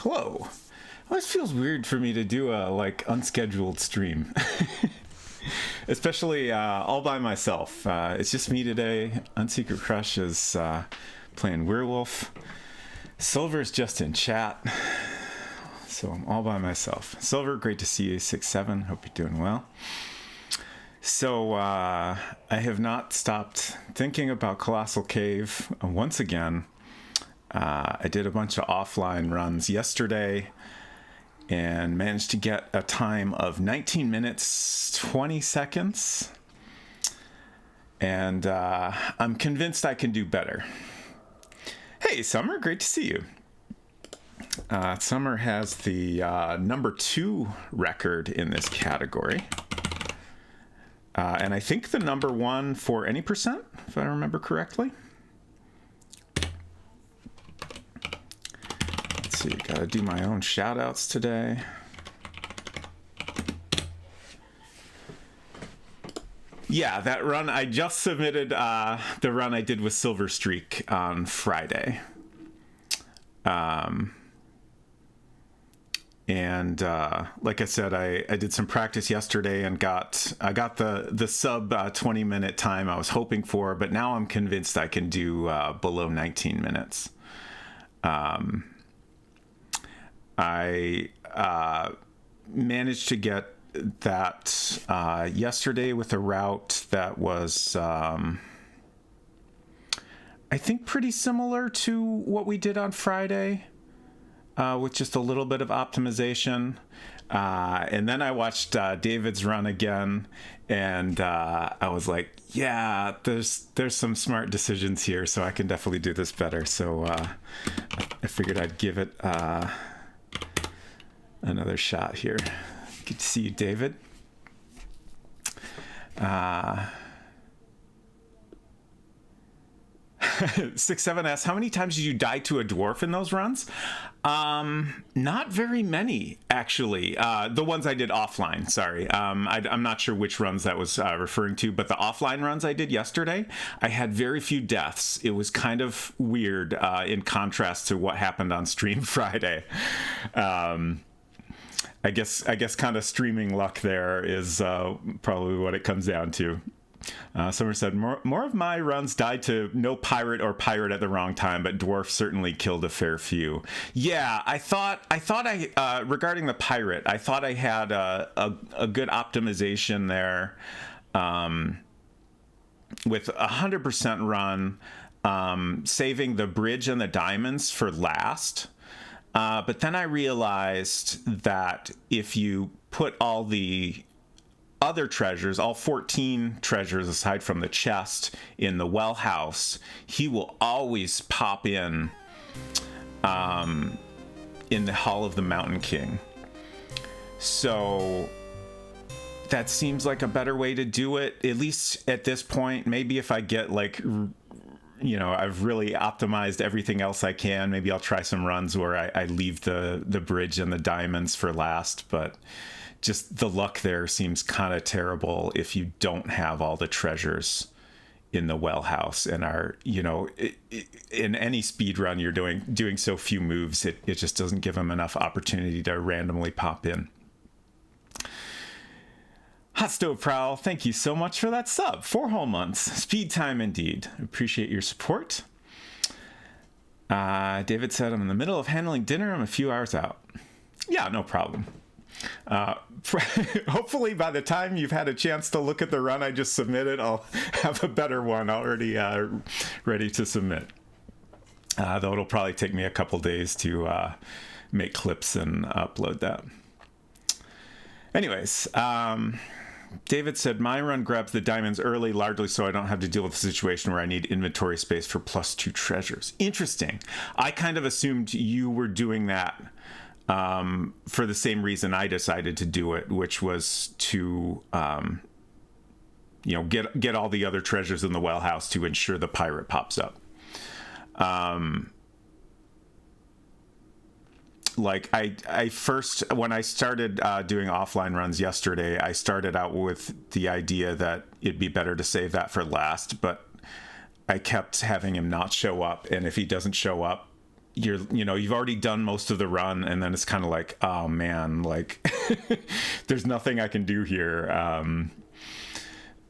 Hello. Well, this feels weird for me to do a unscheduled stream, especially all by myself. It's just me today. Unsecret Crush is playing Werewolf. Silver's just in chat, so I'm all by myself. Silver, great to see you. 6-7. Hope you're doing well. So I have not stopped thinking about Colossal Cave once again. I did a bunch of offline runs yesterday and managed to get a time of 19 minutes, 20 seconds. And I'm convinced I can do better. Hey, Summer, great to see you. Summer has the number 2 record in this category. And I think the number 1 for any percent, if I remember correctly. Let's see, gotta do my own shout outs today. Yeah, that run, I just submitted the run I did with Silver Streak on Friday. And like I said, I did some practice yesterday and I got the sub 20-minute time I was hoping for, but now I'm convinced I can do below 19 minutes. I managed to get that yesterday with a route that was, I think, pretty similar to what we did on Friday. With just a little bit of optimization. And then I watched David's run again, and I was like, yeah, there's some smart decisions here, so I can definitely do this better. So I figured I'd give it another shot here. Good to see you, David. 6-7 asks, how many times did you die to a dwarf in those runs? Not very many, actually. The ones I did offline, sorry. I'm not sure which runs that was referring to, but the offline runs I did yesterday, I had very few deaths. It was kind of weird in contrast to what happened on stream Friday. I guess kind of streaming luck there is probably what it comes down to. Summer said, more of my runs died to no pirate or pirate at the wrong time, but dwarf certainly killed a fair few. Yeah, I thought I regarding the pirate, I thought I had a good optimization there with 100% run, saving the bridge and the diamonds for last. But then I realized that if you put all the other treasures, all 14 treasures aside from the chest in the well house, he will always pop in the Hall of the Mountain King. So that seems like a better way to do it, at least at this point. Maybe if I get I've really optimized everything else I can, maybe I'll try some runs where I leave the bridge and the diamonds for last, but just the luck there seems kind of terrible if you don't have all the treasures in the well house and are, in any speed run you're doing so few moves, it just doesn't give them enough opportunity to randomly pop in. Hot Stove Prowl, thank you so much for that sub. 4 whole months. Speed time indeed. Appreciate your support. David said, I'm in the middle of handling dinner. I'm a few hours out. Yeah, no problem. Hopefully by the time you've had a chance to look at the run I just submitted, I'll have a better one already ready to submit. Though it'll probably take me a couple days to make clips and upload that. Anyways, David said, my run grabs the diamonds early, largely so I don't have to deal with a situation where I need inventory space for +2 treasures. Interesting. I kind of assumed you were doing that for the same reason I decided to do it, which was to, get all the other treasures in the well house to ensure the pirate pops up. I first, when I started doing offline runs yesterday, I started out with the idea that it'd be better to save that for last, but I kept having him not show up, and if he doesn't show up, you've already done most of the run, and then it's kind of like, oh man, like there's nothing I can do here.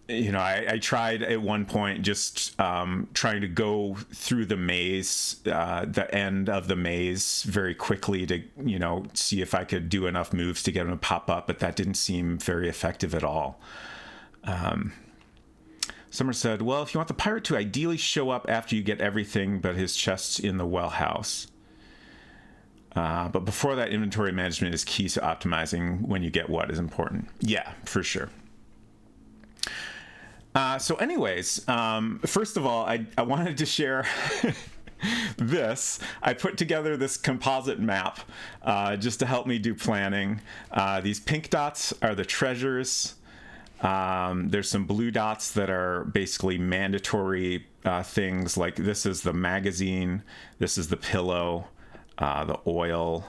I tried at one point just trying to go through the maze, the end of the maze very quickly to, see if I could do enough moves to get him to pop up, but that didn't seem very effective at all. Summer said, well, if you want the pirate to ideally show up after you get everything but his chest's in the well house. But before that, inventory management is key to optimizing when you get what is important. Yeah, for sure. So anyways, first of all, I wanted to share this. I put together this composite map just to help me do planning. These pink dots are the treasures. There's some blue dots that are basically mandatory things, like this is the magazine, this is the pillow, the oil,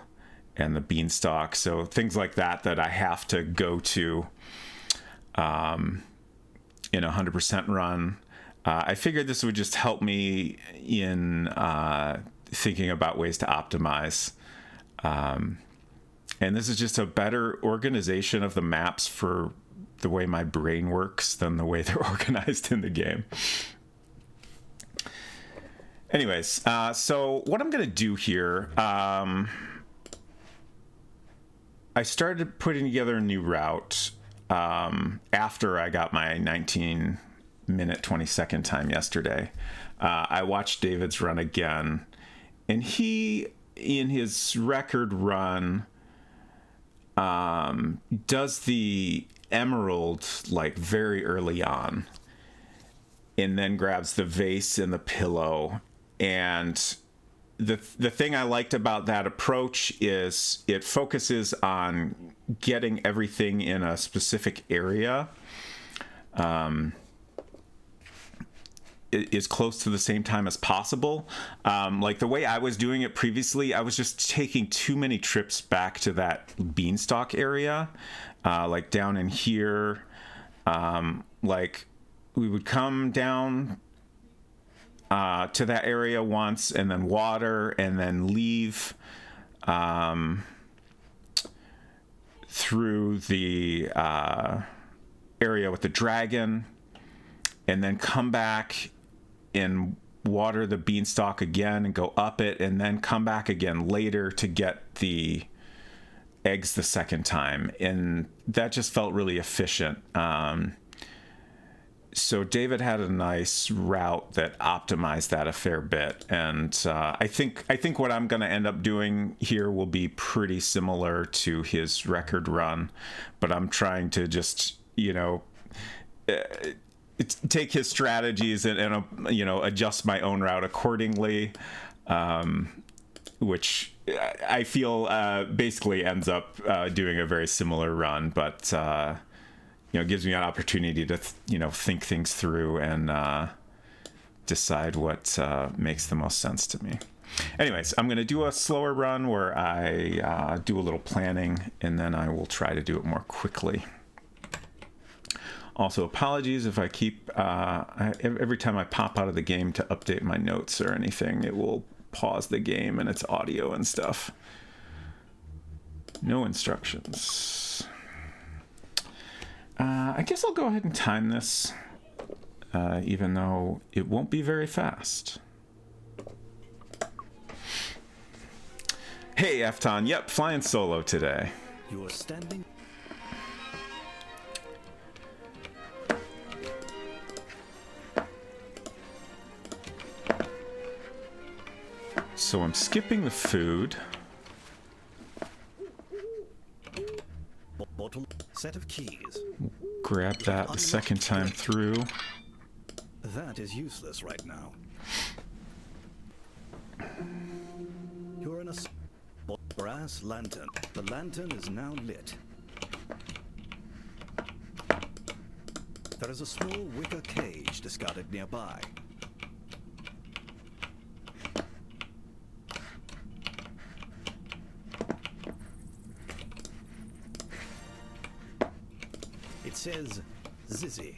and the beanstalk. So things like that I have to go to in a 100% run. I figured this would just help me in thinking about ways to optimize. And this is just a better organization of the maps for the way my brain works than the way they're organized in the game. Anyways, so what I'm going to do here, I started putting together a new route after I got my 19-minute, 20-second time yesterday. I watched David's run again, and he, in his record run, does the emerald like very early on, and then grabs the vase and the pillow. And the thing I liked about that approach is it focuses on getting everything in a specific area is close to the same time as possible. Like the way I was doing it previously, I was just taking too many trips back to that beanstalk area, like down in here. Like we would come down to that area once, and then water, and then leave through the area with the dragon, and then come back and water the beanstalk again and go up it, and then come back again later to get the eggs the second time. And that just felt really efficient. So David had a nice route that optimized that a fair bit. And I think what I'm going to end up doing here will be pretty similar to his record run, but I'm trying to just, take his strategies and adjust my own route accordingly, which I feel basically ends up doing a very similar run, but gives me an opportunity to think things through and decide what makes the most sense to me. Anyways, I'm going to do a slower run where I do a little planning, and then I will try to do it more quickly. Also, apologies if I keep every time I pop out of the game to update my notes or anything, it will pause the game and its audio and stuff. No instructions. I guess I'll go ahead and time this, even though it won't be very fast. Hey, Efton. Yep, flying solo today. You are standing. So I'm skipping the food. Bottom set of keys. Grab that the second time through. That is useless right now. You're in a brass lantern. The lantern is now lit. There is a small wicker cage discarded nearby. It says Zizzy.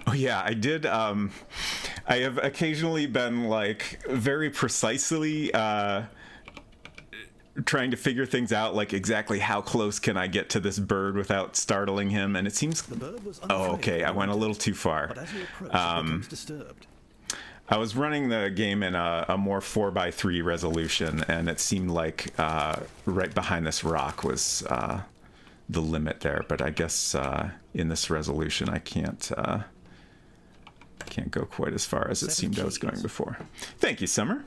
Oh yeah, I did. I have occasionally been like very precisely trying to figure things out, like exactly how close can I get to this bird without startling him, and it seems. The bird was Oh, okay, I went a little too far. but as you approach, it becomes disturbed. I was running the game in a more 4:3 resolution, and it seemed like right behind this rock was the limit there. But I guess in this resolution, I can't go quite as far as it seemed I was going before. Thank you, Summer.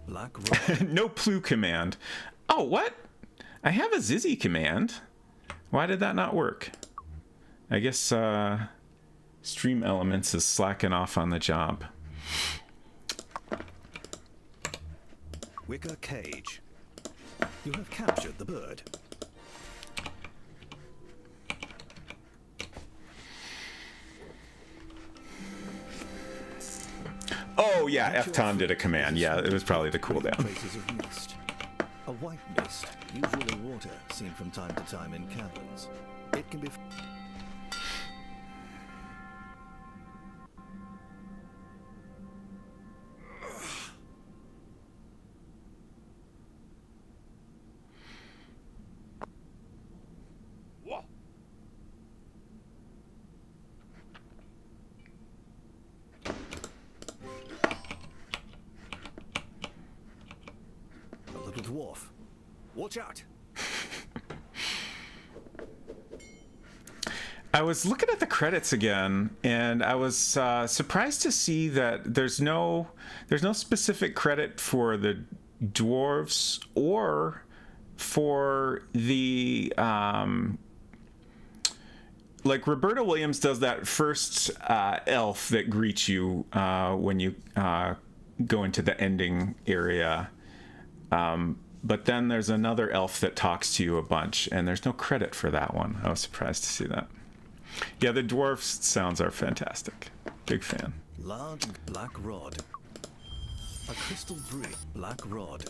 Black rod. No plu command. Oh, what? I have a Zizzy command. Why did that not work? I guess Stream Elements is slacking off on the job. Wicker cage. You have captured the bird. Oh yeah, F-Ton did a command. Yeah, it was probably the cooldown. Traces of mist. A white mist, usually water, seen from time to time in caverns. It can be. A little dwarf. Watch out! I was looking at the credits again, and I was surprised to see that there's no specific credit for the dwarves or for the like Roberta Williams does that first elf that greets you when you go into the ending area. But then there's another elf that talks to you a bunch, and there's no credit for that one. I was surprised to see that. Yeah, the dwarf sounds are fantastic. Big fan. Large black rod. A crystal bridge. Black rod.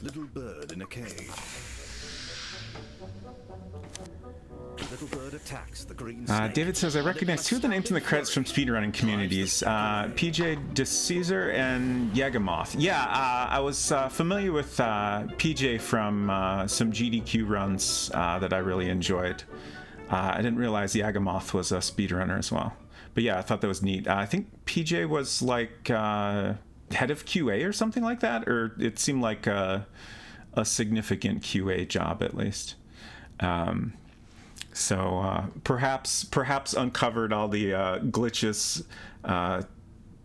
Little bird in a cage. The little bird attacks the green snake. David says, I recognize two of the names in the credits from speedrunning communities, PJ DeCaesar and Yagamoth. Yeah, I was familiar with PJ from some GDQ runs that I really enjoyed. I didn't realize Yagamoth was a speedrunner as well. But yeah, I thought that was neat. I think PJ was like head of QA or something like that, or it seemed like a significant QA job at least. So perhaps uncovered all the glitches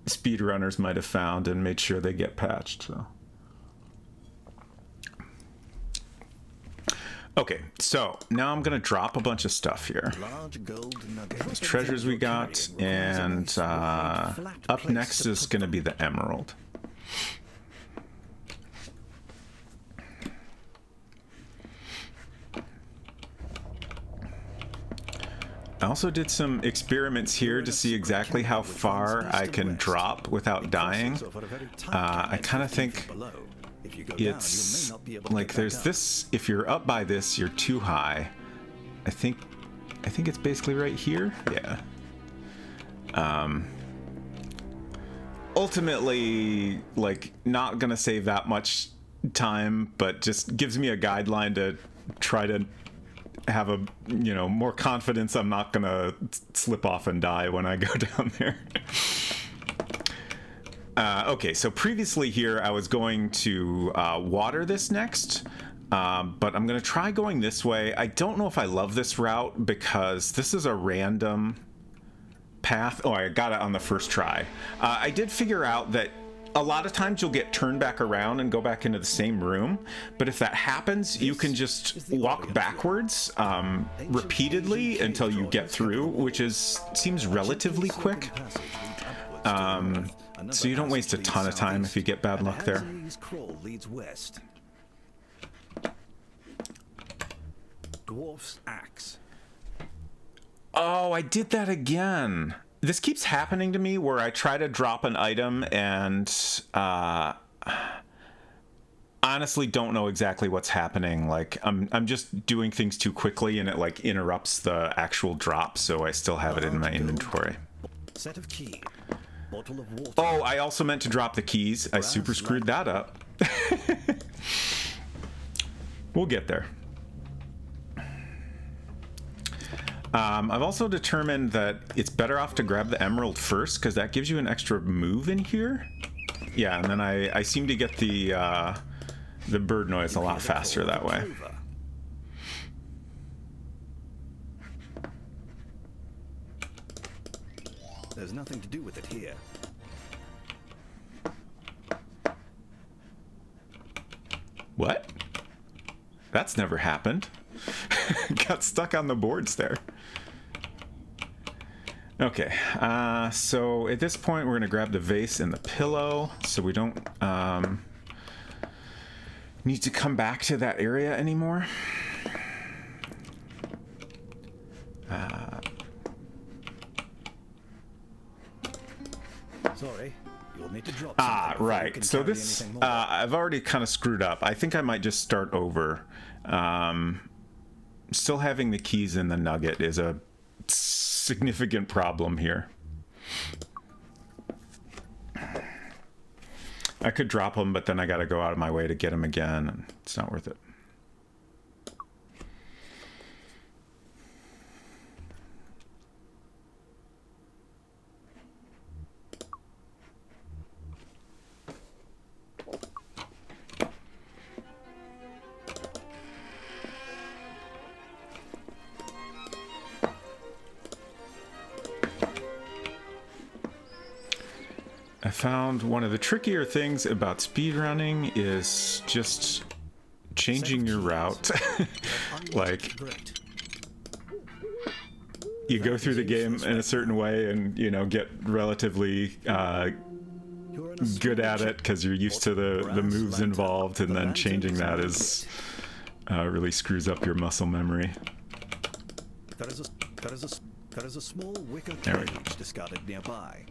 speedrunners might have found and made sure they get patched. So. Okay, so now I'm gonna drop a bunch of stuff here. Large gold nugget. Treasures we got, and up next is gonna be the emerald. I also did some experiments here to see exactly how far I can drop without dying. I kind of think it's like there's this, if you're up by this, you're too high. I think it's basically right here. Yeah. Ultimately, like, not gonna save that much time, but just gives me a guideline to try to have a, you know, more confidence I'm not gonna slip off and die when I go down there. Okay, so previously here I was going to water this next, but I'm gonna try going this way. I don't know if I love this route because this is a random path. Oh, I got it on the first try. I did figure out that a lot of times you'll get turned back around and go back into the same room, but if that happens, you can just walk backwards repeatedly until you get through, which seems relatively quick. so you don't waste a ton of time if you get bad luck there. Crawl leads west. Dwarf's axe. Oh, I did that again. This keeps happening to me where I try to drop an item and honestly don't know exactly what's happening. Like I'm just doing things too quickly and it like interrupts the actual drop, so I still have it in my inventory. Set of key. Bottle of water. Oh, I also meant to drop the keys. I super screwed that up. We'll get there. I've also determined that it's better off to grab the emerald first because that gives you an extra move in here. Yeah, and then I seem to get the bird noise a lot faster that way. There's nothing to do with it here. What? That's never happened. Got stuck on the boards there. Okay, so at this point we're going to grab the vase and the pillow so we don't need to come back to that area anymore. Sorry, you'll need to drop. Right. So this, I've already kind of screwed up. I think I might just start over. Still having the keys in the nugget is a significant problem here. I could drop them, but then I got to go out of my way to get them again, and it's not worth it. I found one of the trickier things about speedrunning is just changing your route. Like, you go through the game in a certain way and, you know, get relatively good at it because you're used to the moves involved, and then changing that is really screws up your muscle memory. There is a small wicker cage discarded nearby.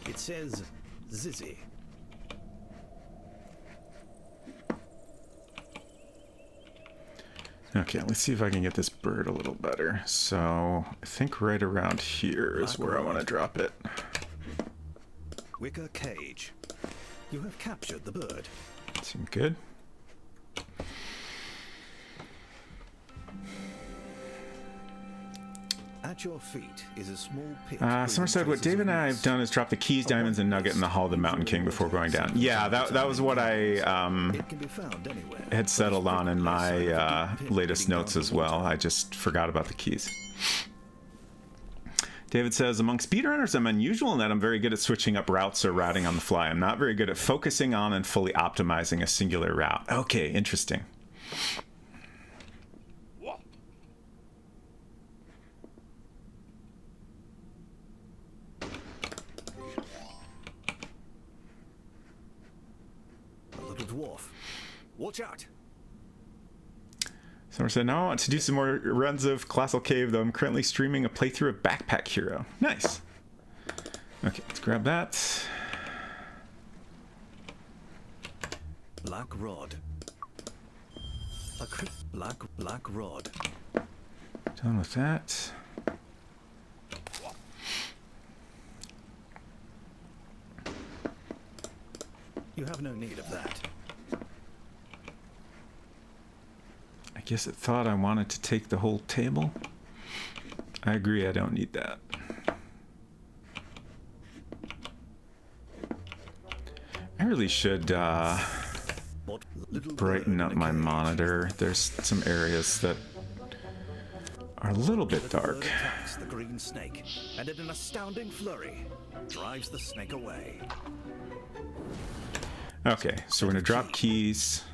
It says Zizzy. Okay, let's see if I can get this bird a little better. So I think right around here is where I want to drop it. Wicker cage. You have captured the bird. Seem good. At your feet is a small pit. Summer said, what David and I have done is drop the keys, diamonds, and nugget in the Hall of the Mountain King before going down. Yeah, that was what I It can be found anywhere. had settled on in my latest notes as well. I just forgot about the keys. David says, among speedrunners, I'm unusual in that I'm very good at switching up routes or routing on the fly. I'm not very good at focusing on and fully optimizing a singular route. Okay, interesting. Dwarf. Watch out. Summer said, no, I want to do some more runs of Colossal Cave, though I'm currently streaming a playthrough of Backpack Hero. Nice. Okay, let's grab that. Black rod. Black rod. Done with that. You have no need of that. I guess it thought I wanted to take the whole table. I agree, I don't need that. I really should brighten up my monitor. There's some areas that are a little bit dark. Attacks the green snake, and in an astounding flurry, drives the snake away. Okay, so we're gonna drop keys.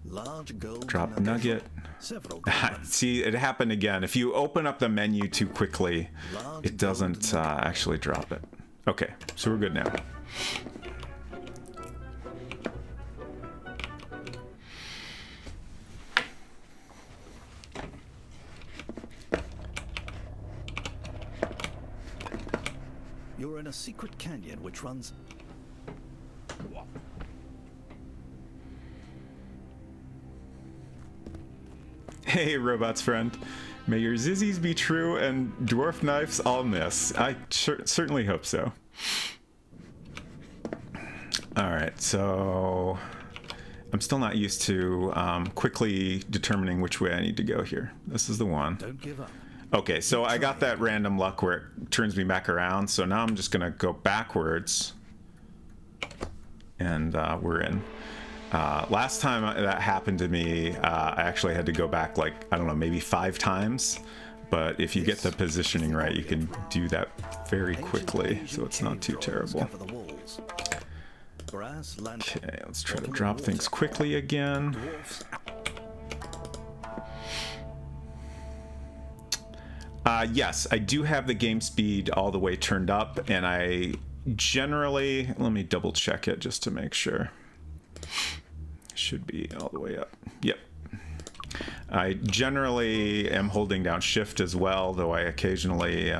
Large gold Drop nugget. Several See, it happened again. If you open up the menu too quickly, it doesn't actually drop it. Okay, so we're good now. You're in a secret canyon which runs... Hey, robot's friend. May your zizzies be true and dwarf knives all miss. I certainly hope so. Alright, so... I'm still not used to quickly determining which way I need to go here. This is the one. Don't give up. Okay, so I got that random luck where it turns me back around, so now I'm just gonna go backwards. And we're in. Last time that happened to me, I actually had to go back like, I don't know, maybe 5 times. But if you get the positioning right, you can do that very quickly, so it's not too terrible. Okay, let's try to drop things quickly again. Yes, I do have the game speed all the way turned up, and I generally, let me double check it just to make sure. Should be all the way up. Yep. I generally am holding down shift as well, though I occasionally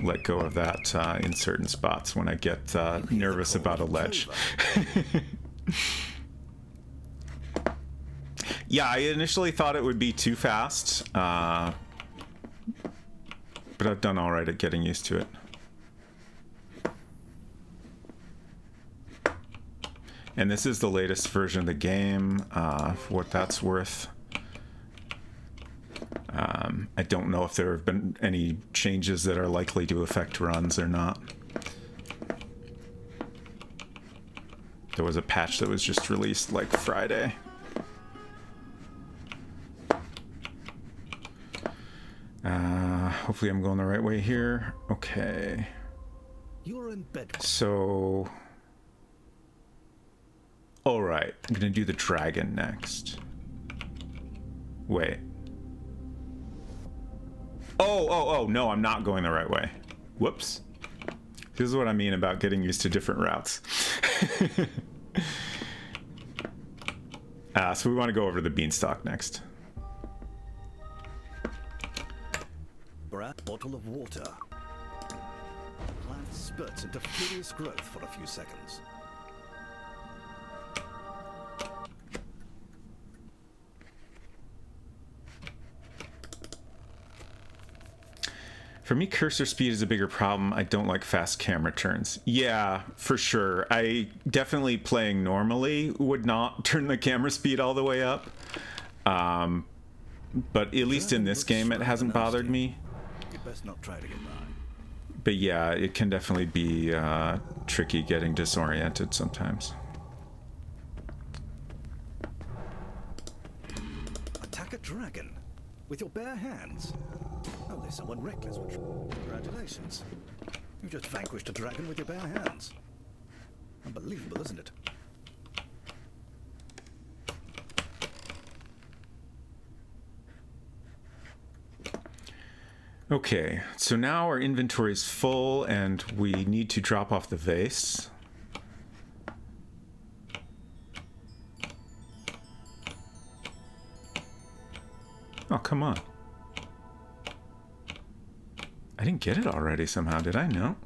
let go of that in certain spots when I get nervous about a ledge. Yeah, I initially thought it would be too fast, but I've done all right at getting used to it. And this is the latest version of the game, for what that's worth. I don't know if there have been any changes that are likely to affect runs or not. There was a patch that was just released like Friday. Hopefully I'm going the right way here. Okay. You're in bed. So... Alright, I'm gonna do the dragon next. Wait. Oh, no, I'm not going the right way. Whoops. This is what I mean about getting used to different routes. So we want to go over to the beanstalk next. Bottle of water. Plant spurts into furious growth for a few seconds. For me, cursor speed is a bigger problem. I don't like fast camera turns. Yeah, for sure. I definitely playing normally would not turn the camera speed all the way up. But at least in this game, it hasn't bothered me. You best not try to get by. But yeah, it can definitely be tricky getting disoriented sometimes. Attack a dragon with your bare hands. Oh, there's someone reckless. Congratulations. You just vanquished a dragon with your bare hands. Unbelievable, isn't it? Okay, so now our inventory is full and we need to drop off the vase. Oh, come on. I didn't get it already somehow, did I? No.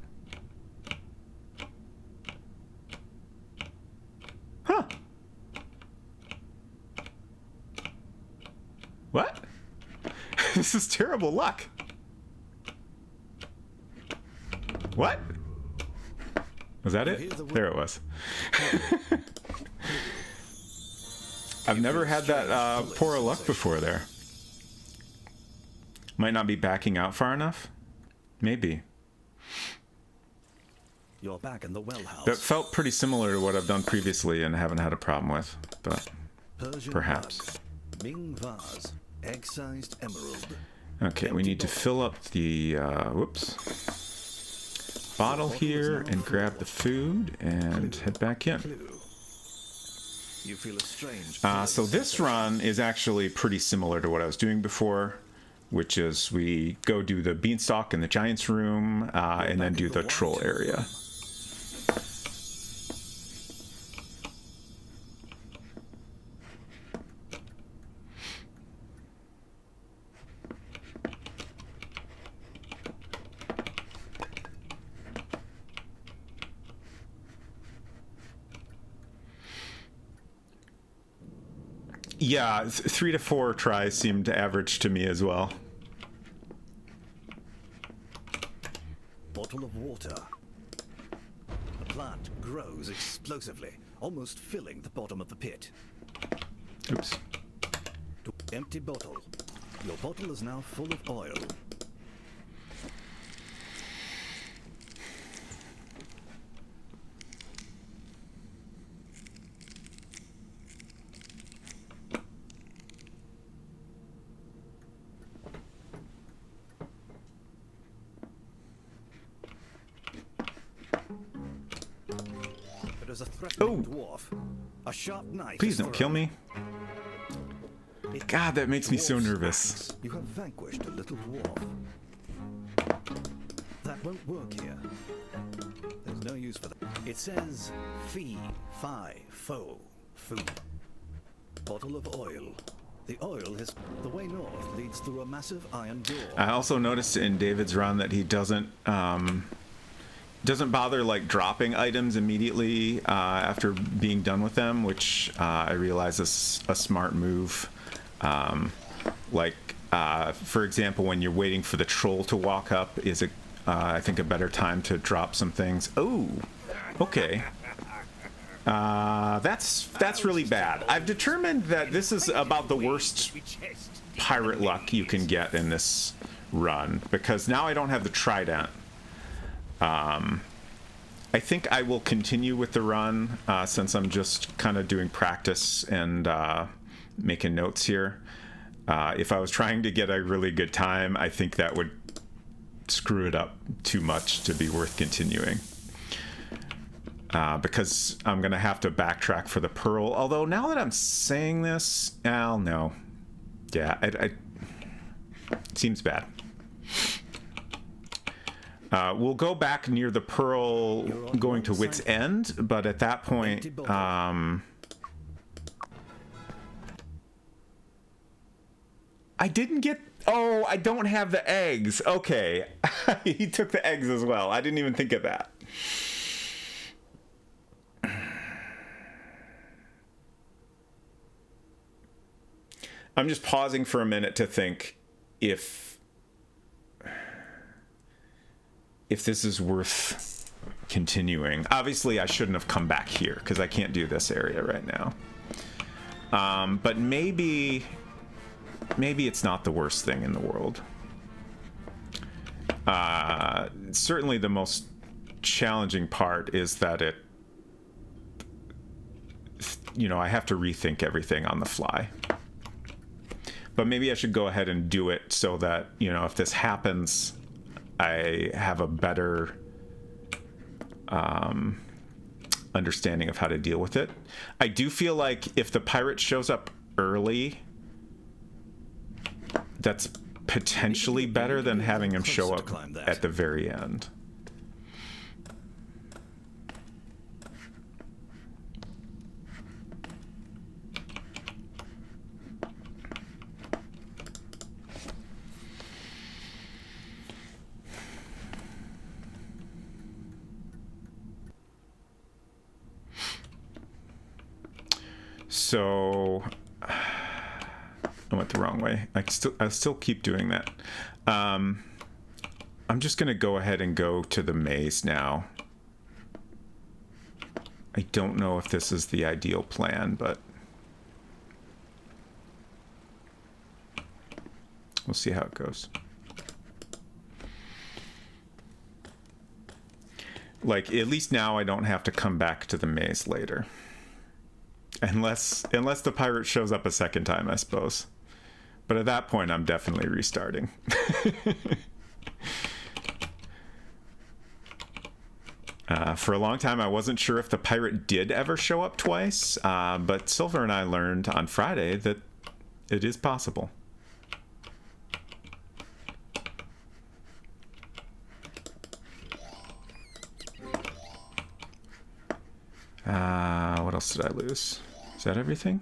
Huh. What? This is terrible luck. What? Was that it? There it was. I've never had that poor luck before there. Might not be backing out far enough? Maybe. You're back in the well house. That felt pretty similar to what I've done previously and haven't had a problem with, but Persian perhaps. rug, Ming vase, egg-sized emerald. Okay, we need to fill up the, whoops. bottle here and grab the food and head back in. You feel a strange So this run is actually pretty similar to what I was doing before, which is we go do the beanstalk in the giant's room and then do the troll area. Yeah, 3 to 4 tries seemed average to me as well. Bottle of water. The plant grows explosively, almost filling the bottom of the pit. Oops. Empty bottle. Your bottle is now full of oil. A threatening dwarf. A sharp knife. Please don't kill me. God, that makes me so nervous. You have vanquished a little dwarf. That won't work here. There's no use for that. It says fee, fi, fo, food. Bottle of oil. The oil is the way north leads through a massive iron door. I also noticed in David's run that he doesn't bother like dropping items immediately after being done with them, which I realize is a smart move. For example, when you're waiting for the troll to walk up is I think a better time to drop some things. Oh, okay. That's really bad. I've determined that this is about the worst pirate luck you can get in this run, because now I don't have the trident. I think I will continue with the run since I'm just kind of doing practice and making notes here. If I was trying to get a really good time, I think that would screw it up too much to be worth continuing. Because I'm going to have to backtrack for the pearl. Although now that I'm saying this, no. Yeah, it seems bad. We'll go back near the pearl going to Wit's End, but at that point, I didn't get... Oh, I don't have the eggs. Okay. He took the eggs as well. I didn't even think of that. I'm just pausing for a minute to think if this is worth continuing. Obviously, I shouldn't have come back here because I can't do this area right now. But maybe it's not the worst thing in the world. Certainly the most challenging part is that I have to rethink everything on the fly. But maybe I should go ahead and do it so that, if this happens, I have a better understanding of how to deal with it. I do feel like if the pirate shows up early, that's potentially better than having him show up at the very end. So I went the wrong way. I still keep doing that. I'm just gonna go ahead and go to the maze now. I don't know if this is the ideal plan, but we'll see how it goes. Like, at least now I don't have to come back to the maze later. Unless the pirate shows up a second time, I suppose. But at that point, I'm definitely restarting. For a long time, I wasn't sure if the pirate did ever show up twice, but Silver and I learned on Friday that it is possible. What else did I lose? Is that everything?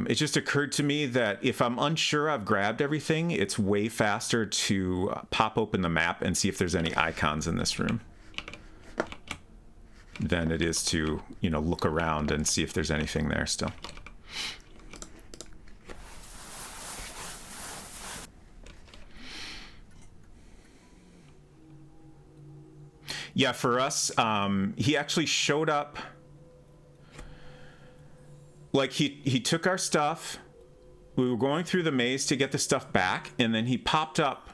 It just occurred to me that if I'm unsure I've grabbed everything, it's way faster to pop open the map and see if there's any icons in this room than it is to, you know, look around and see if there's anything there still. Yeah, for us, he actually showed up. Like, he took our stuff. We were going through the maze to get the stuff back, and then he popped up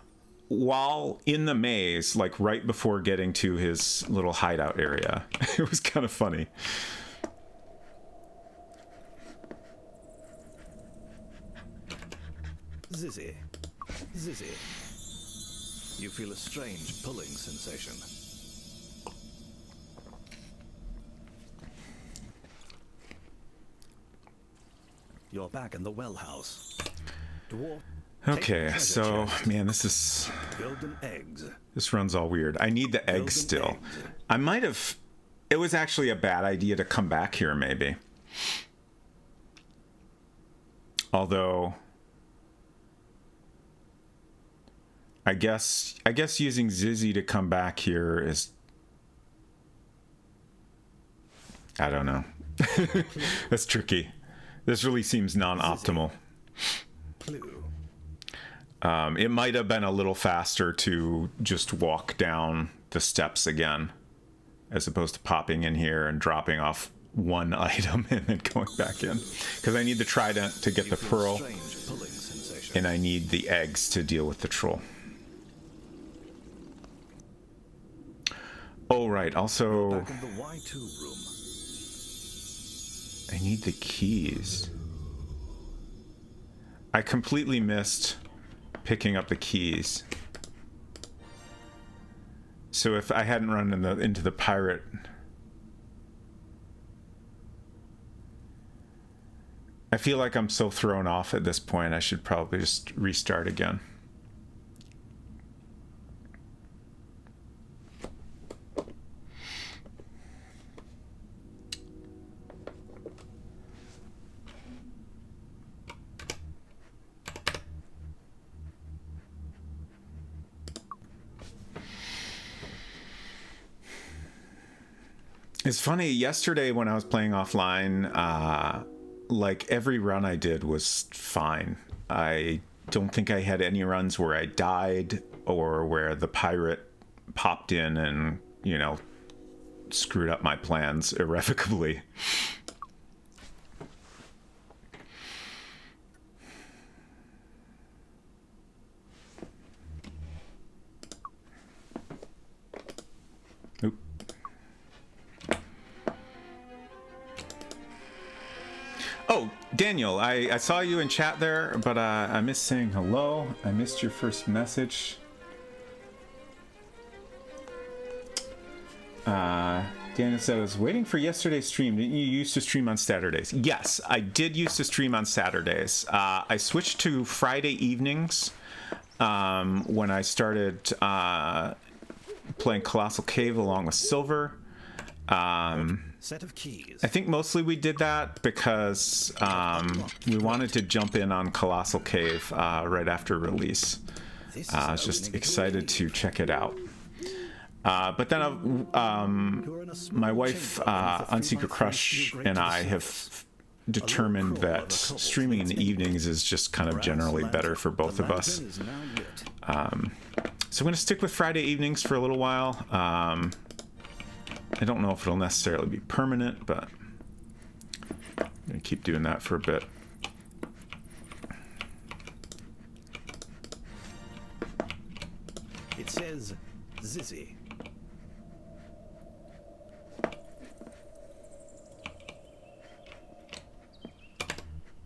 while in the maze, like right before getting to his little hideout area. It was kind of funny. Zizzy. Zizzy. You feel a strange pulling sensation. You're back in the well house. Dwarf. Okay, so man, this is Golden eggs. this runs all weird. I need the eggs still. I might have. It was actually a bad idea to come back here, maybe. Although, I guess using Zizzy to come back here is. I don't know. That's tricky. This really seems non-optimal. It might have been a little faster to just walk down the steps again, as opposed to popping in here and dropping off one item and then going back in. Because I need the trident to get the pearl, and I need the eggs to deal with the troll. Oh, right. Also, Back in the Y2 room. I need the keys. I completely missed picking up the keys. So if I hadn't run into the pirate, I feel like I'm so thrown off at this point. I should probably just restart again. It's funny, yesterday when I was playing offline, like every run I did was fine. I don't think I had any runs where I died or where the pirate popped in and, you know, screwed up my plans irrevocably. Oh, Daniel, I saw you in chat there, but I missed saying hello. I missed your first message. Daniel said, I was waiting for yesterday's stream. Didn't you used to stream on Saturdays? Yes, I did used to stream on Saturdays. I switched to Friday evenings when I started playing Colossal Cave along with Silver. Set of keys. I think mostly we did that because we wanted to jump in on Colossal Cave right after release. I was just excited to check it out. But then my wife, Unsecret Crush, and I have determined that streaming in the evenings is just kind of generally better for both of us. So I'm going to stick with Friday evenings for a little while. I don't know if it'll necessarily be permanent, but I'm going to keep doing that for a bit. It says Zizzy.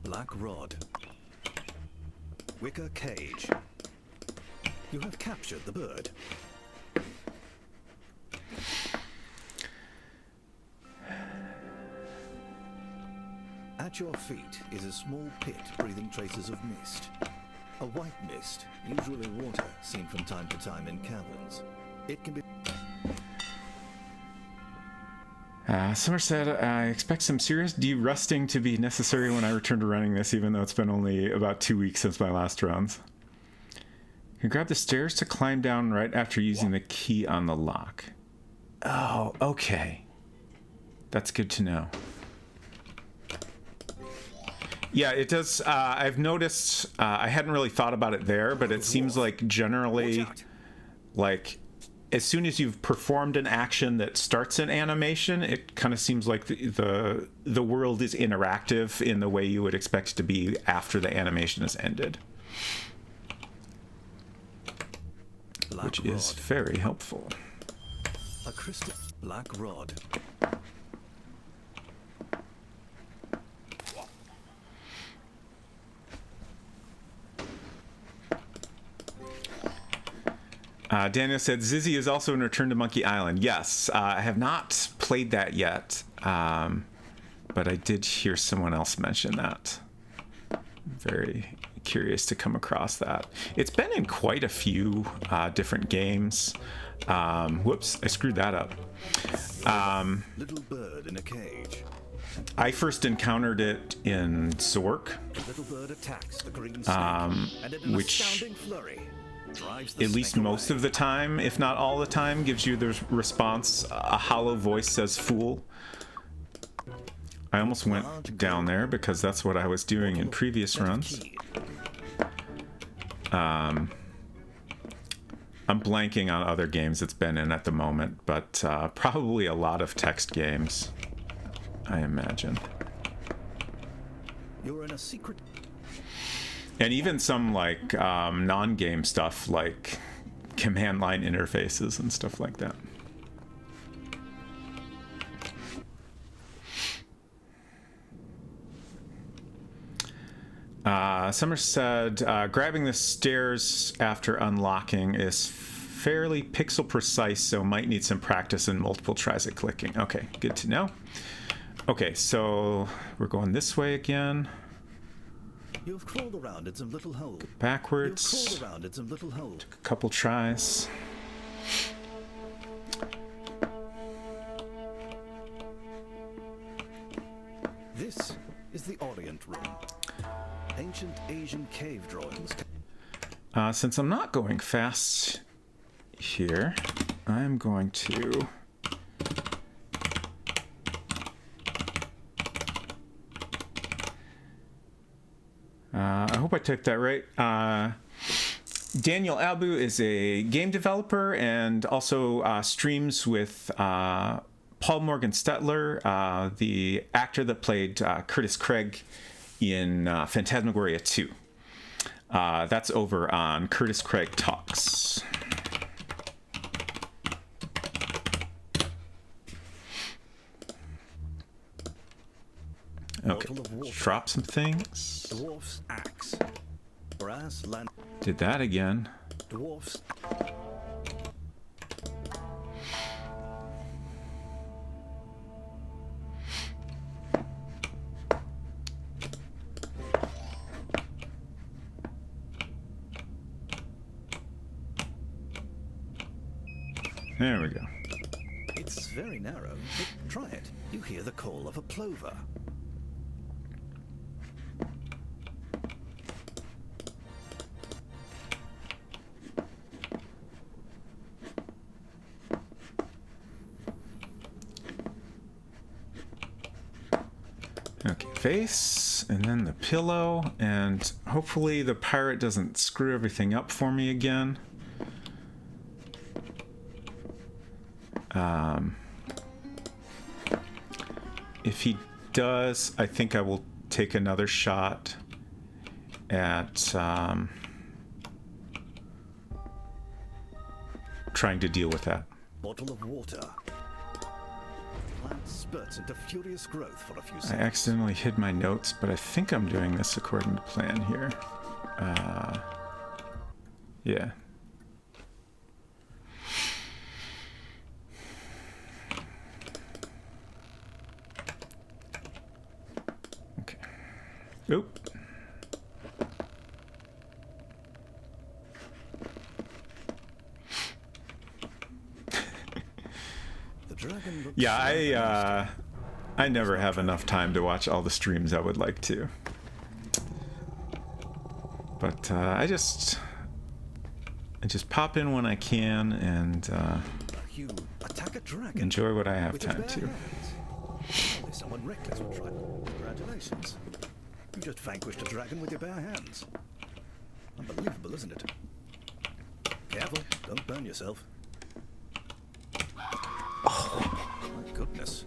Black rod. Wicker cage. You have captured the bird. At your feet is a small pit breathing traces of mist. A white mist, usually water, seen from time to time in caverns. It can be... Summer said, I expect some serious de-rusting to be necessary when I return to running this, even though it's been only about 2 weeks since my last runs. You can grab the stairs to climb down right after using the key on the lock. Oh, okay. That's good to know. Yeah, it does. I've noticed, I hadn't really thought about it there, but it seems like generally, like, as soon as you've performed an action that starts an animation, it kind of seems like the world is interactive in the way you would expect it to be after the animation has ended. Which is very helpful. A crystal black rod. Daniel said, Zizzy is also in Return to Monkey Island. Yes, I have not played that yet, but I did hear someone else mention that. Very curious to come across that. It's been in quite a few different games. Whoops, I screwed that up. Little bird in a cage. I first encountered it in Zork, Little bird attacks the green snake, and in an which... astounding flurry, drives the at least snake most away. of the time, if not all the time, gives you the response, a hollow voice says fool. I almost went down there because that's what I was doing in previous runs. I'm blanking on other games it's been in at the moment, but probably a lot of text games, I imagine. You're in a secret... And even some like non-game stuff like command line interfaces and stuff like that. Summer said, grabbing the stairs after unlocking is fairly pixel precise, so might need some practice and multiple tries at clicking. Okay, good to know. Okay, so we're going this way again. You've crawled around in some little hole. Backwards. You've crawled around in some little hole. A couple tries. This is the Orient Room. Ancient Asian cave drawings. Since I'm not going fast here, I'm going to... I hope I typed that right. Daniel Abu is a game developer and also streams with Paul Morgan Stetler, the actor that played Curtis Craig in Phantasmagoria 2. That's over on Curtis Craig Talks. Okay, drop some things. Dwarf's axe. Brass land. Did that again. Dwarf's. There we go. It's very narrow, but try it. You hear the call of a plover. Okay, face, and then the pillow, and hopefully the pirate doesn't screw everything up for me again. If he does, I think I will take another shot at trying to deal with that. Bottle of water. Plant spurts into furious growth for a few I seconds. accidentally hid my notes, but I think I'm doing this according to plan here. Yeah. Oop. The dragon looks Yeah, I never have enough time to watch all the streams I would like to. But I just pop in when I can and You attack a dragon enjoy what I have with your time bare to. hands. Only someone reckless would try. Congratulations. You just vanquished a dragon with your bare hands. Unbelievable, isn't it? Careful, don't burn yourself. Oh, my goodness.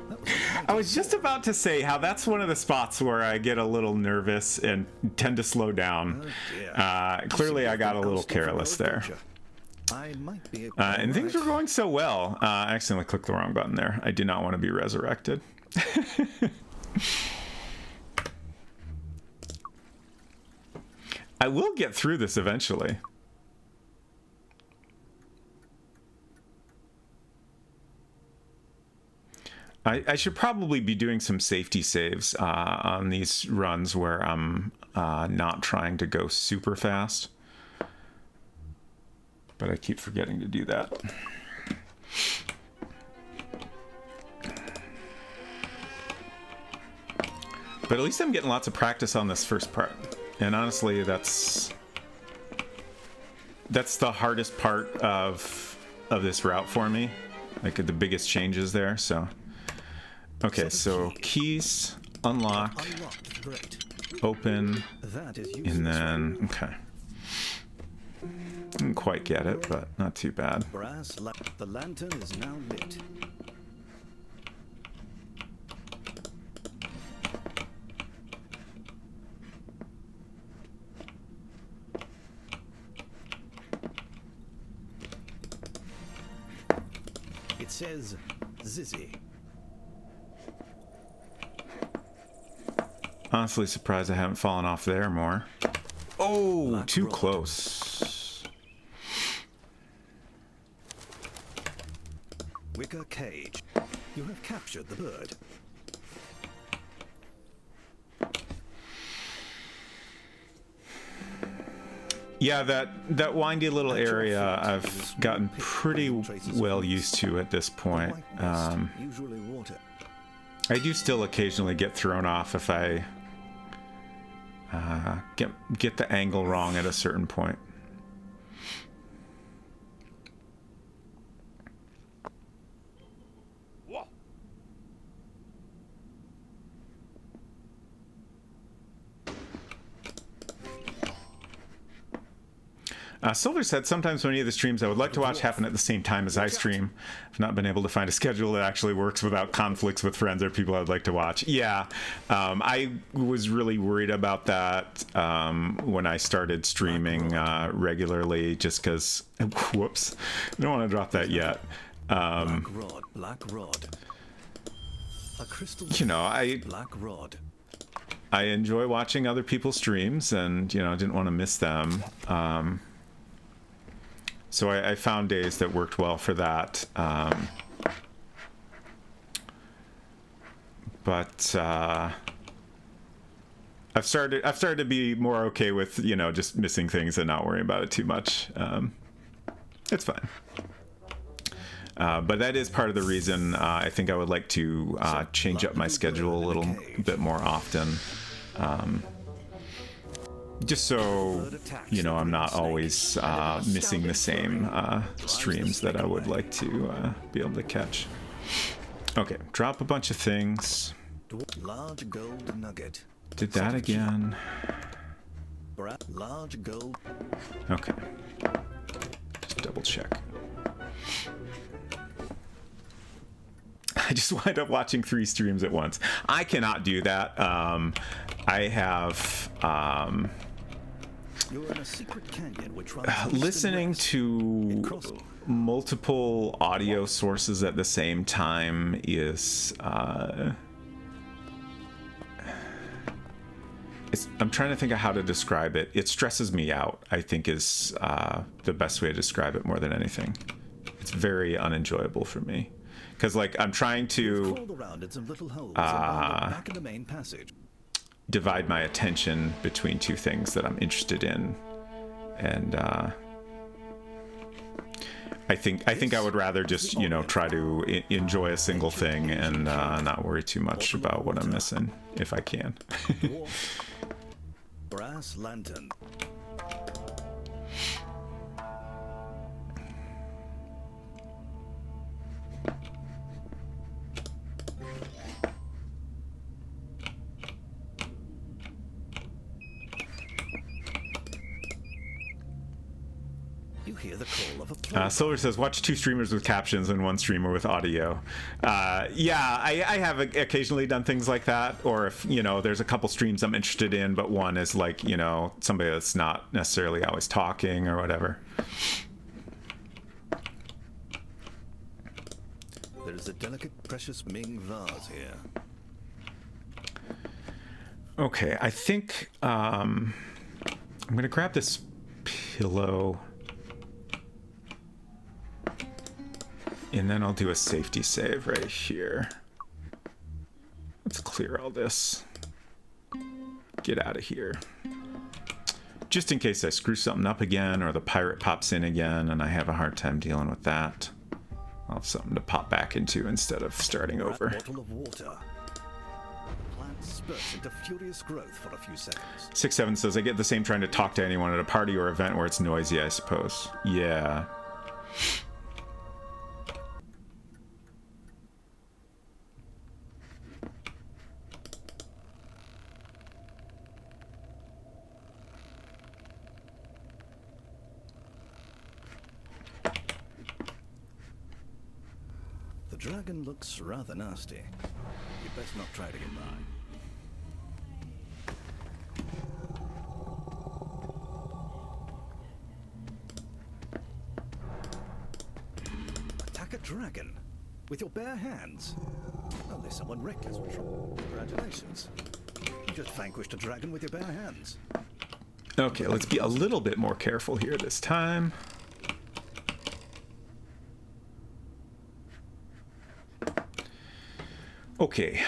That was I was just about to say how that's one of the spots where I get a little nervous and tend to slow down. Oh, dear. Clearly, I got a little careless there. I might be able And things were going so well. I accidentally clicked the wrong button there. I did not want to be resurrected. I will get through this eventually. I should probably be doing some safety saves on these runs where I'm not trying to go super fast. But I keep forgetting to do that. But at least I'm getting lots of practice on this first part. And honestly, that's the hardest part of this route for me. Like the biggest changes there, so. Okay, so keys, unlock, open, and then, okay. Didn't quite get it, but not too bad. The lantern is now lit. It says Zizzy. Honestly surprised I haven't fallen off there more. Oh, Black too rod. close. Wicker cage. You have captured the bird. Yeah, that windy little area I've gotten pretty well used to at this point. Usually water. I do still occasionally get thrown off if I get the angle wrong at a certain point. Silver said, sometimes when any of the streams I would like to watch happen at the same time as I stream. I've not been able to find a schedule that actually works without conflicts with friends or people I would like to watch. Yeah, I was really worried about that when I started streaming regularly, just because, whoops, I don't want to drop that yet. Black rod. A crystal. You know, Black rod. I enjoy watching other people's streams, and you know, I didn't want to miss them. So I found days that worked well for that. But I've started to be more okay with, you know, just missing things and not worrying about it too much. It's fine. But that is part of the reason I think I would like to change up my schedule a little bit more often. Just so, you know, I'm not always missing the same streams that I would like to be able to catch. Okay, drop a bunch of things. Large gold nugget. Did that again. Large gold. Okay. Just double check. I just wind up watching 3 streams at once. I cannot do that. I have You're in a secret canyon which runs listening to multiple audio sources at the same time is I'm trying to think of how to describe it. It stresses me out, I think, is the best way to describe it more than anything. It's very unenjoyable for me. Because, like, I'm trying to crawled around in some little holes and wound up back in the main passage. divide my attention between two things that I'm interested in, and I think I would rather just, you know, try to enjoy a single thing and not worry too much about what I'm missing if I can. Brass lantern. You hear the call of a Silver says, watch 2 streamers with captions and 1 streamer with audio. Yeah, I have occasionally done things like that. Or if, you know, there's a couple streams I'm interested in, but one is like, you know, somebody that's not necessarily always talking or whatever. There's a delicate, precious Ming vase here. Okay, I think I'm going to grab this pillow. And then I'll do a safety save right here. Let's clear all this. Get out of here. Just in case I screw something up again or the pirate pops in again and I have a hard time dealing with that. I'll have something to pop back into instead of starting over. Bottle of water. Plant spurts into furious growth for a few seconds. 67 says, I get the same trying to talk to anyone at a party or event where it's noisy, I suppose. Yeah. The dragon looks rather nasty. You'd best not try to get by. Attack a dragon with your bare hands. Only someone reckless would try. Congratulations. You just vanquished a dragon with your bare hands. Okay, let's be a little bit more careful here this time. Okay,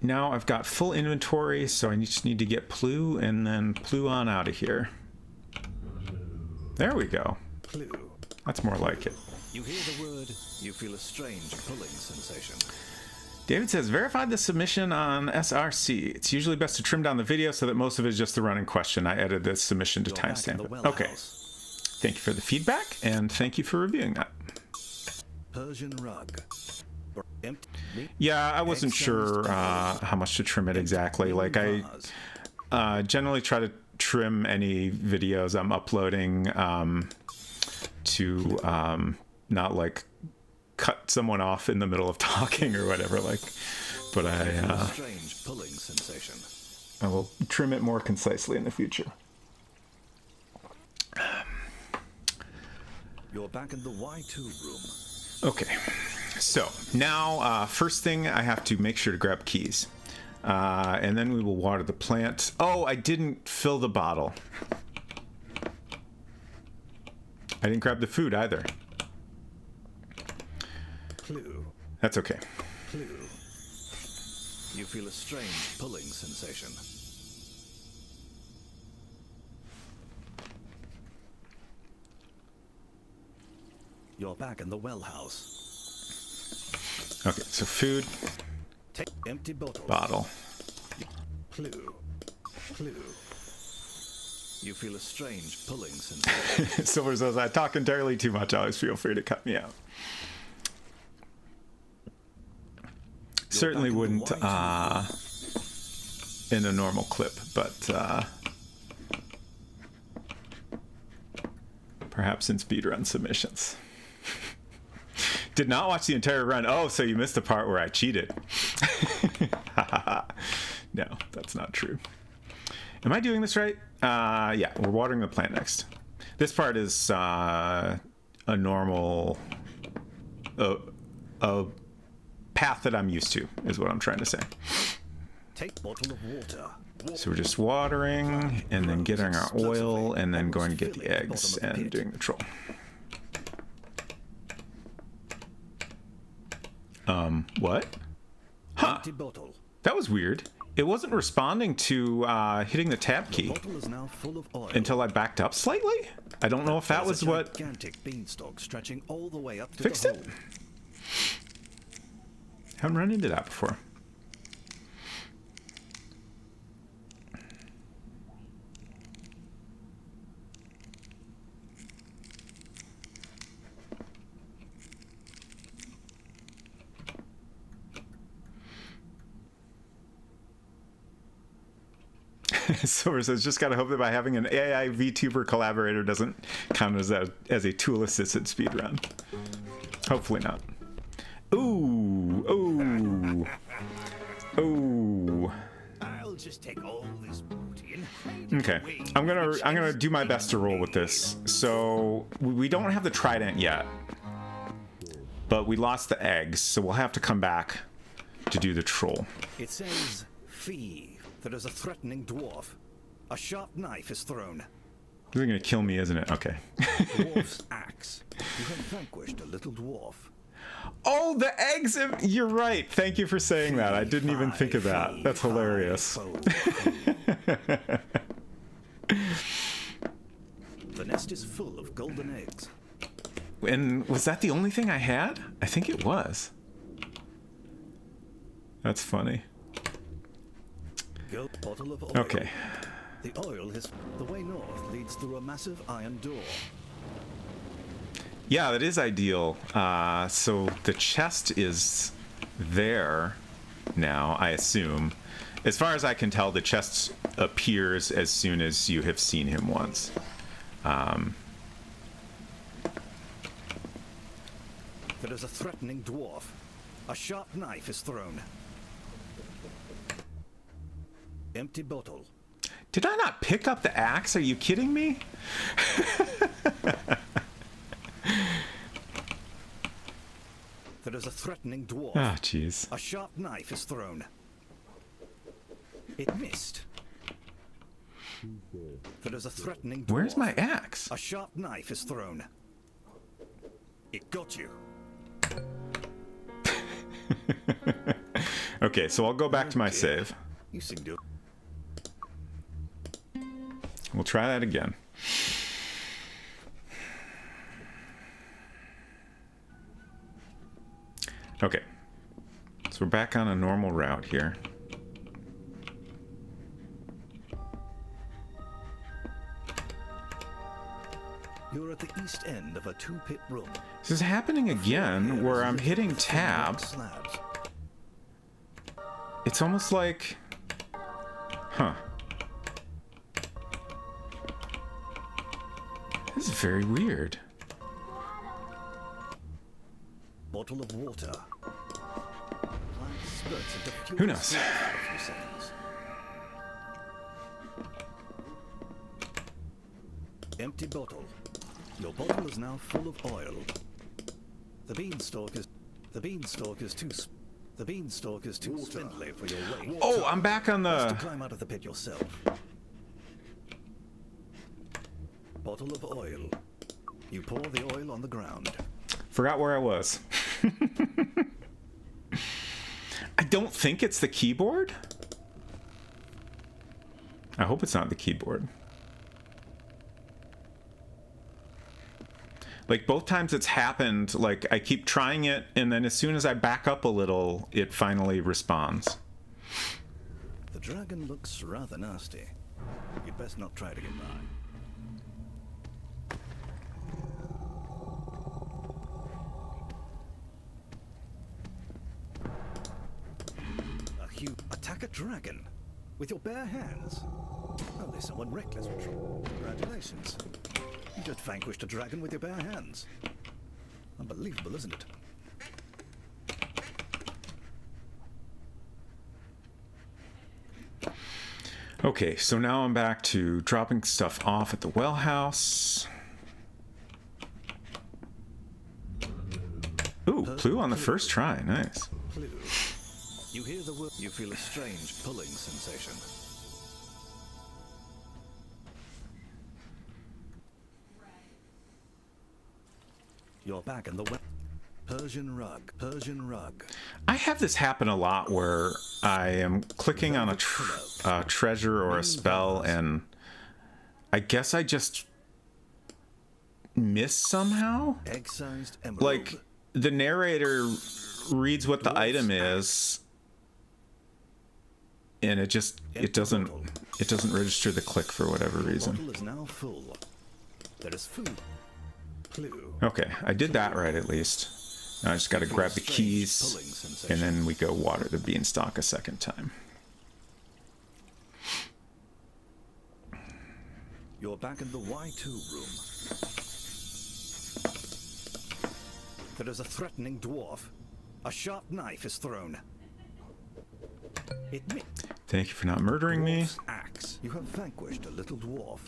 now I've got full inventory, so I just need to get Plu and then Plu on out of here. There we go. Clue. That's more like it. You hear the word, you feel a strange pulling sensation. David says, verified the submission on SRC. It's usually best to trim down the video so that most of it is just the running question. I edited this submission to timestamp it. Okay. Thank you for the feedback, and thank you for reviewing that. Persian rug. Yeah, I wasn't sure how much to trim it exactly. Like, I generally try to trim any videos I'm uploading to not, like, cut someone off in the middle of talking or whatever. Like, but strange pulling sensation. I will trim it more concisely in the future. You're back in the Y2 room. Okay. So now, first thing, I have to make sure to grab keys. And then we will water the plant. Oh, I didn't fill the bottle. I didn't grab the food either. Clue. That's okay. Clue. You feel a strange pulling sensation. You're back in the well house. Okay, so food. Take empty bottle. Bottle. Clue. Clue. You feel a strange pulling sensation. Silver says, I talk entirely too much. Always feel free to cut me out. Certainly wouldn't in a normal clip, but perhaps in speedrun submissions. Did not watch the entire run. Oh, so you missed the part where I cheated. No, that's not true. Am I doing this right? Yeah, we're watering the plant next. This part is a normal a path that I'm used to, is what I'm trying to say. Take bottle of water. So we're just watering and then getting our oil and then going to get the eggs and doing the troll. What? Huh. That was weird. it wasn't responding to hitting the tab key Bottle is now full of oil. until I backed up slightly. I don't know if that was what gigantic beanstalk stretching all the way up to fixed the it. hole. Haven't run into that before. Silver says, just gotta hope that by having an AI VTuber collaborator doesn't count as a tool-assisted speedrun. Hopefully not. Ooh, ooh, ooh. I'll just take all this booty and hide it Okay, away. I'm gonna do my best to roll with this. So we don't have the trident yet, but we lost the eggs, so we'll have to come back to do the troll. It says, "Fee." There is a threatening dwarf. A sharp knife is thrown. This is gonna kill me, isn't it? Okay. Dwarf's axe. You have vanquished a little dwarf. Oh, the eggs! You're right. Thank you for saying that. I didn't even think of that. That's hilarious. The nest is full of golden eggs. And was that the only thing I had? I think it was. That's funny. Bottle of oil. Okay. The oil is the way north leads through a massive iron door. Yeah, that is ideal. So the chest is there now, I assume. As far as I can tell, the chest appears as soon as you have seen him once. There is a threatening dwarf. A sharp knife is thrown. Empty bottle. Did I not pick up the axe? Are you kidding me? There is a threatening dwarf. Ah, jeez. A sharp knife is thrown. It missed. There is a threatening dwarf. Where's my axe? A sharp knife is thrown. It got you. Okay, so I'll go back to my save. You seem to. We'll try that again. Okay. So we're back on a normal route here. You're at the east end of a two-pit room. This is happening again where I'm hitting tab. Slabs. It's almost like... Huh. This is very weird. Bottle of water. Plant spurts into fuel Who knows? for a few seconds. Empty bottle. Your bottle is now full of oil. The beanstalk is too spindly for your weight. Oh, I'm back on To the... climb out of the pit yourself. Bottle of oil. You pour the oil on the ground. Forgot where I was. I don't think it's the keyboard. I hope it's not the keyboard. Like, both times it's happened, like, I keep trying it, and then as soon as I back up a little, it finally responds. The dragon looks rather nasty. You'd best not try to get by. Attack a dragon with your bare hands. Oh, there's someone reckless. Congratulations. You just vanquished a dragon with your bare hands. Unbelievable, isn't it? Okay, so now I'm back to dropping stuff off at the well house. Ooh, clue on the first try. Nice. Clue. You hear the word. You feel a strange pulling sensation. You're back in the well. Persian rug. Persian rug. I have this happen a lot where I am clicking on a treasure or a spell, and I guess I just miss somehow. Egg-sized emerald. Like, the narrator reads what the item is, and it doesn't register the click for whatever reason. The bottle is now full. There is food. Clue. Okay, I did that right at least. Now I just got to grab the keys, and then we go water the beanstalk a second time. You're back in the Y2 room. There is a threatening dwarf. A sharp knife is thrown. Thank you for not murdering me. Axe. You have vanquished a little dwarf.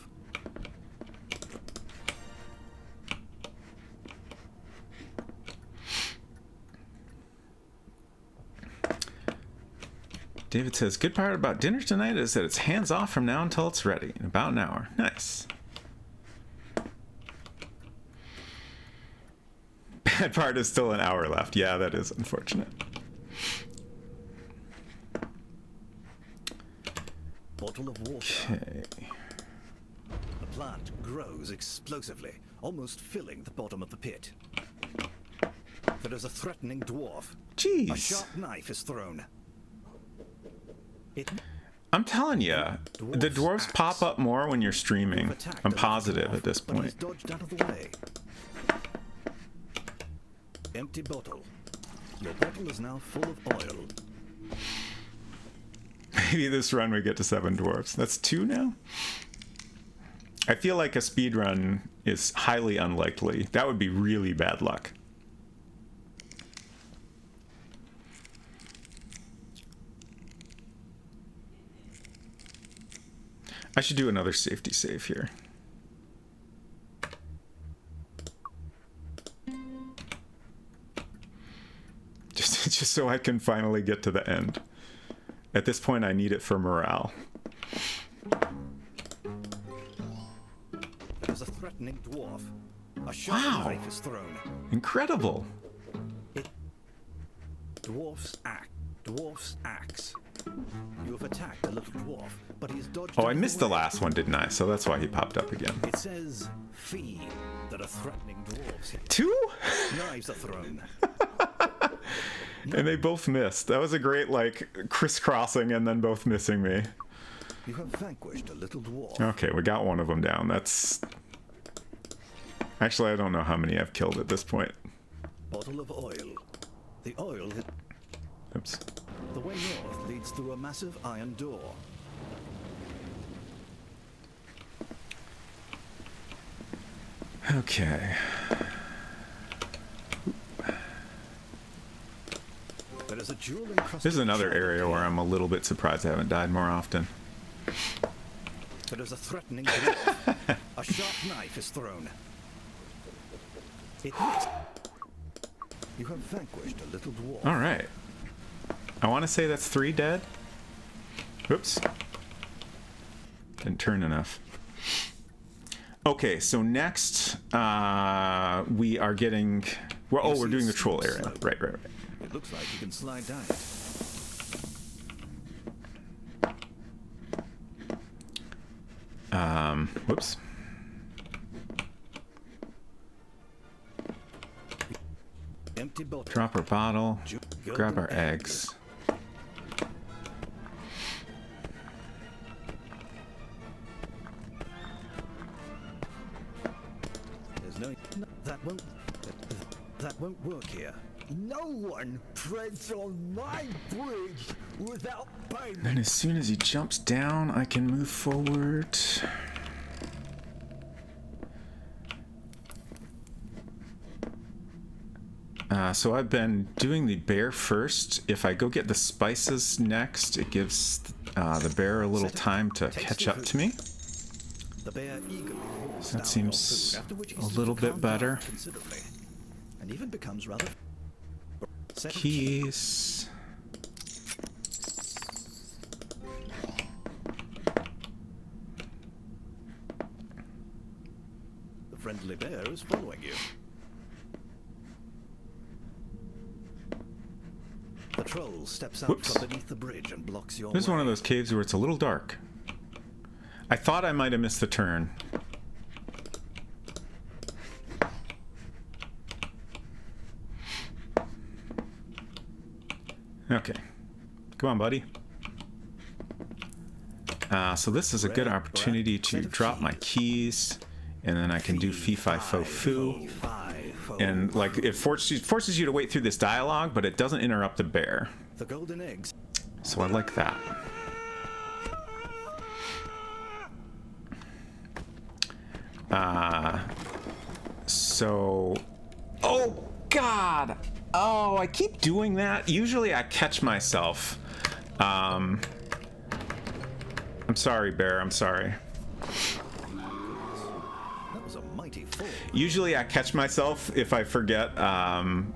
David says, good part about dinner tonight is that it's hands off from now until it's ready in about an hour. Nice. Bad part is still an hour left. Yeah, that is unfortunate. Bottle of water. Okay. The plant grows explosively, almost filling the bottom of the pit. There is a threatening dwarf. Jeez. A sharp knife is thrown. I'm telling you, the dwarves pop up more when you're streaming. I'm positive at this point. He's dodged out of the way. Empty bottle. Your bottle is now full of oil. Maybe this run we get to 7 dwarves. That's 2 now? I feel like a speed run is highly unlikely. That would be really bad luck. I should do another safety save here. Just so I can finally get to the end. At this point, I need it for morale. There's a threatening dwarf. A sharp knife is thrown. Incredible. Dwarf's axe. Dwarf's axe. You have attacked a little dwarf, but he's dodged. Oh, I missed the last one, didn't I? So that's why he popped up again. It says fee that are threatening dwarves. 2? Knives are thrown. And they both missed. That was a great, like, crisscrossing and then both missing me. You have vanquished a little dwarf. Okay, we got one of them down. That's... Actually, I don't know how many I've killed at this point. Bottle of oil. The oil... Oops. The way north leads through a massive iron door. Okay. There is a jewel encrusted. This is another area where I'm a little bit surprised I haven't died more often. There is a threatening dwarf. A sharp knife is thrown. It hits. You have vanquished a little dwarf. All right. I want to say that's 3 dead. Oops. Didn't turn enough. Okay, so next we are getting... Well, oh, we're doing the troll area. Right. It looks like you can slide down it. Whoops. Empty bottle. Drop our bottle. Grab our eggs. There's no... That won't work here. No one treads on my bridge without payment. Then as soon as he jumps down, I can move forward. So I've been doing the bear first. If I go get the spices next, it gives the bear a little time to catch up to me. The bear eagerly pulls That down seems more food, after which he a seems little to bit calm better. down considerably, and even becomes rather... Keys. The friendly bear is following you. troll steps out Whoops. from beneath the bridge and blocks your This is way. one of those caves where it's a little dark. I thought I might have missed the turn. Okay. Come on, buddy. So this is a good opportunity to drop my keys, and then I can do fee fi fo foo. And like it forces you to wait through this dialogue, but it doesn't interrupt the bear. The golden eggs. So I like that. So, oh God, oh, I keep doing that. Usually I catch myself. I'm sorry, bear. I'm sorry. That was a mighty fall. Usually I catch myself if I forget,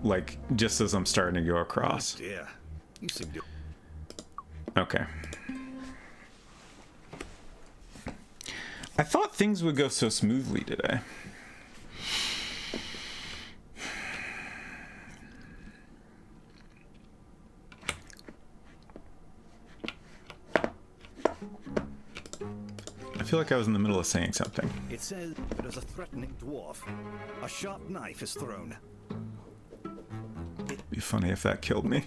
like just as I'm starting to go across. Dear, you seem to. Okay. I thought things would go so smoothly today. I feel like I was in the middle of saying something. It says there's a threatening dwarf. A sharp knife is thrown. It'd be funny if that killed me.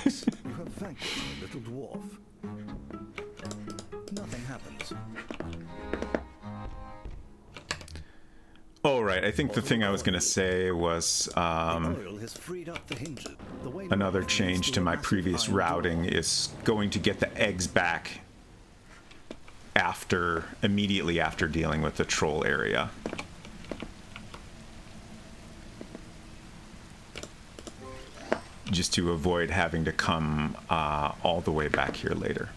You have vanquished a little dwarf. Nothing happens. Oh, right. I think the thing I was going to say was Oil has freed up the hinges. The way another leads change to a my massive previous iron door. routing is going to get the eggs back immediately after dealing with the troll area. Just to avoid having to come all the way back here later.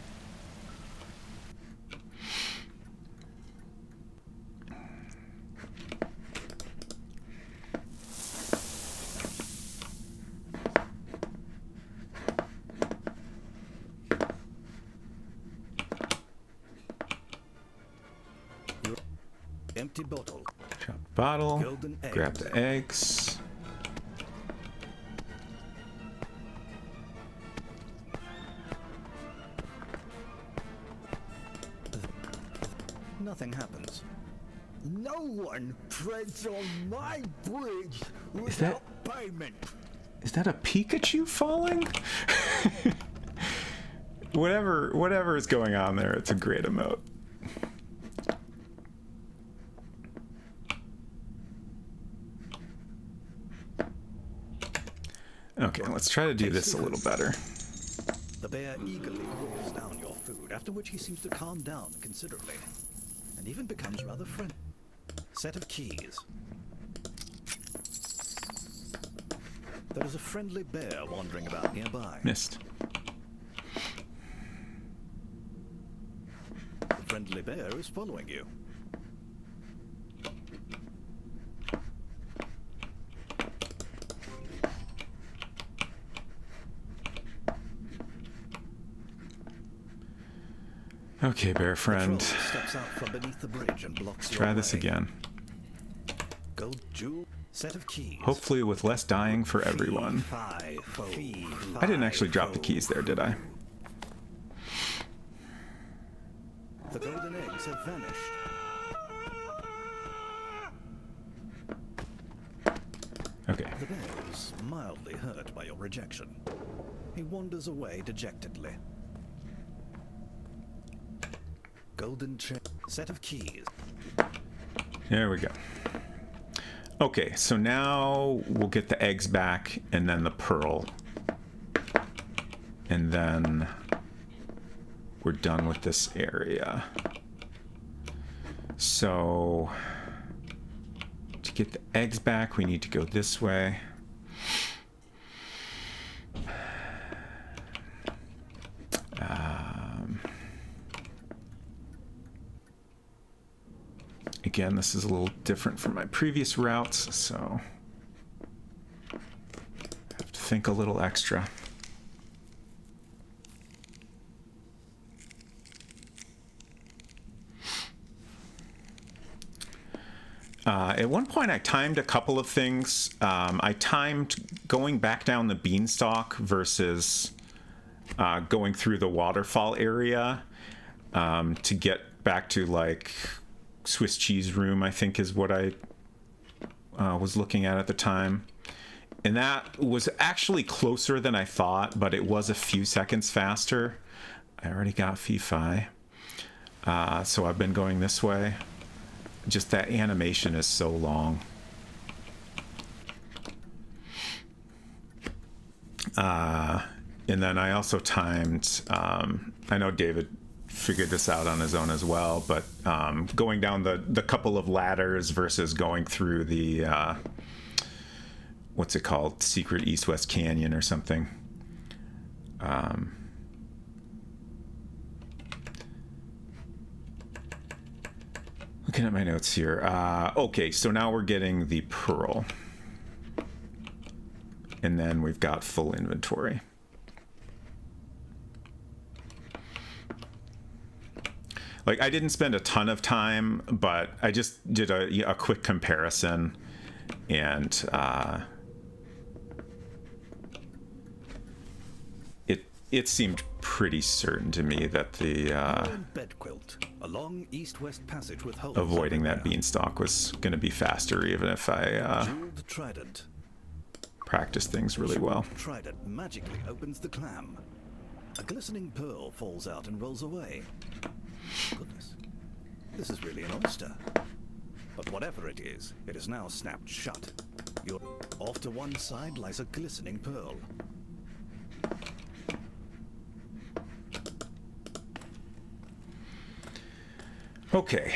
Empty bottle. Drop the bottle, Golden grab eggs. the eggs. Nothing happens. No one treads on my bridge Is that- without payment. Is that a Pikachu falling? Whatever is going on there, it's a great emote. Okay, let's try to do this a little better. The bear eagerly wolfs down your food, after which he seems to calm down considerably, and even becomes rather friendly. Set of keys. There is a friendly bear wandering about nearby. Missed. The friendly bear is following you. Okay, bear The friend. troll steps out from beneath the bridge and blocks your Try this way. again. Gold jewel. Set of keys. Hopefully with less dying for everyone. I didn't actually drop the keys there, did I? The golden eggs have vanished. Okay. The bear is mildly hurt by your rejection. He wanders away dejectedly. Golden set of keys. There we go. Okay, so now we'll get the eggs back and then the pearl. And then we're done with this area. So to get the eggs back, we need to go this way. Again, this is a little different from my previous routes, so I have to think a little extra. At one point, I timed a couple of things. I timed going back down the beanstalk versus going through the waterfall area to get back to like Swiss cheese room, I think is what I was looking at the time. And that was actually closer than I thought, but it was a few seconds faster. I already got Fee-Fi. So I've been going this way. Just that animation is so long. And then I also timed, I know David figured this out on his own as well, but going down the couple of ladders versus going through the, what's it called? Secret East-West Canyon or something. Looking at my notes here. Okay, so now we're getting the pearl. And then we've got full inventory. Like, I didn't spend a ton of time, but I just did a quick comparison. And it seemed pretty certain to me that the bed quilt, a long east-west passage with holes avoiding that everywhere. beanstalk was going to be faster, even if I Jeweled trident. practiced things really well. Trident magically opens the clam. A glistening pearl falls out and rolls away. Goodness, this is really an oyster. But whatever it is now snapped shut. You're off to one side lies a glistening pearl. Okay,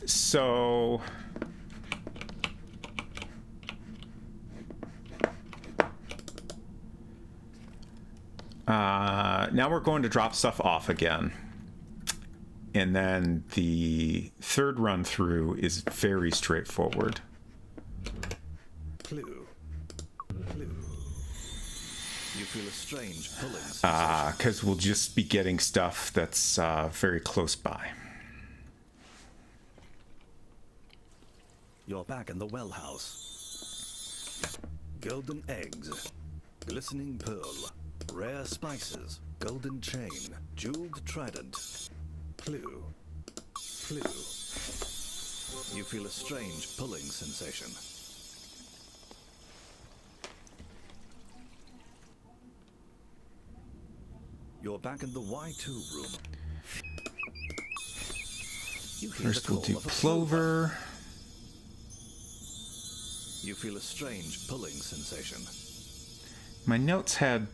so now we're going to drop stuff off again. And then the third run through is very straightforward. Clue. You feel a strange pulling sensation. Because we'll just be getting stuff that's very close by. You're back in the well house. Golden eggs, glistening pearl, rare spices, golden chain, jeweled trident. Clue. You feel a strange pulling sensation. You're back in the Y2 room. You hear First the we'll call do of a plover. You feel a strange pulling sensation. My notes had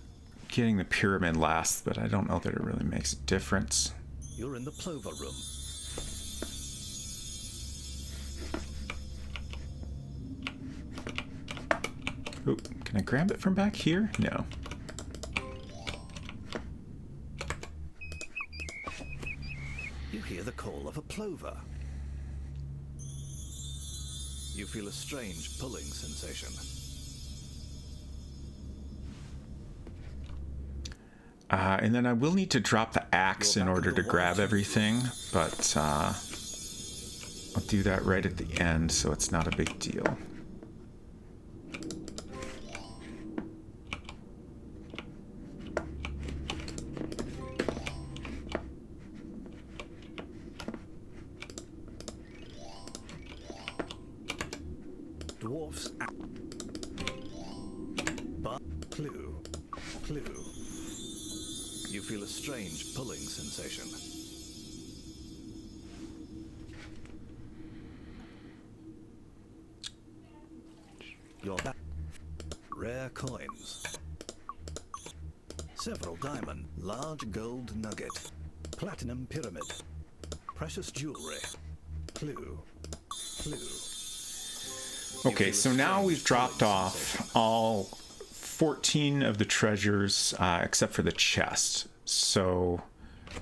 getting the pyramid last, but I don't know that it really makes a difference. You're in the plover room. Ooh, can I grab it from back here? No. You hear the call of a plover. You feel a strange pulling sensation. And then I will need to drop the axe in order to grab everything, but I'll do that right at the end, so it's not a big deal. Dwarfs. But clue. You feel a strange pulling sensation. You're back. Rare coins. Several diamond, large gold nugget, platinum pyramid, precious jewelry. Clue. Okay, so now we've dropped off all 14 of the treasures except for the chest. So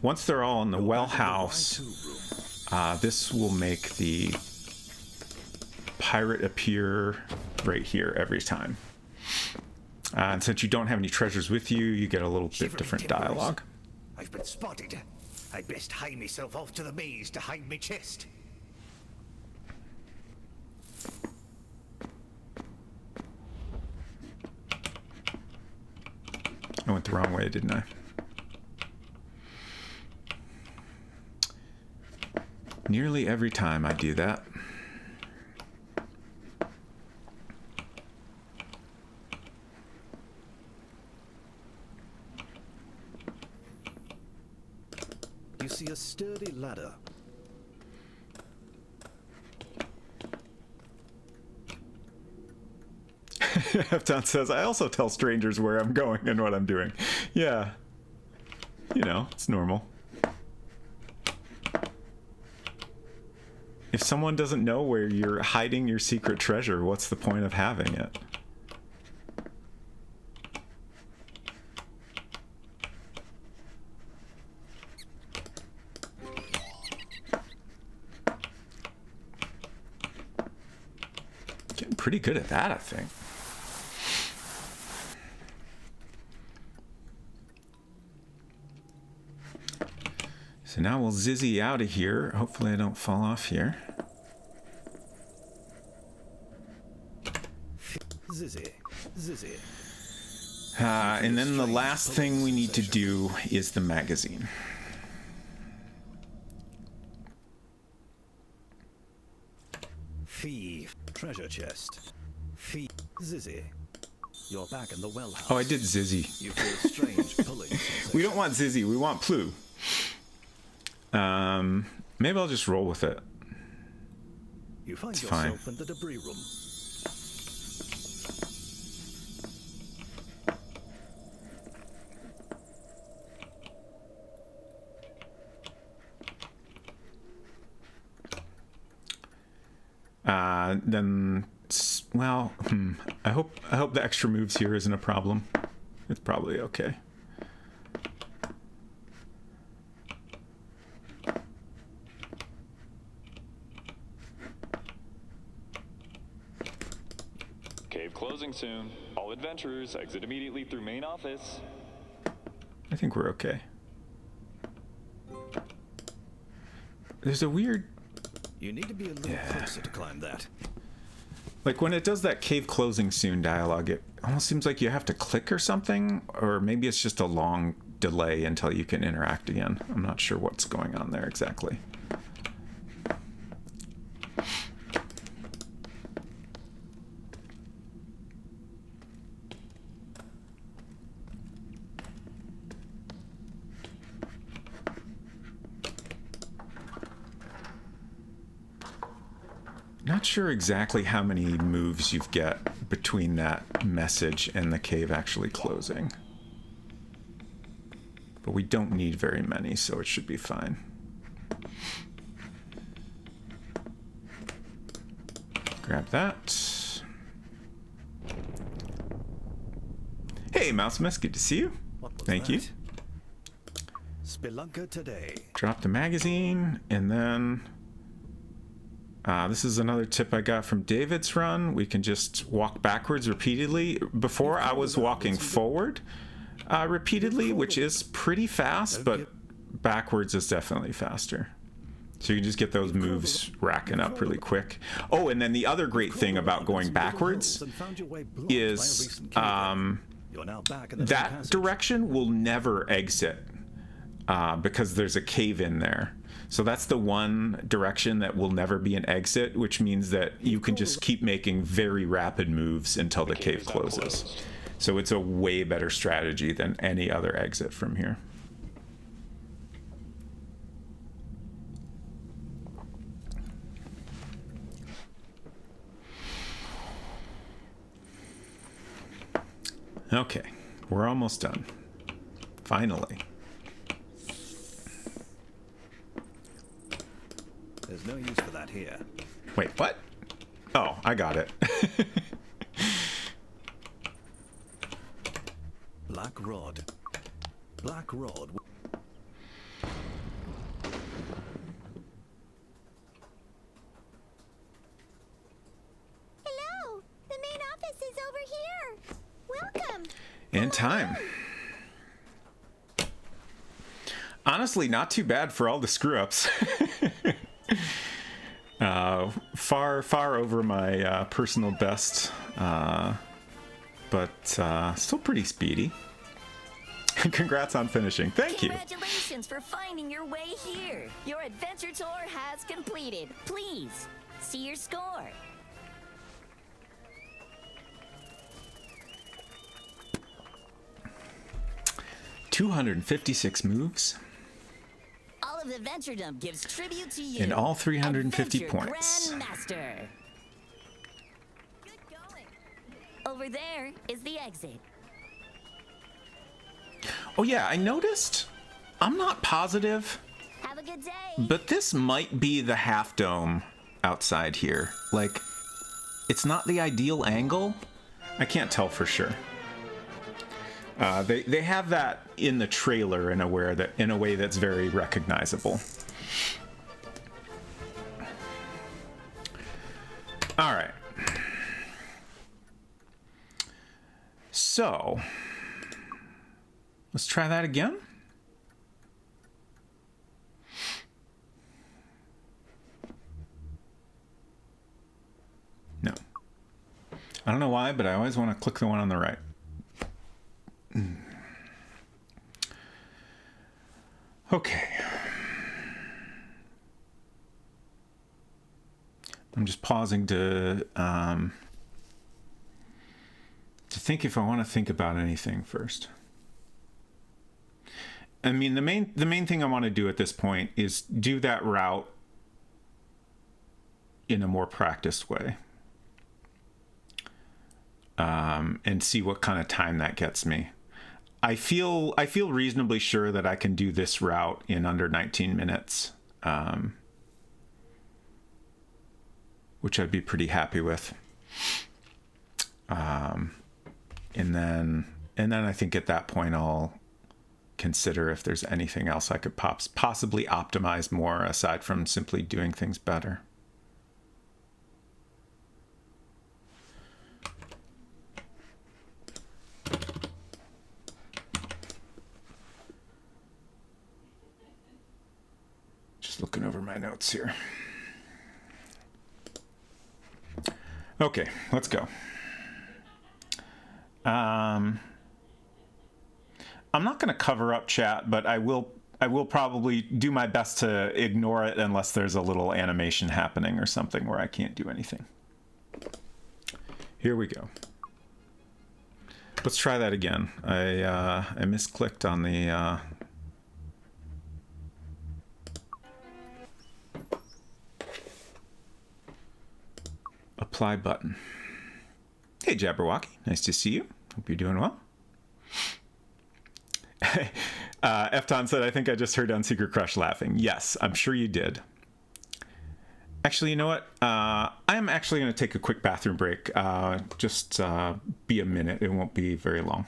once they're all in the well house, this will make the pirate appear right here every time. And since you don't have any treasures with you, you get a little bit different dialogue. I've been spotted. I'd best hie myself off to the maze to hide me chest. wrong way, didn't I? Nearly every time I do that. You see a sturdy ladder. Halftown says, I also tell strangers where I'm going and what I'm doing. Yeah. You know, it's normal. If someone doesn't know where you're hiding your secret treasure, what's the point of having it? Getting pretty good at that, I think. So now we'll zizzy out of here. Hopefully I don't fall off here. Zizzy, zizzy. And then the last thing we need to do is the magazine. Fee, treasure chest. Fee, zizzy. You're back in the well house. Oh, I did zizzy. You feel strange pulling sensation. We don't want zizzy, we want Plu. Maybe I'll just roll with it. You find It's yourself fine. in the debris room. Then, well, I hope the extra moves here isn't a problem. It's probably okay. Cave closing soon. All adventurers exit immediately through main office. I think we're okay. There's a weird, You need to be a little closer to climb that. like when it does that cave closing soon dialogue, it almost seems like you have to click or something, or maybe it's just a long delay until you can interact again. I'm not sure what's going on there exactly. Not sure exactly how many moves you get between that message and the cave actually closing. But we don't need very many, so it should be fine. Grab that. Hey, Mouse Miss, good to see you. What was Thank you. that? Spelunker today. Drop the magazine, and then this is another tip I got from David's run. We can just walk backwards repeatedly. Before I was walking forward repeatedly, which is pretty fast, but backwards is definitely faster. So you can just get those moves racking up really quick. Oh, and then the other great thing about going backwards is that direction will never exit because there's a cave in there. So that's the one direction that will never be an exit, which means that you can just keep making very rapid moves until the cave closes. So it's a way better strategy than any other exit from here. Okay, we're almost done. Finally. There's no use for that here. Wait, what? Oh, I got it. Black rod. Black rod. Hello! The main office is over here! Welcome! In time. Honestly, not too bad for all the screw-ups. Far over my personal best, but still pretty speedy. Congrats on finishing. Thank you. Congratulations for finding your way here. Your adventure tour has completed. Please, see your score. $256 moves. All of Adventuredom gives tribute to you. And all 350 Adventure points. Grandmaster. Good going. Over there is the exit. Oh yeah, I noticed, I'm not positive, Have a good day. but this might be the half dome outside here. Like, it's not the ideal angle. I can't tell for sure. They have that in the trailer in a way that's very recognizable. All right. So, let's try that again. No. I don't know why, but I always want to click the one on the right. Okay. I'm just pausing to think if I want to think about anything first. I mean, the main thing I want to do at this point is do that route in a more practiced way, and see what kind of time that gets me. I feel reasonably sure that I can do this route in under 19 minutes, which I'd be pretty happy with. And then I think at that point I'll consider if there's anything else I could possibly optimize more aside from simply doing things better. Just looking over my notes here. Okay, let's go. I'm not going to cover up chat, but I will probably do my best to ignore it unless there's a little animation happening or something where I can't do anything. Here we go. Let's try that again. I misclicked on the apply button. Hey Jabberwocky, nice to see you. Hope you're doing well. Efton said, I think I just heard on Secret Crush laughing. Yes, I'm sure you did. Actually, you know what? I'm actually going to take a quick bathroom break. Just be a minute. It won't be very long.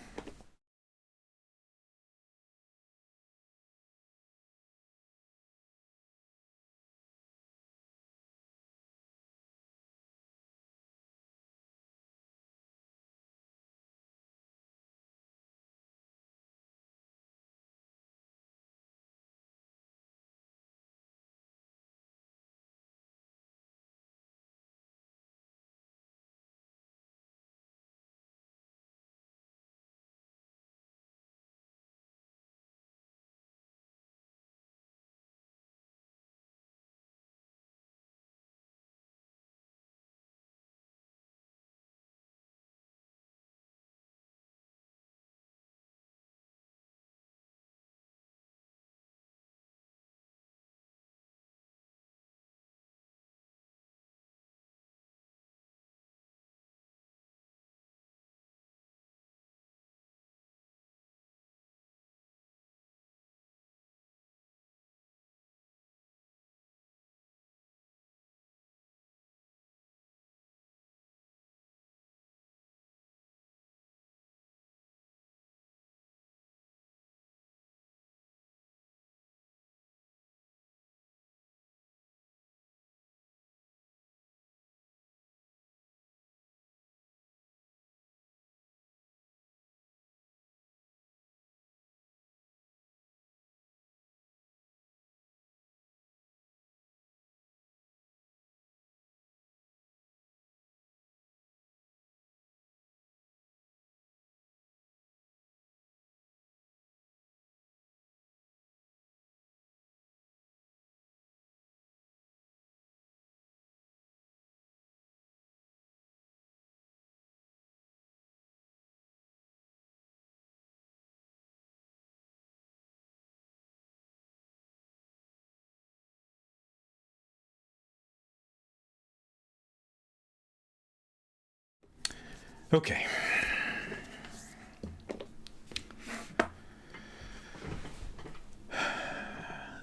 Okay.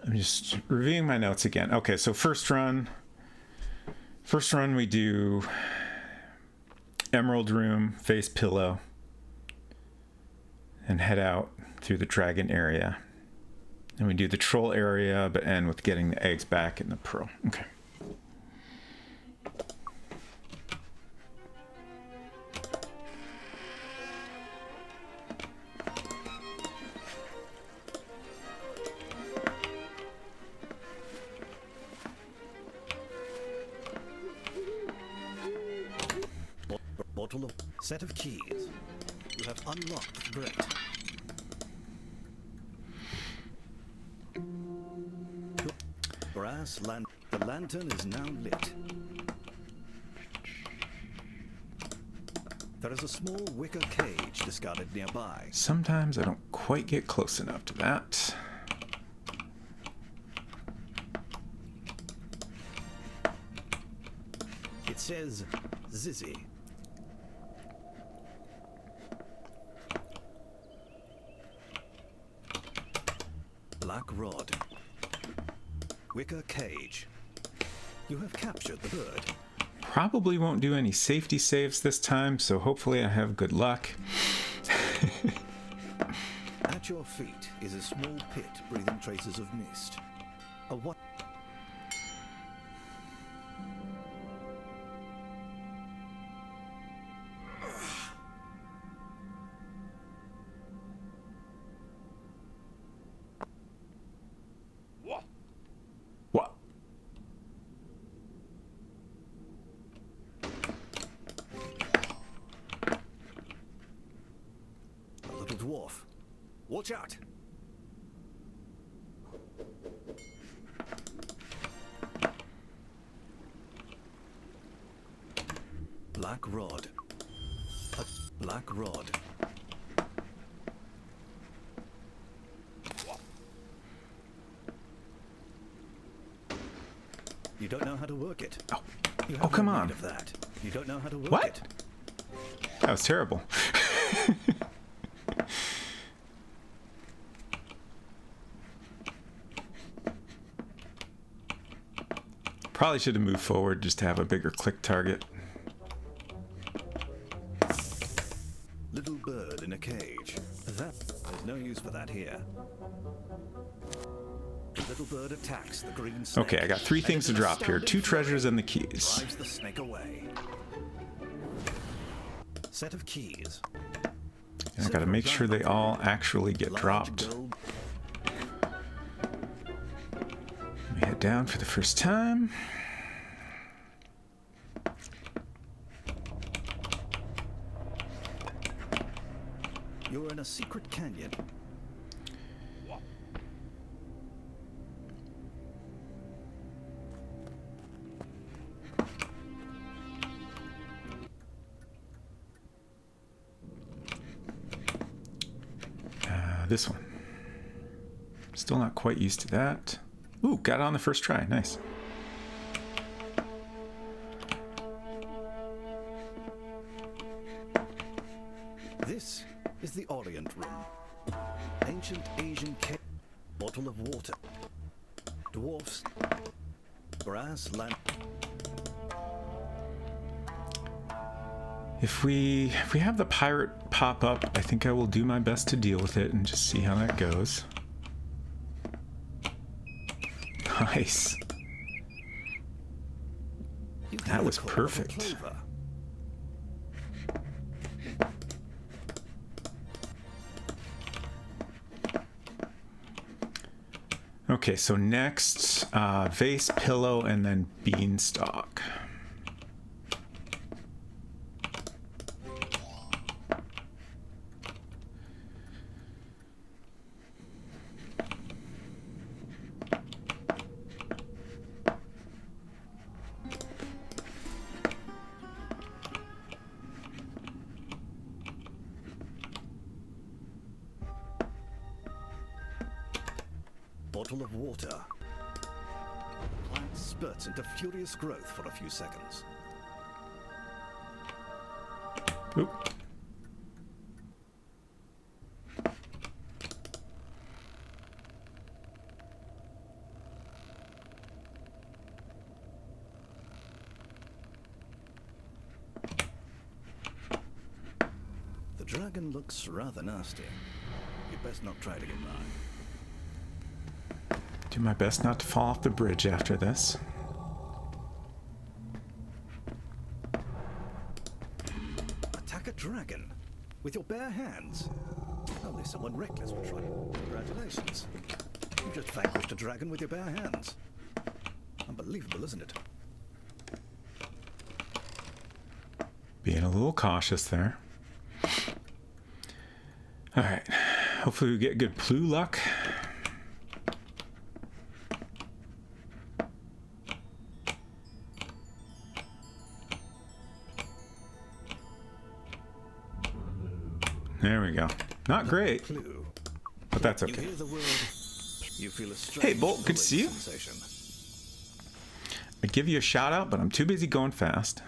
I'm just reviewing my notes again. Okay, so first run we do Emerald Room, Face Pillow, and head out through the dragon area. And we do the troll area, but end with getting the eggs back in the pearl. Okay. Bottle of set of keys. You have unlocked the grate. Brass lamp. The lantern is now lit. There is a small wicker cage discarded nearby. Sometimes I don't quite get close enough to that. It says Zizzy. Black rod. Wicker cage. You have captured the bird. Probably won't do any safety saves this time, so hopefully I have good luck. At your feet is a small pit breathing traces of mist. A what? What? A little dwarf. Watch out! Black rod. A black rod. You don't know how to work it. Oh, You oh have come no on. need of that. You don't know how to work What? it. That was terrible. Probably should have moved forward just to have a bigger click target. Little bird in a cage. There's no use for that here. The little bird attacks the green snake. Okay, I got 3 things to And in drop here. astounding 2 treasures fury, and the keys. drives the snake away. Set of keys. And I gotta make sure they all actually get Large dropped. gold. We head down for the first time. You're in a secret canyon. This one. Still not quite used to that. Ooh, got it on the first try. Nice. This is the Orient Room. Ancient Asian cave. Bottle of water. Dwarfs. Brass lamp. If we have the pirate pop up, I think I will do my best to deal with it and just see how that goes. Nice. You That hear the was call of a perfect. plover. Okay, so next, vase, pillow, and then beanstalk. Bottle of water. Plant spurts into furious growth for a few seconds. Oop. The dragon looks rather nasty. You'd best not try to get by. Do my best not to fall off the bridge after this. Attack a dragon with your bare hands. Only someone reckless would try. Congratulations. You just vanquished a dragon with your bare hands. Unbelievable, isn't it? Being a little cautious there. All right. Hopefully we get good clue luck. There we go. Not great, Clue. but that's You okay. hear the word. You feel a strange Hey, Bolt, good to see you. sensation. I'd give you a shout out, but I'm too busy going fast.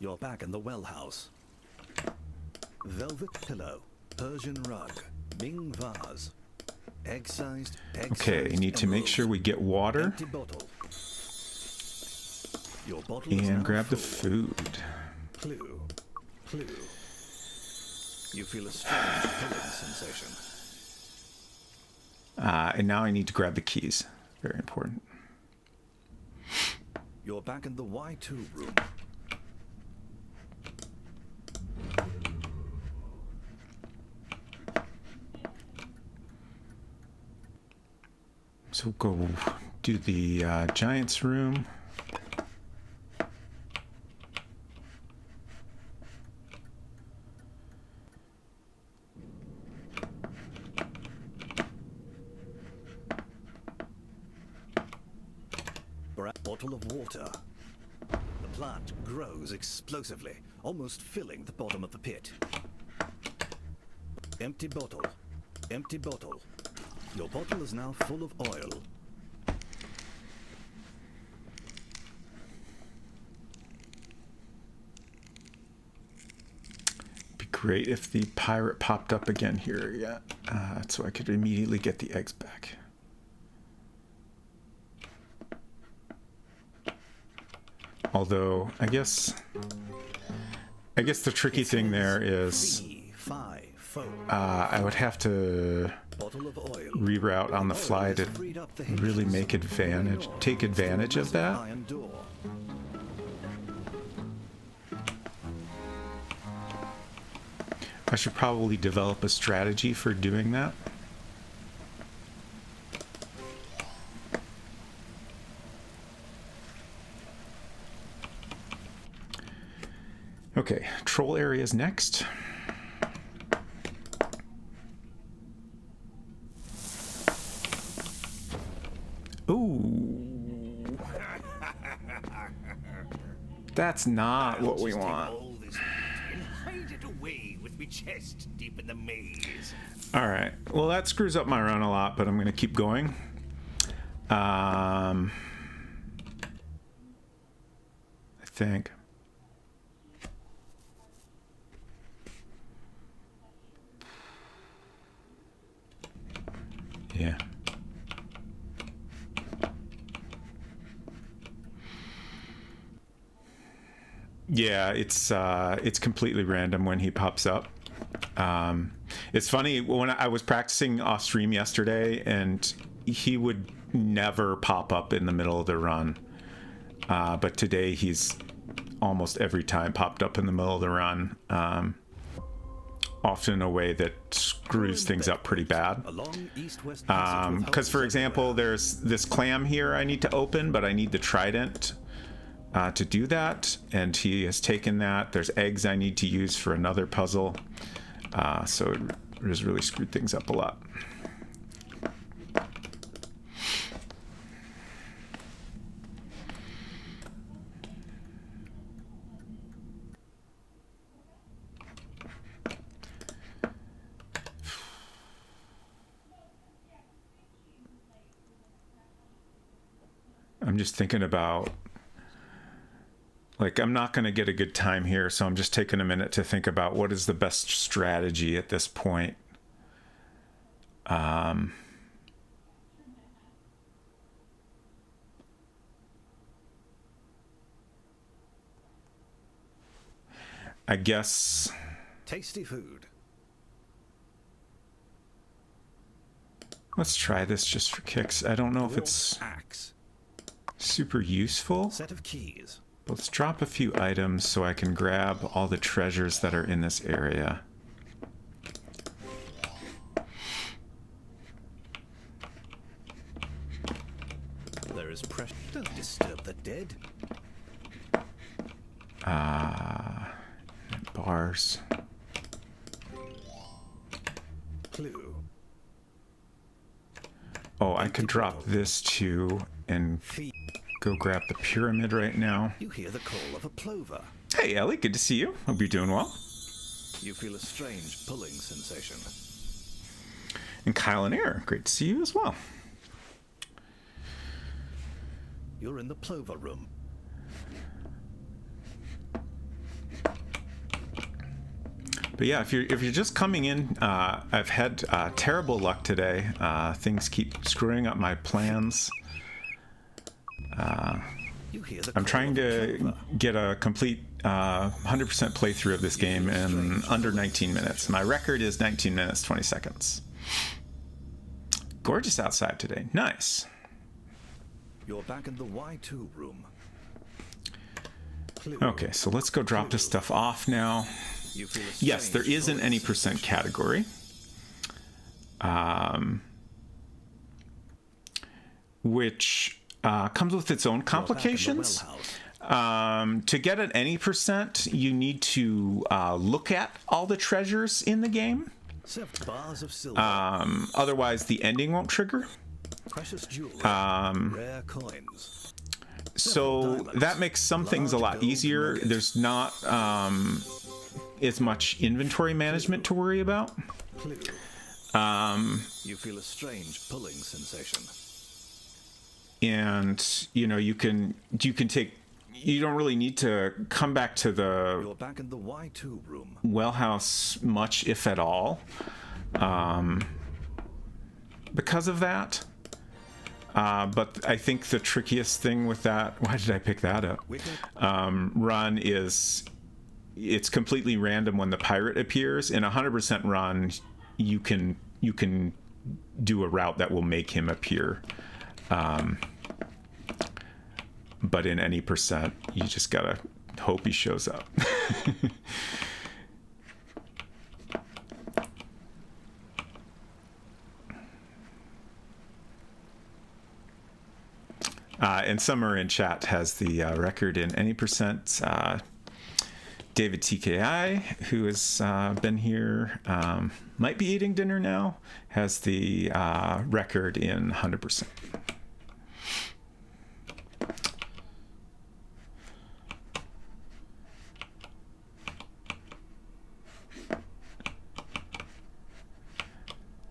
You're back in the well house. Velvet pillow, Persian rug, Ming vase, egg-sized. Okay, you need to make sure we get water Empty bottle. Your bottle is and now grab the full. food. Clue. Clue. You feel a strange pulling sensation. And now I need to grab the keys. Very important. You're back in the Y2 room. So go do the Giants room. Bottle of water. The plant grows explosively, almost filling the bottom of the pit. Empty bottle. Empty bottle. Your bottle is now full of oil. Be great if the pirate popped up again here, so I could immediately get the eggs back. Although I guess the tricky thing there is 3, 5, 4. I would have to Bottle of oil. reroute on the fly to really take advantage of that. Iron door. I should probably develop a strategy for doing that. Okay, troll areas next. Ooh. That's not what we want. All this and hide it away with me chest deep in the maze. All right. Well, that screws up my run a lot, but I'm going to keep going. I think. Yeah. Yeah, it's completely random when he pops up. It's funny, when I was practicing off stream yesterday, and he would never pop up in the middle of the run. But today he's almost every time popped up in the middle of the run. Often in a way that screws things up pretty bad. Along east-west passage with Because, for houses example, everywhere. there's this clam here I need to open, but I need the trident to do that, and he has taken that. There's eggs I need to use for another puzzle, so it has really screwed things up a lot. I'm just thinking about Like, I'm not going to get a good time here, so I'm just taking a minute to think about what is the best strategy at this point. I guess... Tasty food. Let's try this just for kicks. I don't know if it's Axe. super useful. Set of keys. Let's drop a few items so I can grab all the treasures that are in this area. There is pressure. Don't disturb the dead. Bars. Clue. Oh, I could drop this too and Fee. go grab the pyramid right now. You hear the call of a plover. Hey, Ellie, good to see you. Hope you're doing well. You feel a strange pulling sensation. And Kyle and Air, great to see you as well. You're in the plover room. But yeah, if you're just coming in, I've had terrible luck today. Things keep screwing up my plans. You hear the I'm call trying of a to plover. get a complete 100% playthrough of this game in under 19 minutes. My record is 19 minutes, 20 seconds. Gorgeous outside today. Nice. You're back in the Y2 room. Clue. Okay, so let's go drop this stuff off now. You feel a Yes, there strange is an pulling any percent sensation. category. Which comes with its own You're back in the complications. well house. To get an any percent, you need to look at all the treasures in the game. 7 bars of silver. Otherwise, the ending won't trigger. Precious jewelry. Rare coins. So diamonds. that makes some things a Large lot gold easier. nuggets. There's not as much inventory management to worry about. Clue. You feel a strange pulling sensation. And you can take. You don't really need to come back to the You're back in the Y2 room. well house much, if at all, because of that. But I think the trickiest thing with that, why did I pick that up? Wicked. Run is, it's completely random when the pirate appears. In a 100% run, you can do a route that will make him appear. But in any percent, you just gotta hope he shows up. And Summer in chat has the record in any percent. David TKI, who has been here, might be eating dinner now, has the record in 100%.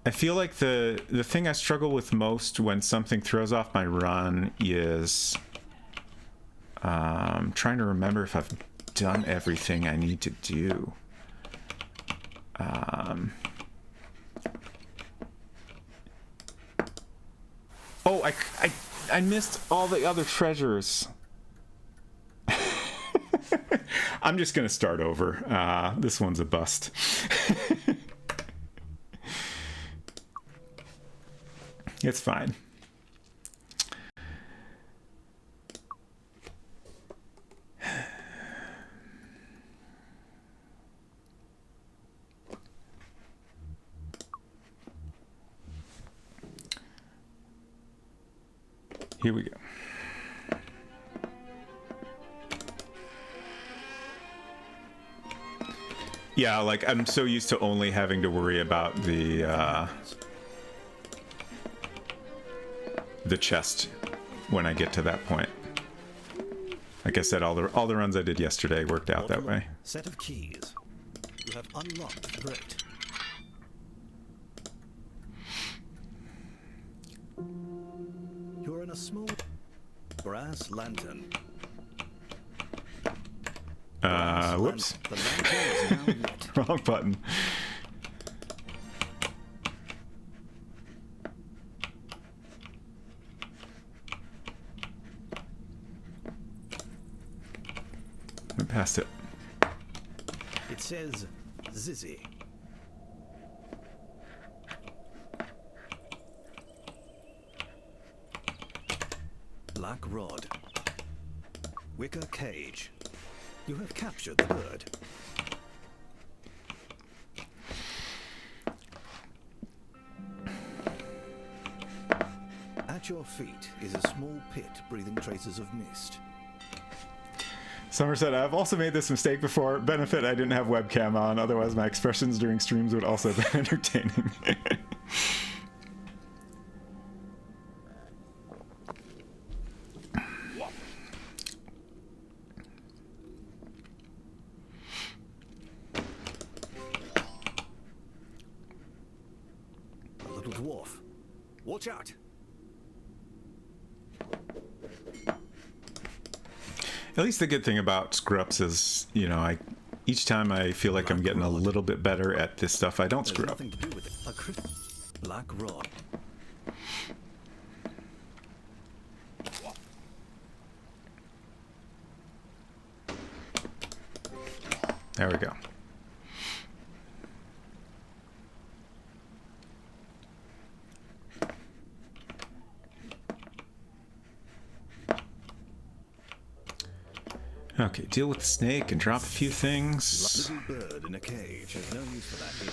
I feel like the thing I struggle with most when something throws off my run is trying to remember if I've done everything I need to do. Oh, I missed all the other treasures. I'm just gonna start over. This one's a bust. It's fine. Here we go. Yeah, like I'm so used to only having to worry about the chest when I get to that point. Like I said, all the runs I did yesterday worked out that way. Set of keys. You have unlocked the grate. You're in a small brass lantern. Whoops. The lantern is now lit. Wrong button. We passed it. It says Zizzy. Black rod. Wicker cage. You have captured the bird. At your feet is a small pit breathing traces of mist. Summer said, I've also made this mistake before. Benefit, I didn't have webcam on. Otherwise, my expressions during streams would also have been entertaining. A little dwarf. Watch out! At least the good thing about screw ups is, you know, each time I feel like I'm getting a little bit better at this stuff, I don't There's screw up. nothing to do with it. A black rod. There we go. Okay, deal with the snake and drop a few things. Little bird in a cage. There's no use for that here.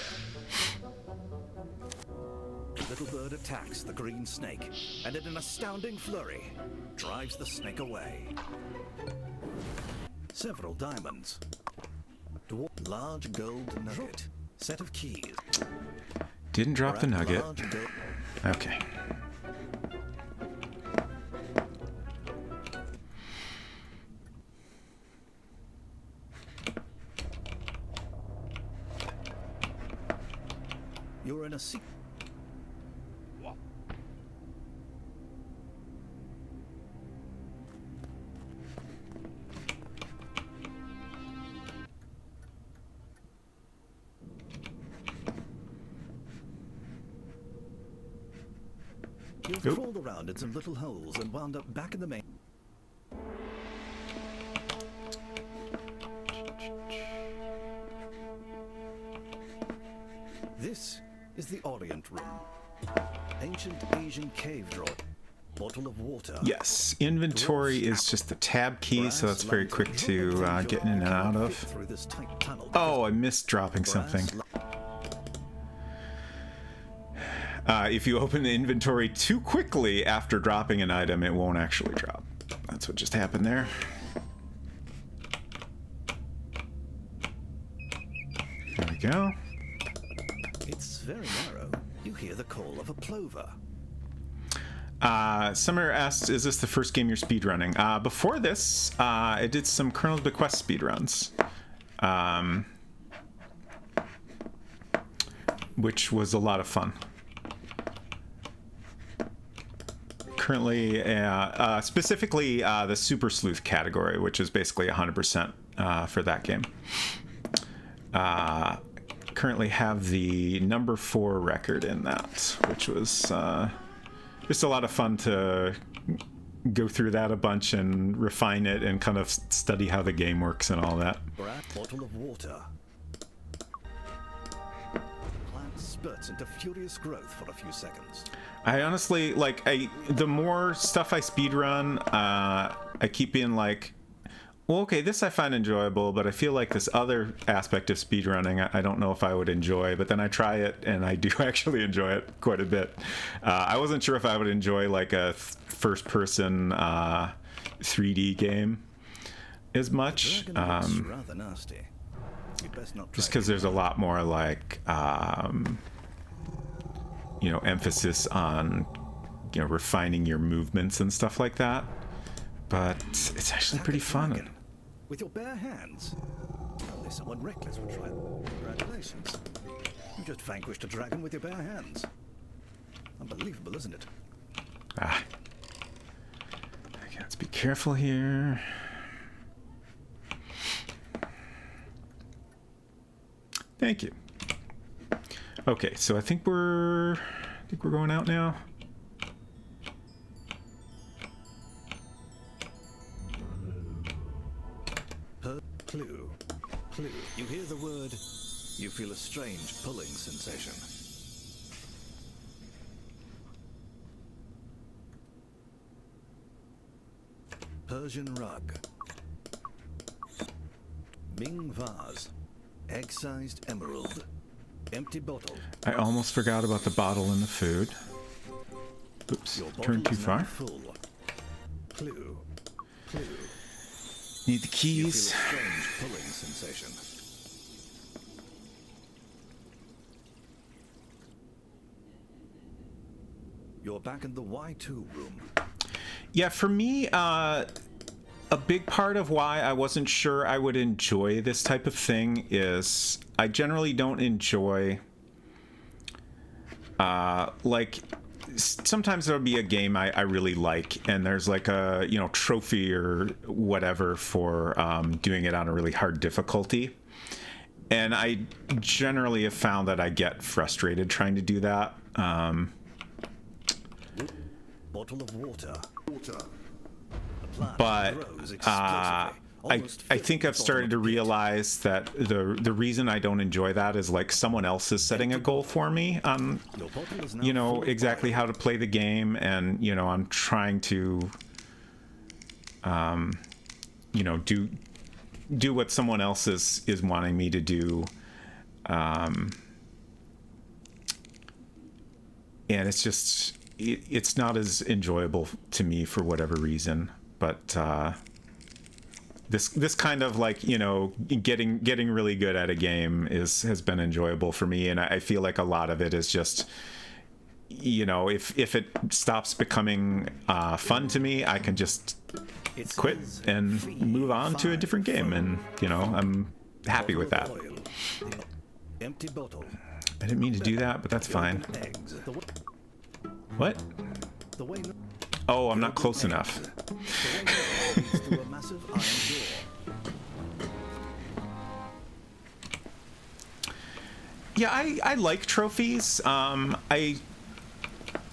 Little bird attacks the green snake, and in an astounding flurry, drives the snake away. Several diamonds. Large gold nugget. Set of keys. Didn't drop the nugget. Large gold- Okay. You're in a seat. You've Oop. crawled around in some little holes and wound up back in the main. This is the Orient Room. Ancient Asian cave drawer. Bottle of water. Yes, inventory is just the tab key, so that's very quick to get in and out of. Through this tight tunnel. Oh, I missed dropping something. If you open the inventory too quickly after dropping an item, it won't actually drop. That's what just happened there. There we go. It's very narrow. You hear the call of a plover. Summer asked, is this the first game you're speedrunning? Before this, I did some Colonel's Bequest speedruns. Which was a lot of fun. Currently, specifically the Super Sleuth category, which is basically 100% for that game. Currently have the number 4 record in that, which was just a lot of fun to go through that a bunch and refine it and kind of study how the game works and all that. Bottle of water. Plant spurts into furious growth for a few seconds. I honestly, like, the more stuff I speedrun, I keep being like, well, okay, this I find enjoyable, but I feel like this other aspect of speedrunning, I don't know if I would enjoy, but then I try it, and I do actually enjoy it quite a bit. I wasn't sure if I would enjoy, like, a first-person 3D game as much, Rather nasty. You'd best not just try because there's a lot more, like, you know, emphasis on, you know, refining your movements and stuff like that. But it's actually pretty fun. With your bare hands. Only someone reckless would try. Congratulations. You just vanquished a dragon with your bare hands. Unbelievable, isn't it? Okay, let's be careful here. Thank you. Okay, so I think we're going out now. Clue. Clue. You hear the word, you feel a strange pulling sensation. Persian rug. Ming vase. Egg-sized emerald. Empty bottle. I almost forgot about the bottle and the food. Oops, Your turned bottle too is now far. full. Clue. Clue. Need the You feel a keys. strange pulling sensation. You're back in the Y2 room. Yeah, for me, a big part of why I wasn't sure I would enjoy this type of thing is I generally don't enjoy, like, sometimes there'll be a game I really like, and there's like a, you know, trophy or whatever for doing it on a really hard difficulty. And I generally have found that I get frustrated trying to do that. Bottle of water. But I think I've started to realize that the reason I don't enjoy that is like someone else is setting a goal for me on, you know, exactly how to play the game, and you know, I'm trying to you know, do what someone else is wanting me to do, and it's just it's not as enjoyable to me for whatever reason. But this kind of, like, you know, getting really good at a game has been enjoyable for me, and I feel like a lot of it is just, you know, if it stops becoming fun to me, I can just quit and move on to a different game, and you know, I'm happy with that. Empty bottle. I didn't mean to do that, but that's fine. Eggs. What? The way Oh, I'm not close enough. leads to a massive iron door. Yeah, I like trophies. I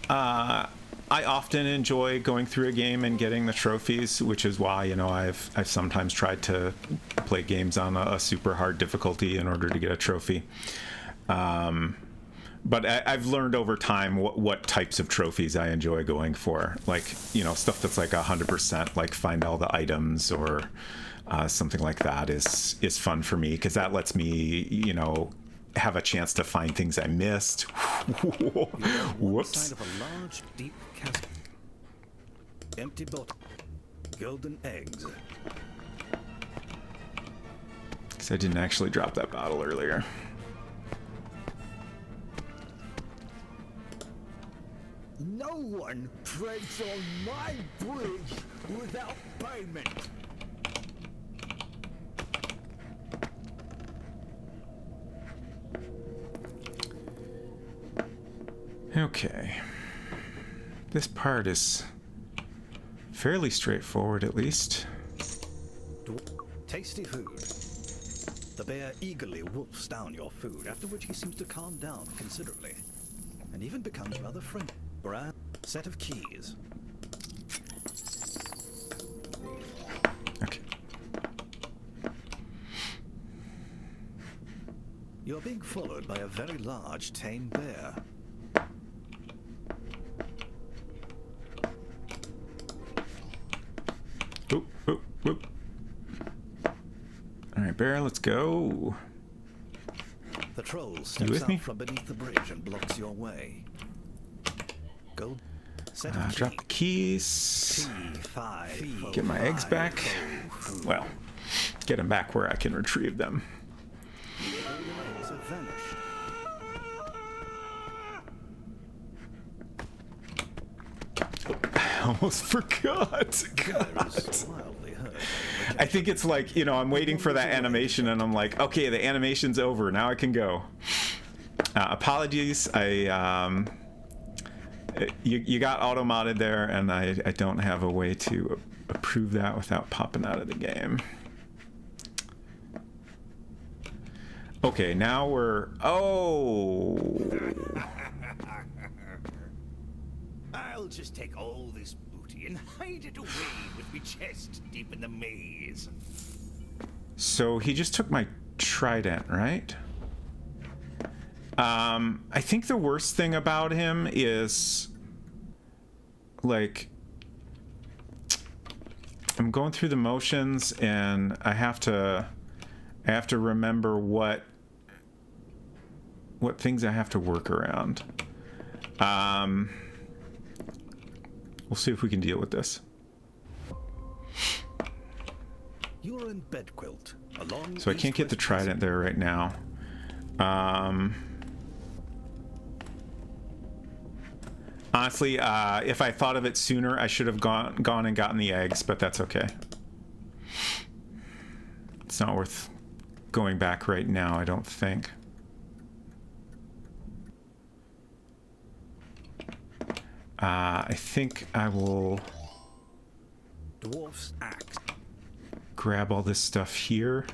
often enjoy going through a game and getting the trophies, which is why, you know, I've sometimes tried to play games on a super hard difficulty in order to get a trophy. But I've learned over time what types of trophies I enjoy going for. Like, you know, stuff that's like 100%, like find all the items or something like that is fun for me, because that lets me, you know, have a chance to find things I missed. Whoops. Side of a large, deep chasm. Empty bottle. Golden eggs. Because I didn't actually drop that bottle earlier. No one treads on my bridge without payment. Okay. This part is fairly straightforward, at least. Tasty food. The bear eagerly wolfs down your food, after which he seems to calm down considerably, and even becomes rather friendly. Brand set of keys. Okay. You're being followed by a very large tame bear. Oop, oop, oop. All right, bear, let's go. The troll with steps me? out from beneath the bridge and blocks your way. Go. Set of Drop the keys. T5. Get my eggs back. Well, get them back where I can retrieve them. Eggs have vanished. I almost forgot. God. Is wildly hurt. I think it's like, you know, I'm waiting for that animation, and I'm like, okay, the animation's over. Now I can go. Apologies. You got auto-modded there, and I don't have a way to approve that without popping out of the game. Okay, now we're... Oh! I'll just take all this booty and hide it away with me chest deep in the maze. So he just took my trident, right? I think the worst thing about him is, like, I'm going through the motions and I have to remember what things I have to work around. We'll see if we can deal with this. You're in bed quilt. So I can't get the trident there right now. Honestly, if I thought of it sooner, I should have gone and gotten the eggs, but that's okay. It's not worth going back right now, I don't think. I think I will Dwarf's axe. grab all this stuff here.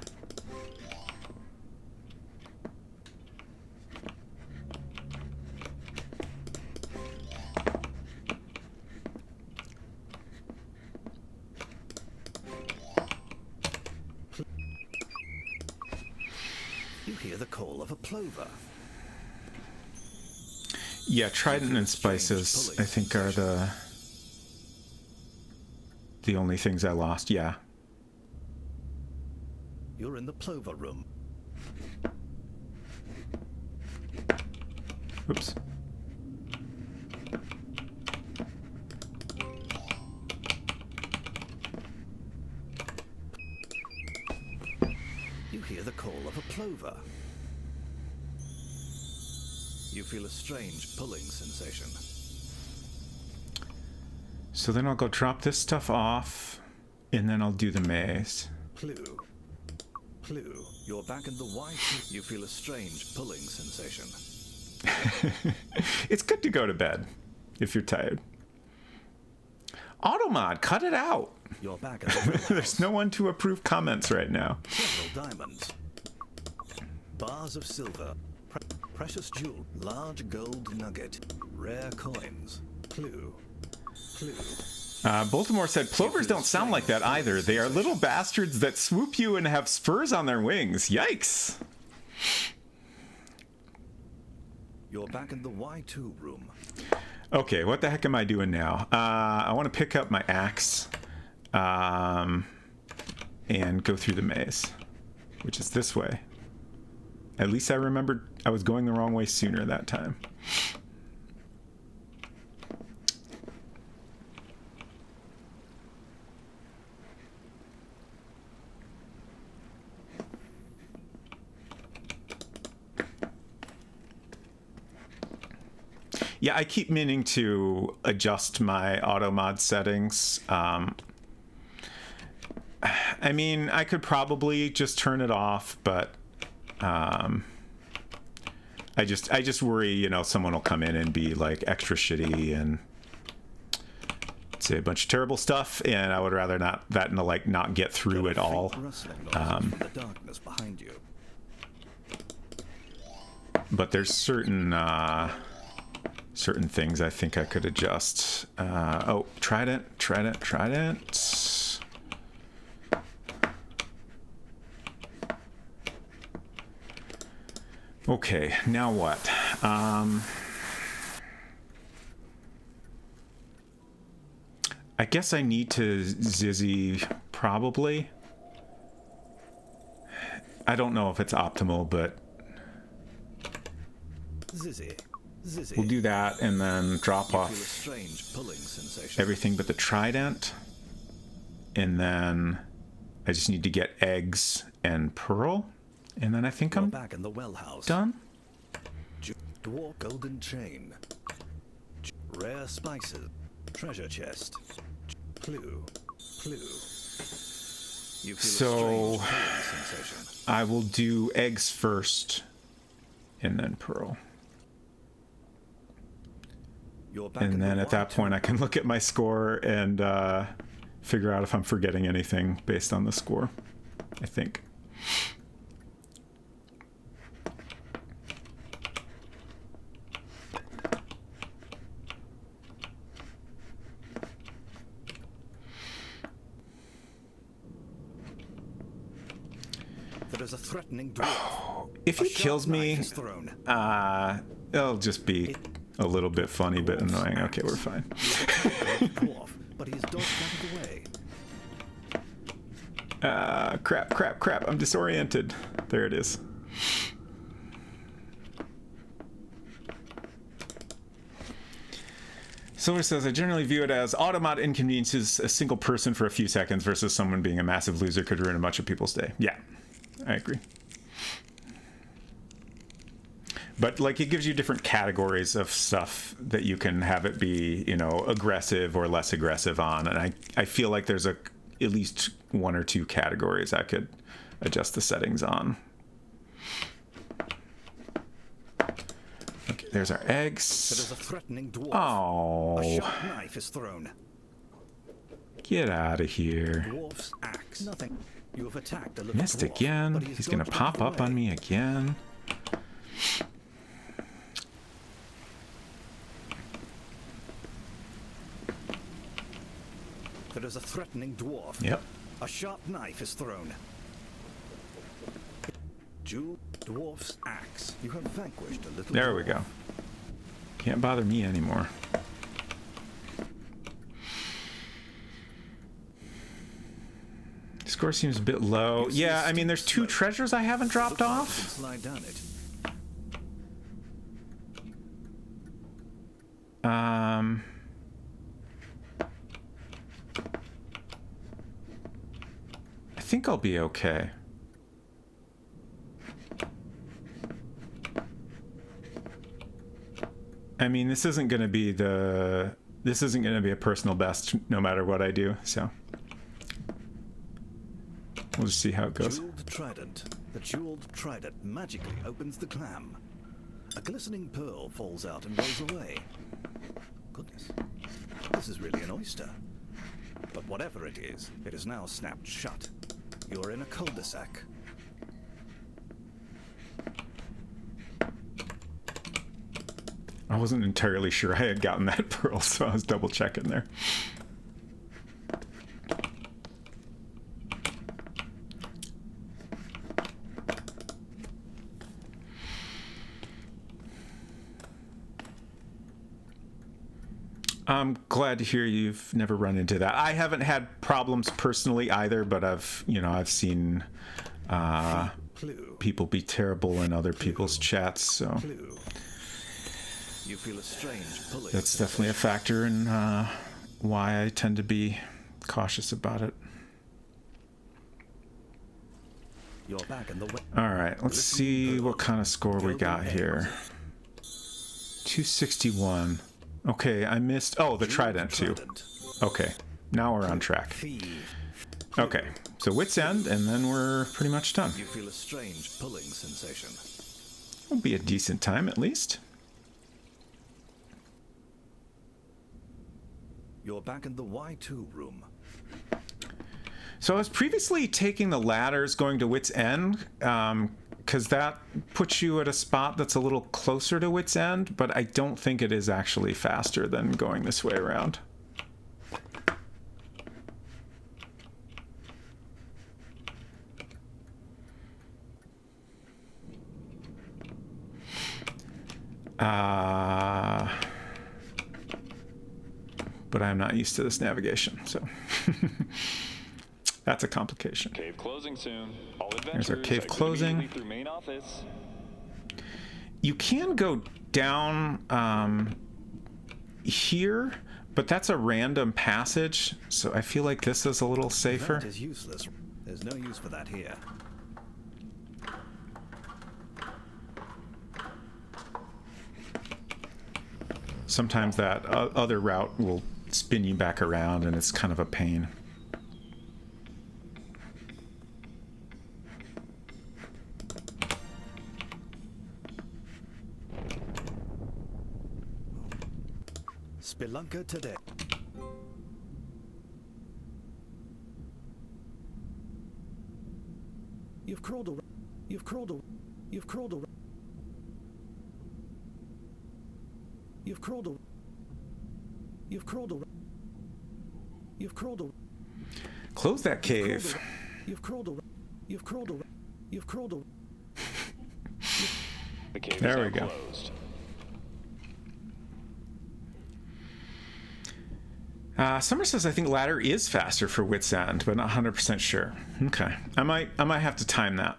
You hear the call of a plover. Yeah, trident and spices, I think, are the only things I lost. Yeah. You're in the plover room. Oops. You hear the call of a plover. You feel a strange pulling sensation. So then I'll go drop this stuff off, and then I'll do the maze. Clue. Clue. You're back in the white. You feel a strange pulling sensation. It's good to go to bed if you're tired. Automod, cut it out. You're back at the There's no one to approve comments right now. Several diamonds. Bars of silver. Precious jewel. Large gold nugget. Rare coins. Clue. Clue. Baltimore said, plovers don't sound like that either. They are little bastards that swoop you and have spurs on their wings. Yikes. You're back in the Y2 room. Okay, what the heck am I doing now? I want to pick up my axe and go through the maze, which is this way. At least I remembered I was going the wrong way sooner that time. Yeah, I keep meaning to adjust my auto mod settings. I mean, I could probably just turn it off, but I just worry, you know, someone will come in and be like extra shitty and say a bunch of terrible stuff, and I would rather not get through it all. The darkness behind you. But there's certain things I think I could adjust. Oh, trident. Okay, now what? I guess I need to Zizzy, probably. I don't know if it's optimal, but Zizzy. we'll do that and then drop Feel a off strange pulling sensation. everything but the trident. And then I just need to get eggs and pearl. And then I think You're I'm back in the well house. done. Dwarf golden chain. Rare spices. Treasure chest. Clue. You feel So a strange pulling sensation. I will do eggs first and then pearl. You're back in And the then at that white point I can look at my score and figure out if I'm forgetting anything based on the score, I think. There is a threatening dwarf. If he kills me, thrown. it'll just be a little bit funny, but annoying. Okay, we're fine. Dwarf, but he is dodged out of the way. Crap. I'm disoriented. There it is. Silver says, I generally view it as Automod inconveniences a single person for a few seconds versus someone being a massive loser could ruin a bunch of people's day. Yeah, I agree. But like, it gives you different categories of stuff that you can have it be, you know, aggressive or less aggressive on. And I feel like there's at least one or two categories I could adjust the settings on. Okay, there's our eggs. There is a threatening dwarf. Oh. A sharp knife is thrown. Get out of here. Dwarf's axe. Nothing. You have attacked a little Missed dwarf, again. but he is He's gonna dodged pop out of up the on way. me again. There is a threatening dwarf. Yep. A sharp knife is thrown. Jewel dwarf's axe. You have vanquished a little There we dwarf. go. Can't bother me anymore. Score seems a bit low. You see Yeah, a I mean, there's steep 2 slope. treasures I haven't dropped Looks like you off. can slide down it. I think I'll be okay. I mean, this isn't going to be a personal best no matter what I do, so we'll just see how it goes. Jeweled trident. The jeweled trident magically opens the clam. A glistening pearl falls out and rolls away. Goodness, this is really an oyster. But whatever it is now snapped shut. You're in a cul-de-sac. I wasn't entirely sure I had gotten that pearl, so I was double checking there. I'm glad to hear you've never run into that. I haven't had problems personally either, but I've seen Clue. people be terrible in other people's chats, so Clue. You feel a strange pulling. that's definitely a factor in why I tend to be cautious about it. You're back in the way. All right, let's see what kind of score we got here. 261. Okay, I missed. Oh, the trident too. Okay, now we're on track. Thief. Okay, so wit's end, and then we're pretty much done. You feel a strange pulling sensation. It'll be a decent time at least. You're back in the Y2 room. So I was previously taking the ladders going to wit's end, because that puts you at a spot that's a little closer to wit's end, but I don't think it is actually faster than going this way around. But I'm not used to this navigation, so that's a complication. Cave closing soon. All There's our adventurers cave exit closing. immediately through main office. You can go down here, but that's a random passage, so I feel like this is a little safer. That is useless. There's no use for that here. Sometimes that other route will spin you back around, and it's kind of a pain. Spelunker today. You've crawled around. You've crawled around. You've crawled around. You've crawled around. You've crawled around. You've crawled around. Close that cave. You've crawled around. You've crawled around. You've crawled a... The cave There is we now go. closed. Summer says I think ladder is faster for Wit's End, but not 100% sure. Okay, I might have to time that.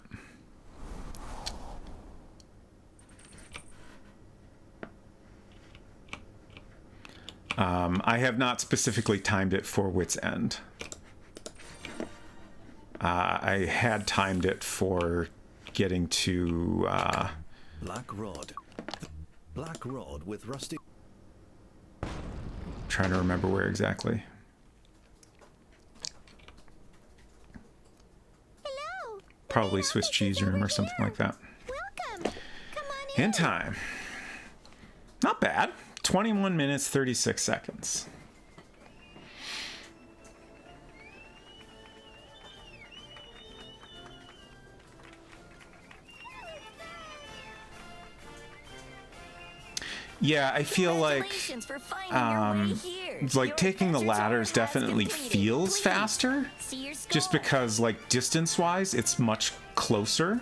I have not specifically timed it for Wit's End. I had timed it for getting to Black rod. Black rod with rusty... trying to remember where exactly. Hello. Probably Swiss cheese room or something like that. Welcome. Come on in. In time. Not bad. 21 minutes, 36 seconds. Yeah, I feel like Congratulations for finding your way here. like Your taking the adventure tour ladders has definitely completed. feels Please, faster, see your just score. because like distance-wise it's much closer,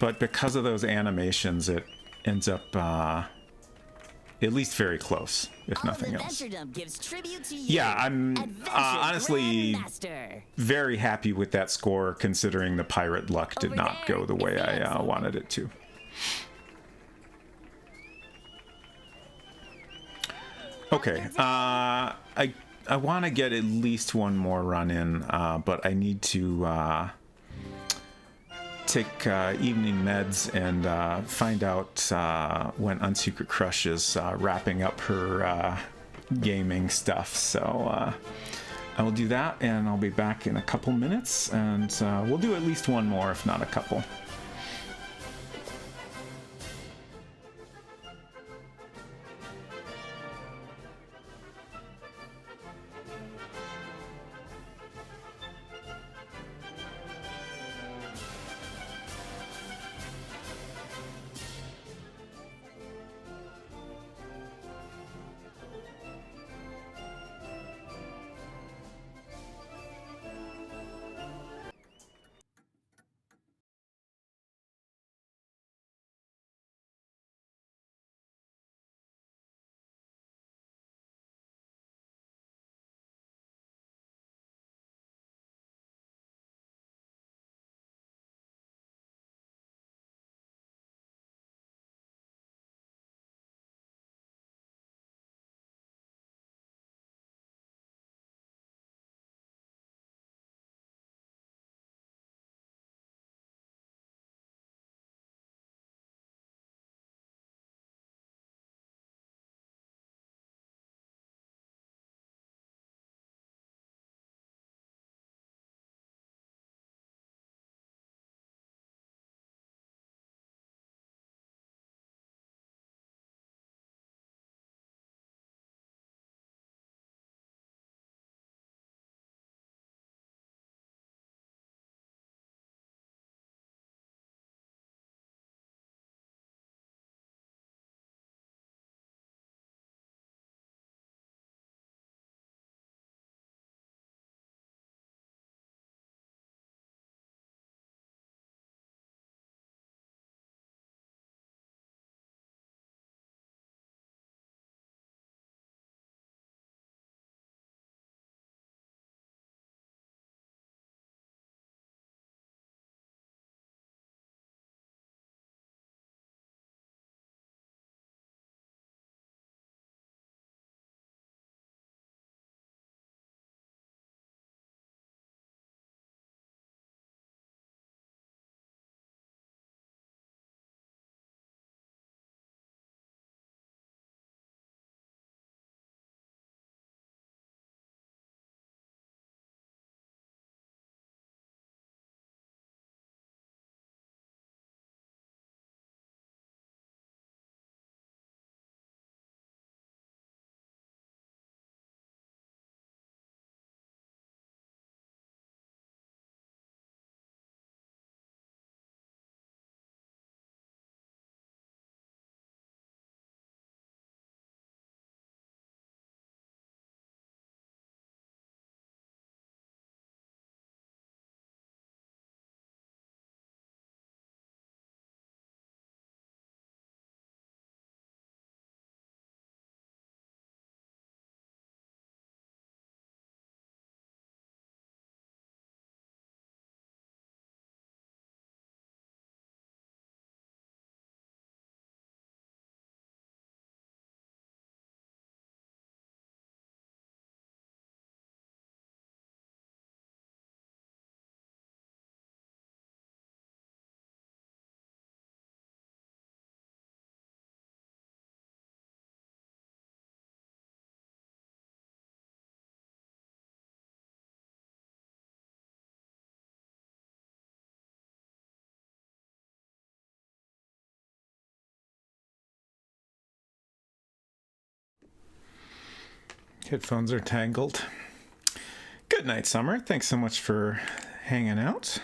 but because of those animations it ends up at least very close, if All of nothing else. Adventurdom gives tribute to you. Yeah, I'm Adventure honestly Grandmaster. very happy with that score, considering the pirate luck did Over not there, go the way I advancing. wanted it to. Okay, I want to get at least one more run in, but I need to take evening meds and find out when Unsecret Crush is wrapping up her gaming stuff. So I will do that, and I'll be back in a couple minutes, and we'll do at least one more, if not a couple. Headphones are tangled. Good night, Summer. Thanks so much for hanging out.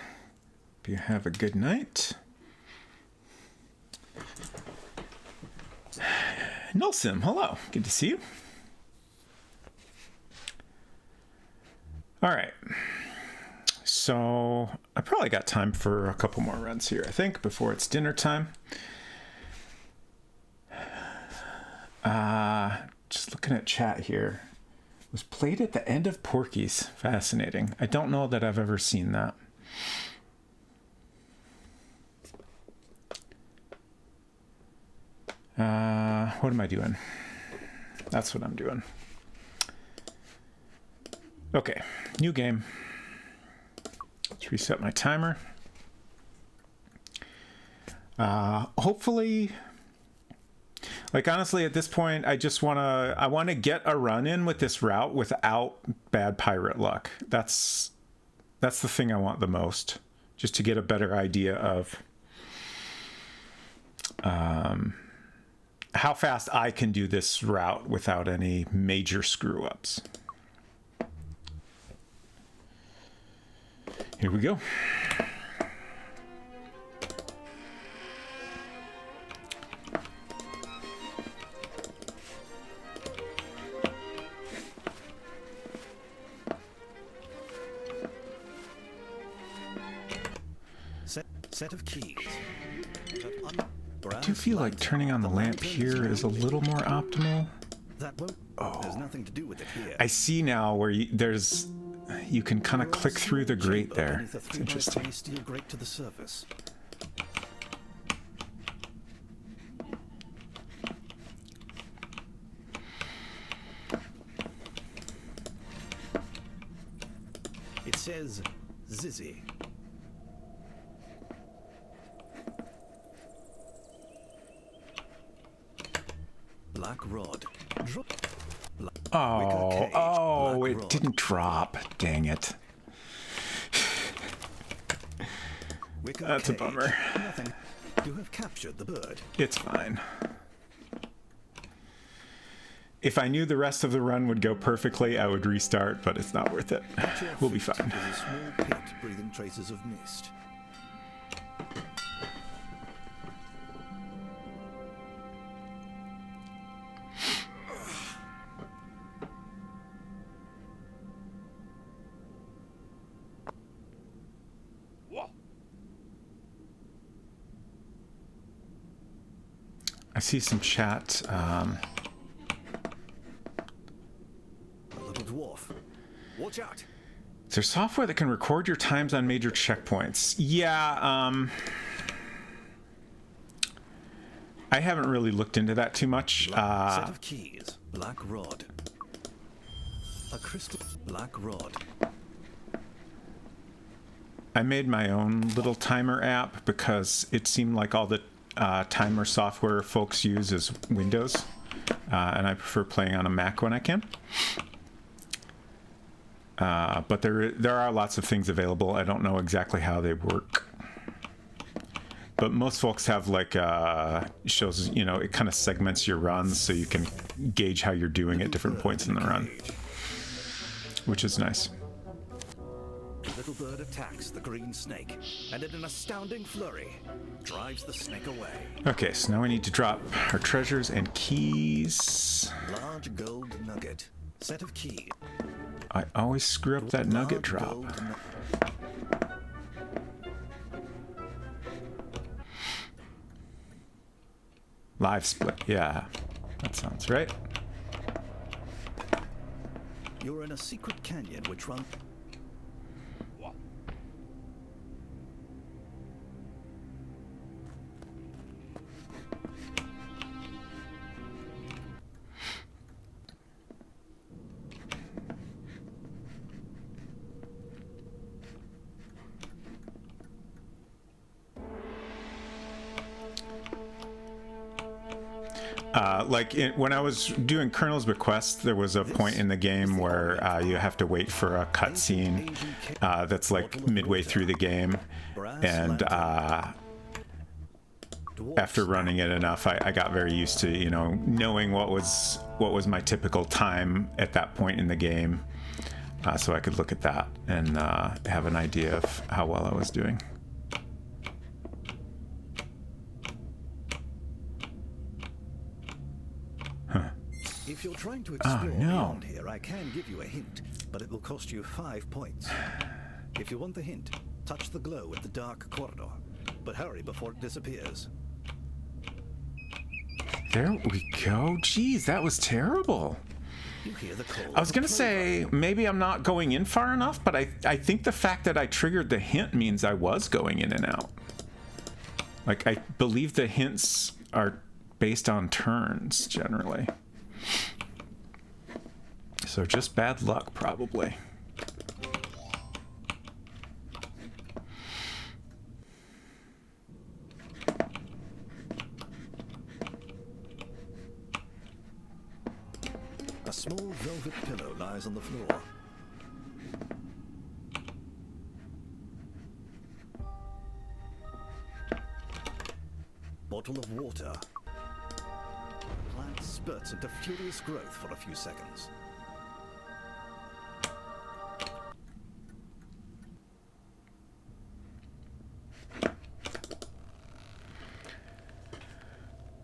Hope you have a good night. Nulsim, hello. Good to see you. All right. So I probably got time for a couple more runs here, I think, before it's dinner time. Just looking at chat here. It was played at the end of Porky's. Fascinating. I don't know that I've ever seen that. What am I doing? That's what I'm doing. Okay, new game. Let's reset my timer. Hopefully, like honestly, at this point, I want to get a run in with this route without bad pirate luck. That's the thing I want the most, just to get a better idea of how fast I can do this route without any major screw ups. Here we go. Set of keys. I do feel like turning on the lamp here is a little more optimal. That won't. There's nothing to do with it here. I see now where you can kind of click through the grate there. It's interesting. Steel grate to the surface. It says Zizzy. Black rod. Drop. Oh, it didn't drop. Dang it. That's a bummer. Nothing. You have captured the bird. It's fine. If I knew the rest of the run would go perfectly, I would restart, but it's not worth it. We'll be fine. There's a small pit breathing traces of mist. I see some chat. A little dwarf. Watch out. Is there software that can record your times on major checkpoints? Yeah, I haven't really looked into that too much. Set of keys. Black rod. A crystal. Black rod. I made my own little timer app because it seemed like all the timer software folks use is Windows, and I prefer playing on a Mac when I can. But there are lots of things available. I don't know exactly how they work, but most folks have like shows, you know, it kind of segments your runs so you can gauge how you're doing at different points in the run, which is nice. The little bird attacks the green snake, and in an astounding flurry, drives the snake away. Okay, so now we need to drop our treasures and keys. Large gold nugget. Set of keys. I always screw up that nugget drop. Live split, yeah. That sounds right. You're in a secret canyon which runs... when I was doing Colonel's Bequest, there was a point in the game where you have to wait for a cutscene that's like midway through the game, and after running it enough, I got very used to, you know, knowing what was my typical time at that point in the game, so I could look at that and have an idea of how well I was doing. Huh. If you're trying to explore beyond here, I can give you a hint, but it will cost you 5 points. If you want the hint, touch the glow at the dark corridor, but hurry before it disappears. There we go. Jeez, that was terrible. You hear the call. I was gonna say maybe I'm not going in far enough, but I think the fact that I triggered the hint means I was going in and out. Like, I believe the hints are based on turns generally. So just bad luck, probably. A small velvet pillow lies on the floor. Bottle of water. Plant spurts into furious growth for a few seconds.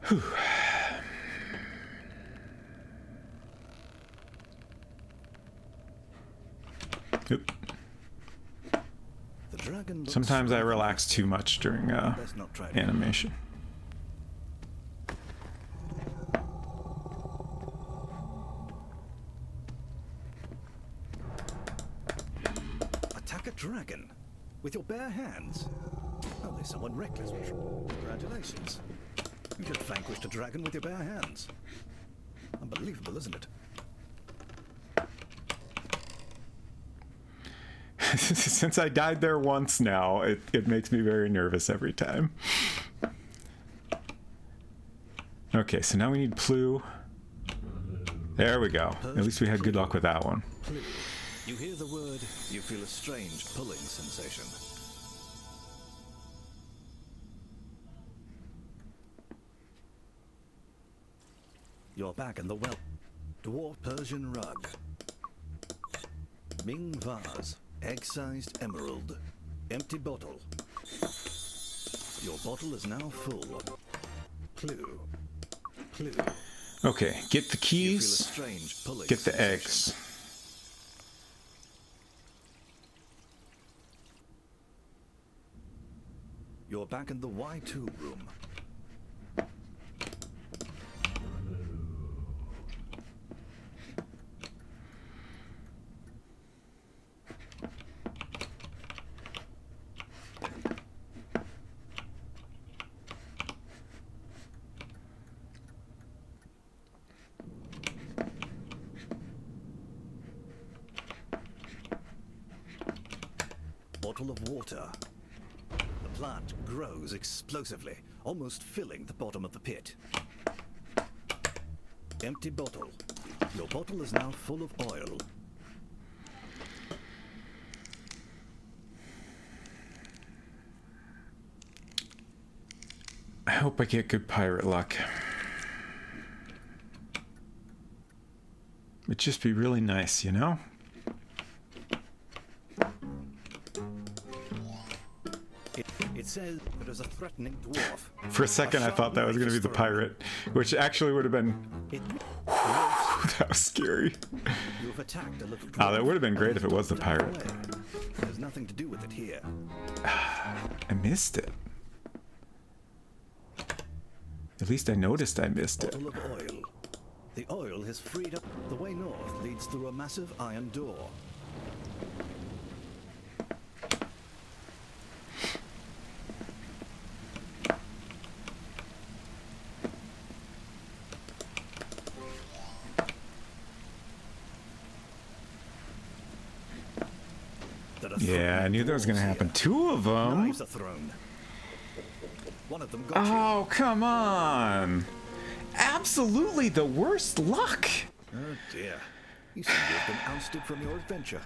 Whew. Oop. The dragon looks Sometimes I relax too much during animation. Attack a dragon with your bare hands. Only someone reckless. Congratulations. You just vanquished a dragon with your bare hands. Unbelievable, isn't it? Since I died there once now, it makes me very nervous every time. Okay, so now we need Plu. There we go. At least we had good luck with that one. Plu. You hear the word, you feel a strange pulling sensation. You're back in the well. Dwarf Persian rug. Ming vase. Egg-sized emerald. Empty bottle. Your bottle is now full. Clue. Clue. Okay, get the You feel a keys, strange pulling get the sensation. eggs. You're back in the Y2 room. Bottle of water. The plant grows explosively, almost filling the bottom of the pit. Empty bottle. Your bottle is now full of oil. I hope I get good pirate luck. It'd just be really nice, you know? It says there is a threatening dwarf. For a second, I thought that was going to be the pirate, which actually would have been... It That was scary. You've attacked a little dwarf. Oh, that would have been great if it was the pirate. There's nothing to do with it here. I missed it. At least I noticed I missed it. Bottle of oil. The oil has freed up. The way north leads through a massive iron door. Yeah, I knew that was going to happen. Two of them? Knives are thrown. One of them got Oh, come on. Absolutely the worst luck. you. Oh dear. You seem to have been ousted from your adventure.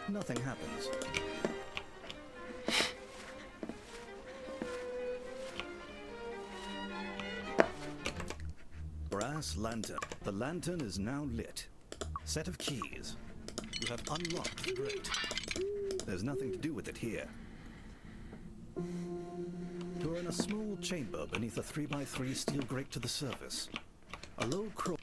Nothing happens. Brass lantern. The lantern is now lit. Set of keys. You have unlocked the grate. There's nothing to do with it here. You're in a small chamber beneath a 3x3 steel grate to the surface. A low crawl.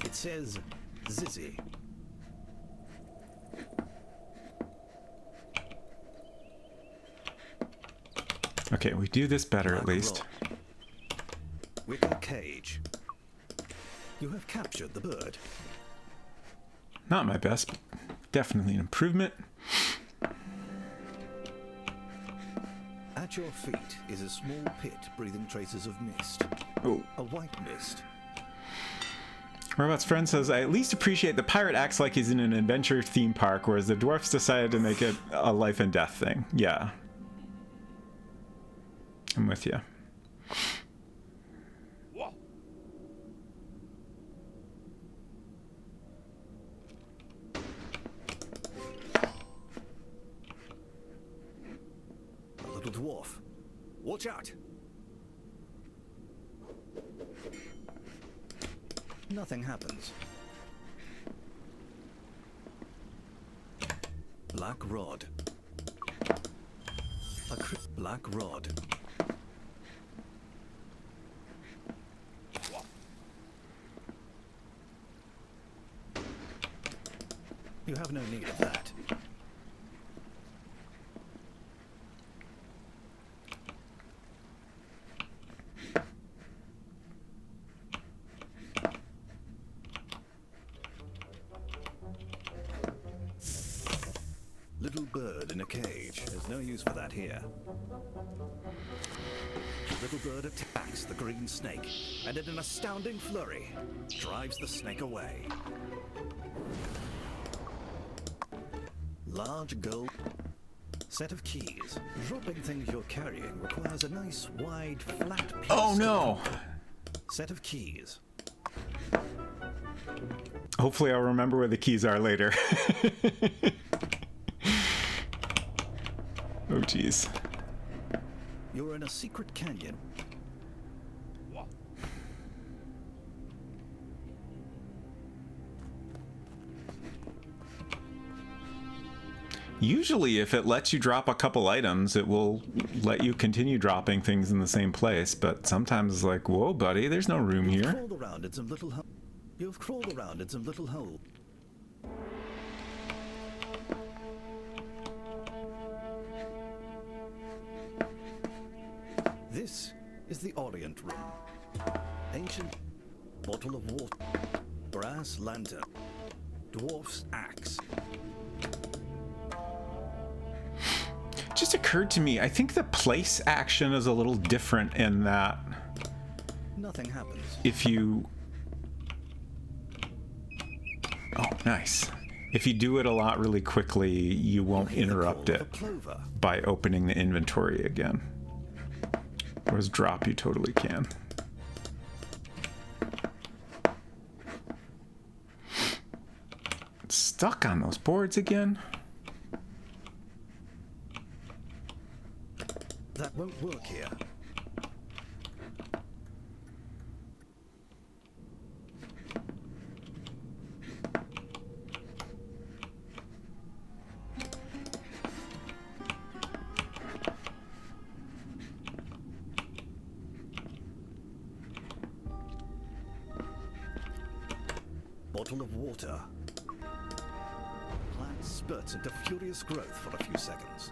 It says Zizzy. Okay, we do this better at least. Wicker cage. You have captured the bird. Not my best, but definitely an improvement. At your feet is a small pit breathing traces of mist. Oh. A white mist. Robot's friend says, I at least appreciate the pirate acts like he's in an adventure theme park, whereas the dwarfs decided to make it a life and death thing. Yeah. I'm with you. A little dwarf. Watch out! Nothing happens. Black rod. Black rod. You have no need of that. Little bird in a cage. There's no use for that here. Little bird attacks the green snake, and in an astounding flurry, drives the snake away. Large gold set of keys. Dropping things you're carrying requires a nice, wide, flat piece. Oh no! Set of keys. Hopefully I'll remember where the keys are later. Oh jeez. You're in a secret canyon. Usually if it lets you drop a couple items, it will let you continue dropping things in the same place, but sometimes it's like, whoa buddy, there's no room here. Crawled around in some little hole. You've crawled around in some little hole. This is the Orient Room. Ancient bottle of water. Brass lantern. Dwarf's axe. Just occurred to me, I think the place action is a little different in that Nothing happens. if you... Oh, nice. If you do it a lot really quickly, you won't You hear the interrupt call it of a plover. by opening the inventory again. Whereas drop, you totally can. It's stuck on those boards again. That won't work here. Bottle of water. Plant spurts into furious growth for a few seconds.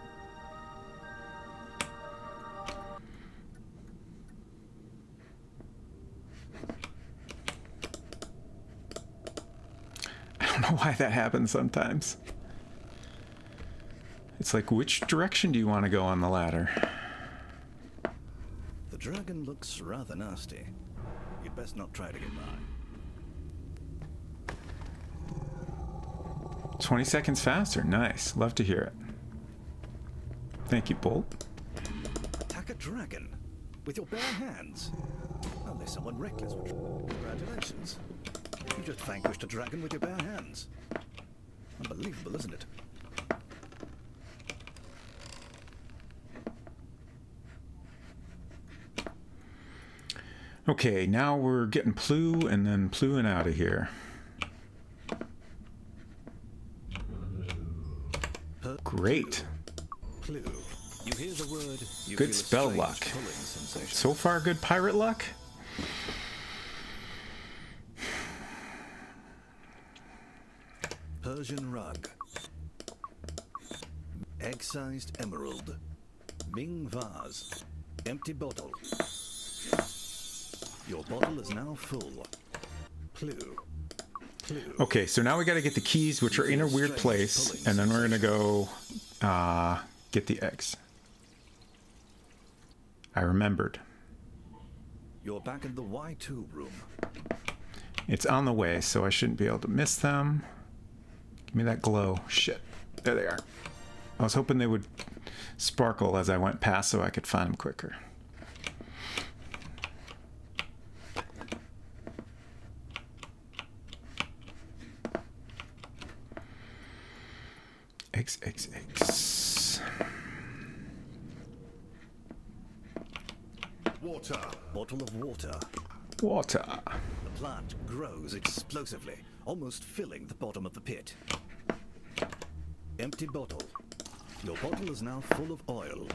I don't know why that happens sometimes. It's like, which direction do you want to go on the ladder? The dragon looks rather nasty. You'd best not try to get by. 20 seconds faster. Nice. Love to hear it. Thank you, Bolt. Attack a dragon with your bare hands. Only someone reckless would. Congratulations. You just vanquished a dragon with your bare hands. Unbelievable, isn't it? Okay, now we're getting Plu and then Pluing out of here. Great. Clue. You hear the word. You Good feel a spell strange luck. pulling sensation. So far, good pirate luck. Persian rug. Egg-sized emerald. Ming vase. Empty bottle. Your bottle is now full. Clue. Clue. Okay, so now we got to get the keys, which are in a weird place, and then we're gonna go get the eggs. I remembered. You're back in the Y2 room. It's on the way, so I shouldn't be able to miss them. Give me that glow. Shit. There they are. I was hoping they would sparkle as I went past so I could find them quicker. Eggs, eggs, eggs. Water. Bottle of water. Water. The plant grows explosively, almost filling the bottom of the pit. Empty bottle. Your bottle is now full of oil.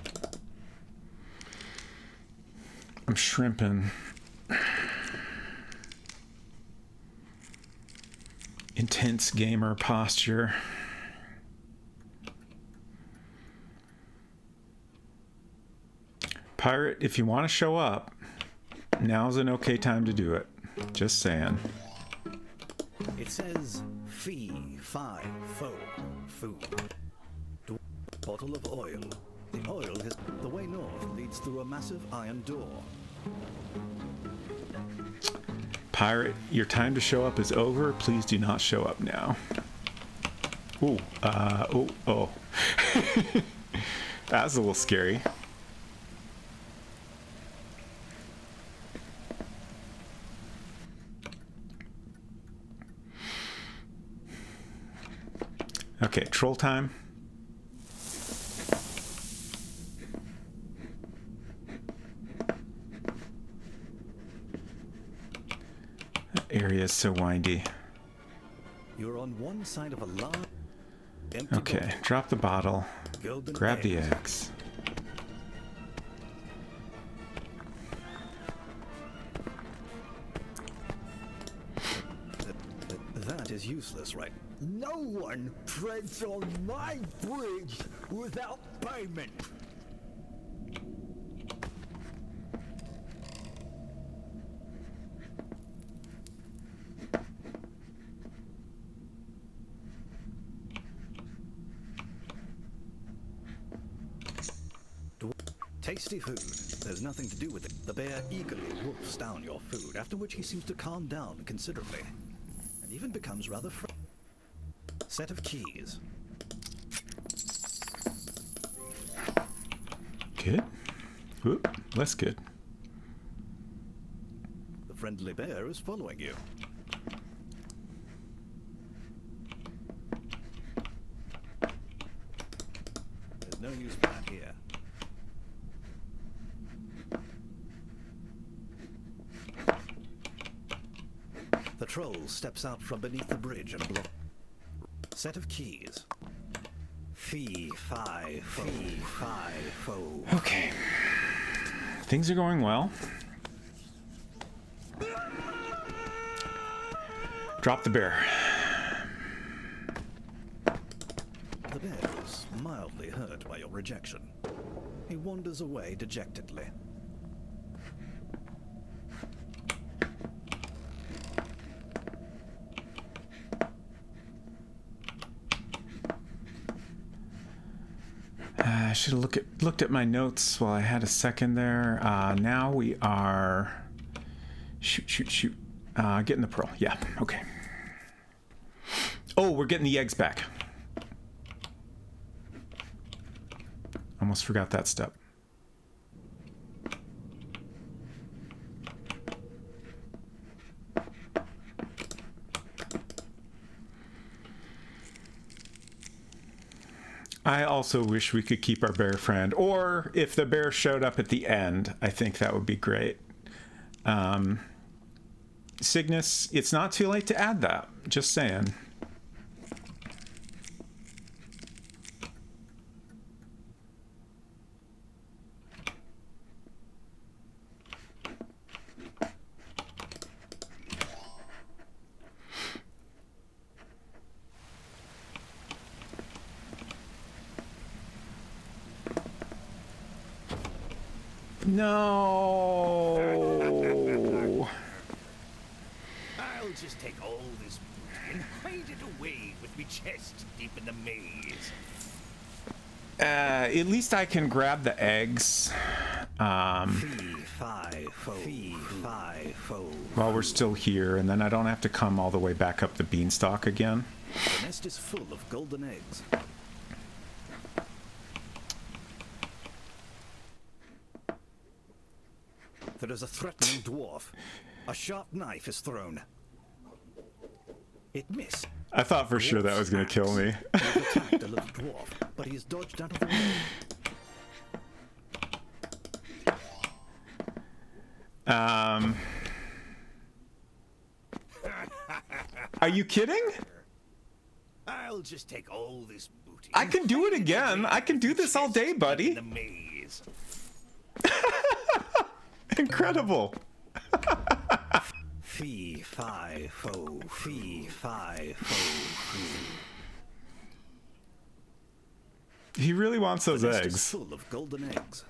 I'm shrimping. Intense gamer posture. Pirate, if you want to show up, now's an okay time to do it. Just saying. It says fee, fi, fo, food. Bottle of oil. The oil is the way north leads through a massive iron door. Pirate, your time to show up is over. Please do not show up now. Ooh, oh. That was a little scary. Okay, troll time. That area is so windy. You're on one side of a large empty Okay, bottle. drop the bottle. Golden Grab the eggs. eggs. That is useless, right? No one treads on my bridge without payment. Tasty food. There's nothing to do with it. The bear eagerly wolfs down your food, after which he seems to calm down considerably, and even becomes rather Set of keys. Good. Whoop, less good. The friendly bear is following you. There's no use for that here. The troll steps out from beneath the bridge and blocks. Set of keys. Fee, fi, fo. Okay. Things are going well. Drop the bear. The bear is mildly hurt by your rejection. He wanders away dejectedly. I should have looked at my notes while I had a second there. Now we are Shoot. Getting the pearl. Yeah, okay. Oh, we're getting the eggs back. Almost forgot that step. I also wish we could keep our bear friend, or if the bear showed up at the end, I think that would be great. Cygnus, it's not too late to add that. Just saying. No. I'll just take all this booty and hide it away with me chest deep in the maze. At least I can grab the eggs. While we're still here, and then I don't have to come all the way back up the beanstalk again. The nest is full of golden eggs. There is a threatening dwarf. A sharp knife is thrown. It missed. I thought for sure that was going to kill me. You've attacked a little dwarf, but he is dodged out of the way. Are you kidding? I'll just take all this booty. I can do it again. I can do this all day, buddy. In the maze. Incredible. Fee, fi, fo, fee, fi, fo, He really wants those the nest eggs. is full of golden eggs.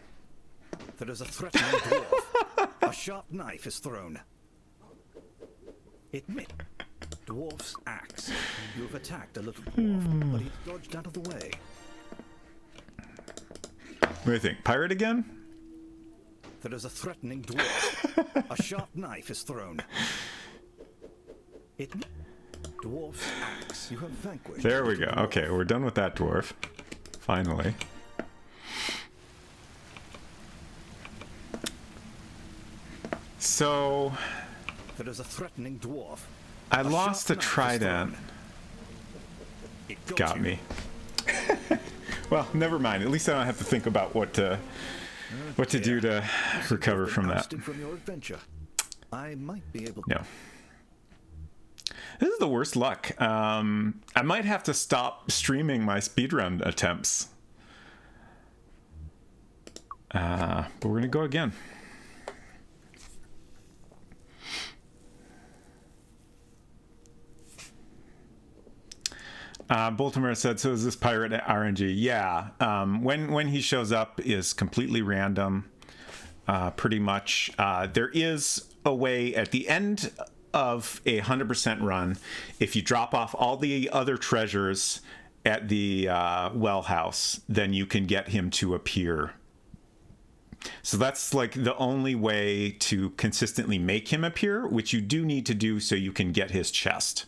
There is a threatening dwarf. A sharp knife is thrown. It missed. Dwarf's axe. You have attacked a little dwarf, but he's dodged out of the way. What do you think? Pirate again? There is a threatening dwarf. A sharp knife is thrown. It dwarf's axe. You have vanquished. There we go. Okay, we're done with that dwarf. Finally. So There is a threatening dwarf. I A lost the sharp knife is trident. thrown. It Got you. me. Well, never mind. At least I don't have to think about what to do to recover Been from that. ousted from your adventure. I might be able. No. This is the worst luck. I might have to stop streaming my speedrun attempts. But we're going to go again. Baltimore said, so is this pirate RNG? Yeah. When he shows up is completely random, pretty much. There is a way at the end of a 100% run, if you drop off all the other treasures at the well house, then you can get him to appear. So that's like the only way to consistently make him appear, which you do need to do so you can get his chest.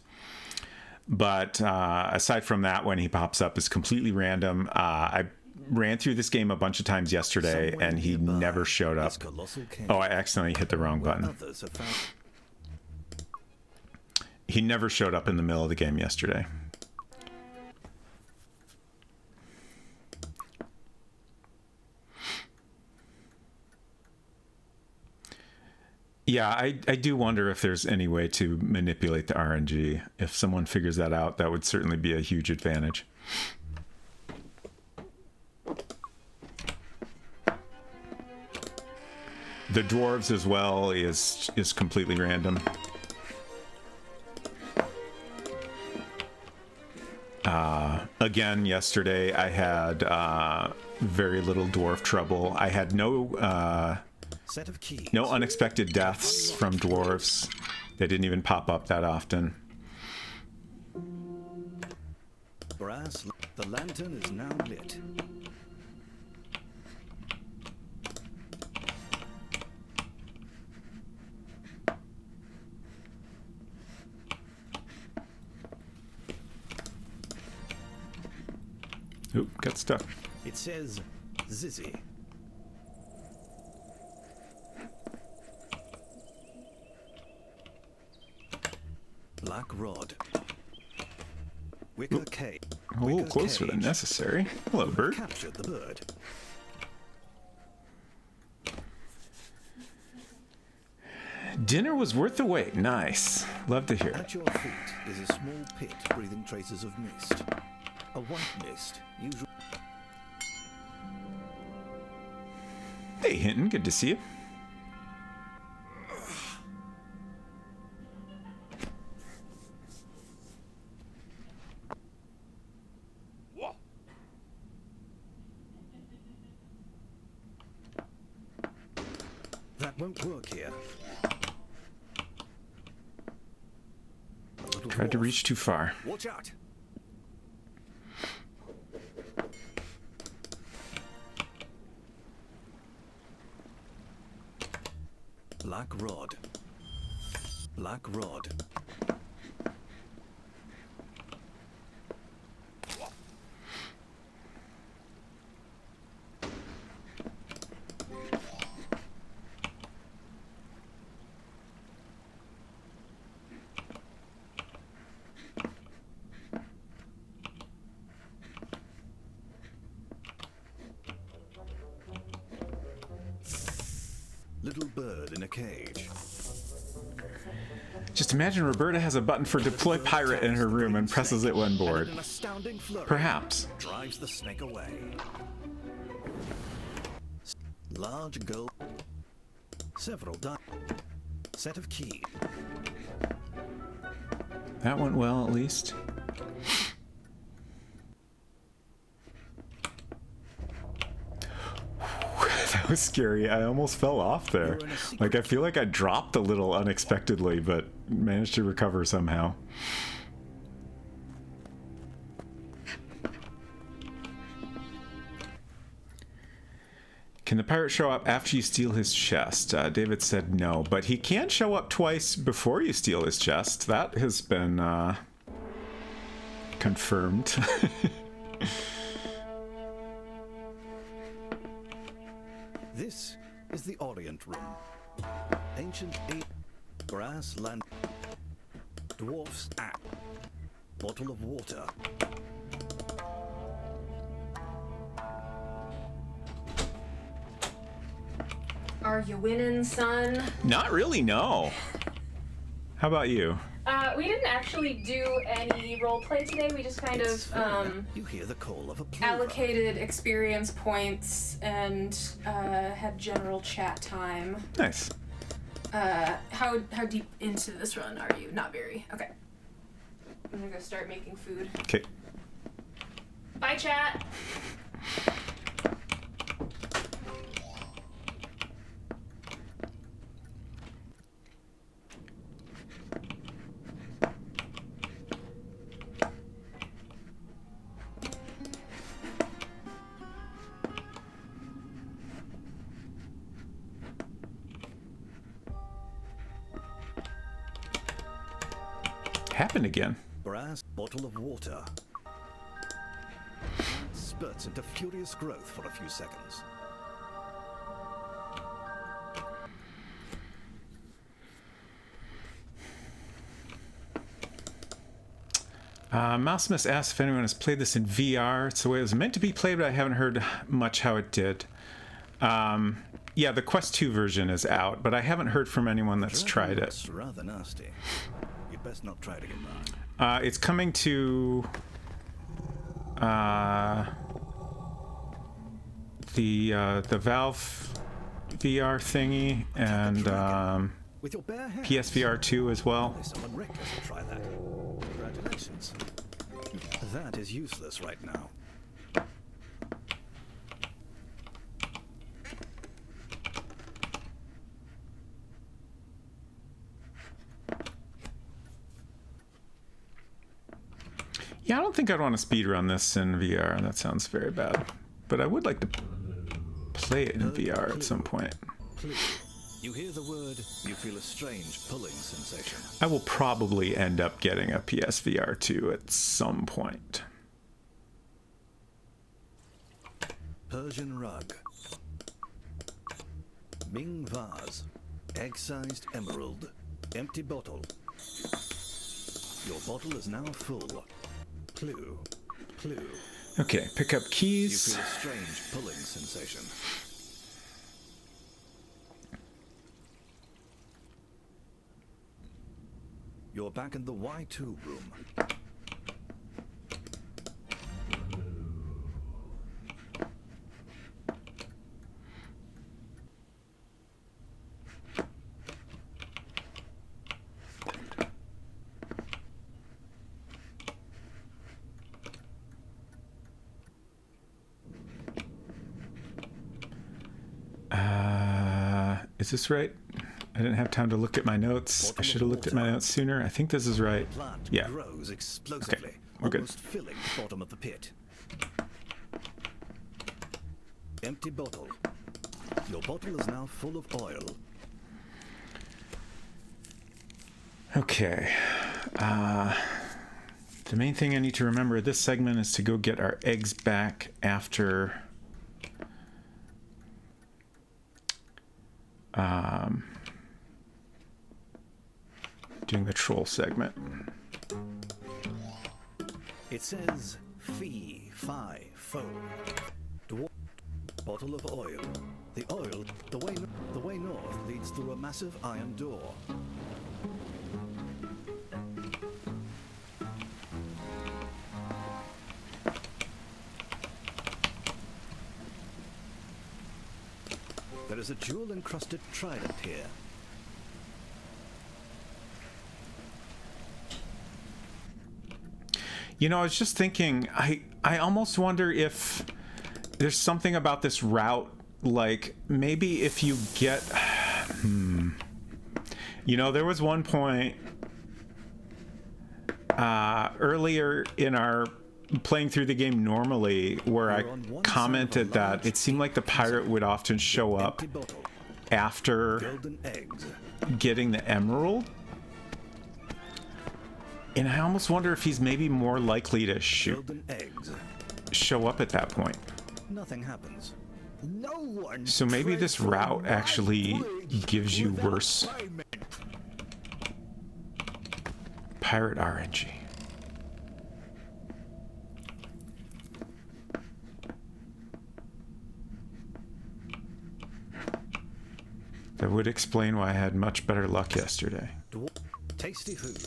But aside from that, when he pops up, is completely random. I ran through this game a bunch of times yesterday, Somewhere and he nearby never showed up. is Colossal Cave, Oh, I accidentally hit the wrong where button. others have found. He never showed up in the middle of the game yesterday. Yeah, I do wonder if there's any way to manipulate the RNG. If someone figures that out, that would certainly be a huge advantage. The dwarves as well is completely random. Again, yesterday I had very little dwarf trouble. I had no Set of keys. no unexpected deaths from dwarves. They didn't even pop up that often. Brass. The lantern is now lit. Oop, got stuck. It says Zizzy. Black Rod. Wicker Cave. A little Wicker closer than Cage. necessary. Hello, bird. Captured the bird. Dinner was worth the wait. Nice. Love to hear it. At your feet is a small pit breathing traces of mist. A white mist, usually. Hey, Hinton. Good to see you. That won't work here. A little Tried to dwarf. reach too far. Watch out! Black Rod. Black Rod. Little bird in a cage. Just imagine Roberta has a button for deploy pirate in her room and presses it when bored. And in an astounding flurry, Perhaps. drives the snake away. Large gold. Several set of keys. That went well, at least. That was scary. I almost fell off there. Like, I feel like I dropped a little unexpectedly, but managed to recover somehow. Can the pirate show up after you steal his chest? David said no, but he can show up twice before you steal his chest. That has been confirmed. This is the Orient Room. Ancient brass lamp. Dwarf's app. Bottle of water. Are you winning, son? Not really, no. How about you? We didn't actually do any roleplay today. We just kind of You hear the call of a plover. allocated experience points and had general chat time. Nice. How deep into this run are you? Not very. Okay. I'm gonna go start making food. Okay. Bye, chat. Happened again. Brass bottle of water. Spurts into furious growth for a few seconds. Mousemus asked if anyone has played this in VR. It's the way it was meant to be played, but I haven't heard much how it did. Yeah, the Quest 2 version is out, but I haven't heard from anyone that's tried it. It's rather nasty. You'd best not try to get by. It's coming to the Valve VR thingy and With your bare hands. PSVR 2 as well. There's someone reckless to try that. Congratulations. That is useless right now. Yeah, I don't think I'd want to speedrun this in VR. That sounds very bad. But I would like to play it in VR at some point. Please. You hear the word, you feel a strange pulling sensation. I will probably end up getting a PSVR 2 at some point. Persian rug. Ming vase. Egg-sized emerald. Empty bottle. Your bottle is now full. Clue. Clue. Okay, pick up You keys. feel a strange pulling sensation. You're back in the Y2 room. Is this right? I didn't have time to look at my notes. I should have looked at my notes sooner. I think this is right. The plant Yeah. grows explosively, we're good. almost filling the bottom of the pit. Empty bottle. Your bottle is now full of oil. Okay. The main thing I need to remember this segment is to go get our eggs back after doing the troll segment. It says fee, fi, fo. Bottle of oil. The oil, the way north leads through a massive iron door. There is a jewel-encrusted trident here. You know, I was just thinking, I almost wonder if there's something about this route, like maybe if you get, you know, there was one point earlier in our playing through the game normally where I commented that it seemed like the pirate would often show up Empty bottle. after Golden eggs. getting the emerald. And I almost wonder if he's maybe more likely to Golden eggs. show up at that point. Nothing happens. No one. So maybe this treads on route my actually bridge gives you without worse payment. pirate RNG. That would explain why I had much better luck yesterday. Tasty food.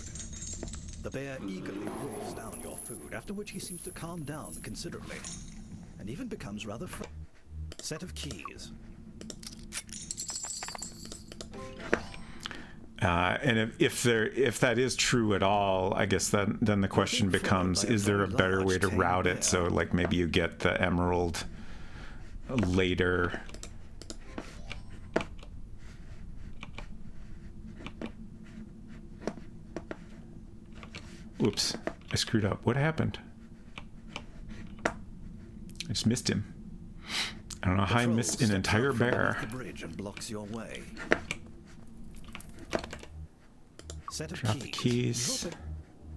The bear eagerly wolfs down your food, after which he seems to calm down considerably, and even becomes rather set of keys. And if that is true at all, I guess then the question becomes: is there a better way to route it? So like maybe you get the emerald later. Oops, I screwed up. What happened? I just missed him. I don't know how I missed an entire bear. The bridge and blocks your way. Set of Drop the keys. Drop it.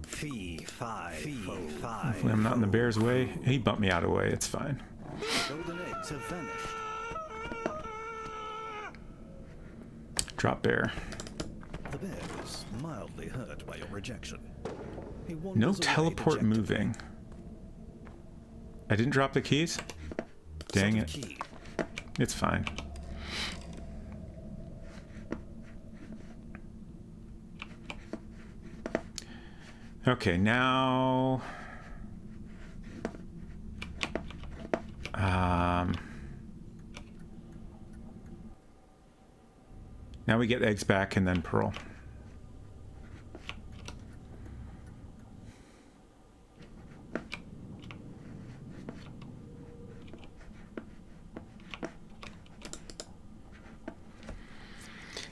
Fee, fi, fo, fi. Hopefully I'm not in the bear's way. He bumped me out of the way. It's fine. Golden eggs have vanished. Drop bear. The bear is mildly hurt by your rejection. He No wanders away teleport dejectedly. moving. I didn't drop the keys? Dang Set it. of key. It's fine. Okay, now... now we get eggs back and then pearl.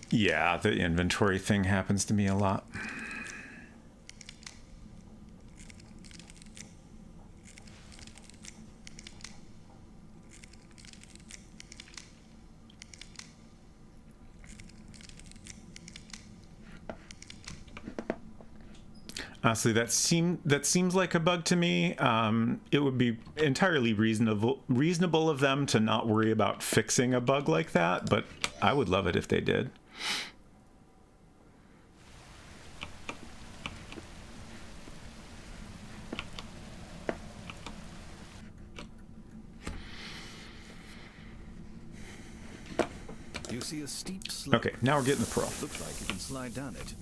Yeah, the inventory thing happens to me a lot. Honestly, that seems like a bug to me. It would be entirely reasonable of them to not worry about fixing a bug like that, but I would love it if they did. You see a steep slope. Okay, now we're getting the pro. Looks like you can slide down it.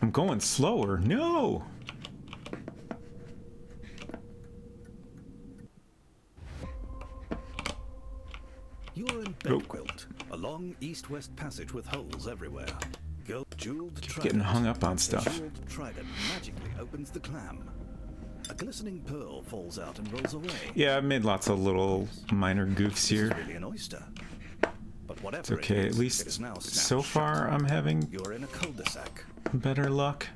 I'm going slower. No! You're in Bedquilt, a long east-west passage with holes everywhere. Jeweled trident. Getting hung up on The stuff. jeweled trident magically opens the clam. A glistening pearl falls out and rolls away. Yeah, I've made lots of little minor goofs This here. is really an oyster. But whatever It's okay, it at is, least it is now snapped so shut. far I'm having You're in a cul-de-sac. better luck.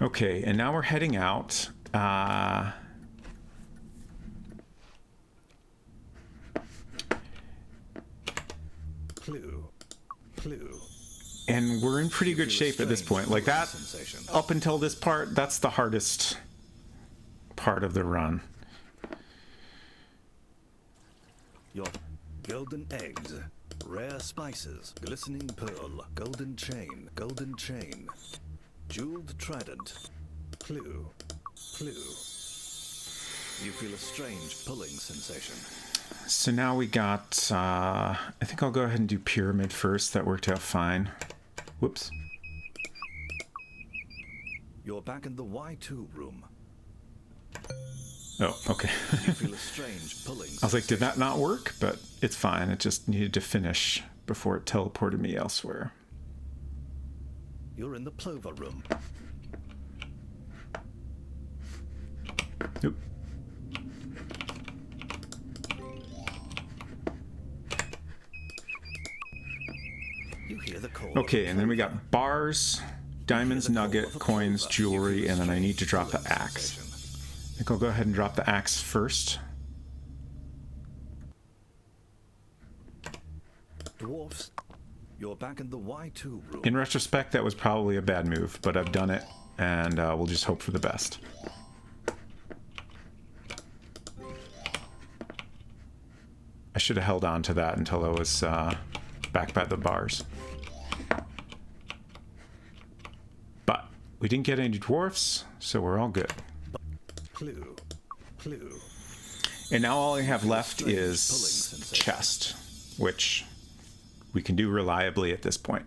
Okay, and now we're heading out. Clue. And we're in pretty good Feel a shape at this strange point. Like that, sensation. up until this part, that's the hardest part of the run. Your golden eggs, rare spices, glistening pearl, golden chain, jeweled trident. Clue. You feel a strange pulling sensation. So now we got, I think I'll go ahead and do pyramid first. That worked out fine. Whoops. You're back in the Y2 room. Oh, okay. You feel a strange pulling I was like, did that not work? But it's fine. It just needed to finish before it teleported me elsewhere. You're in the plover room. Oop. You hear the call. Okay, and then we got bars, diamonds, nugget, coins, jewelry, and then I need to drop the axe. I think I'll go ahead and drop the axe first. Dwarfs. You're back in the Y2 room. In retrospect, that was probably a bad move, but I've done it, and we'll just hope for the best. I should have held on to that until I was back by the bars. But we didn't get any dwarfs, so we're all good. Clue. And now all I have left is chest, which we can do reliably at this point.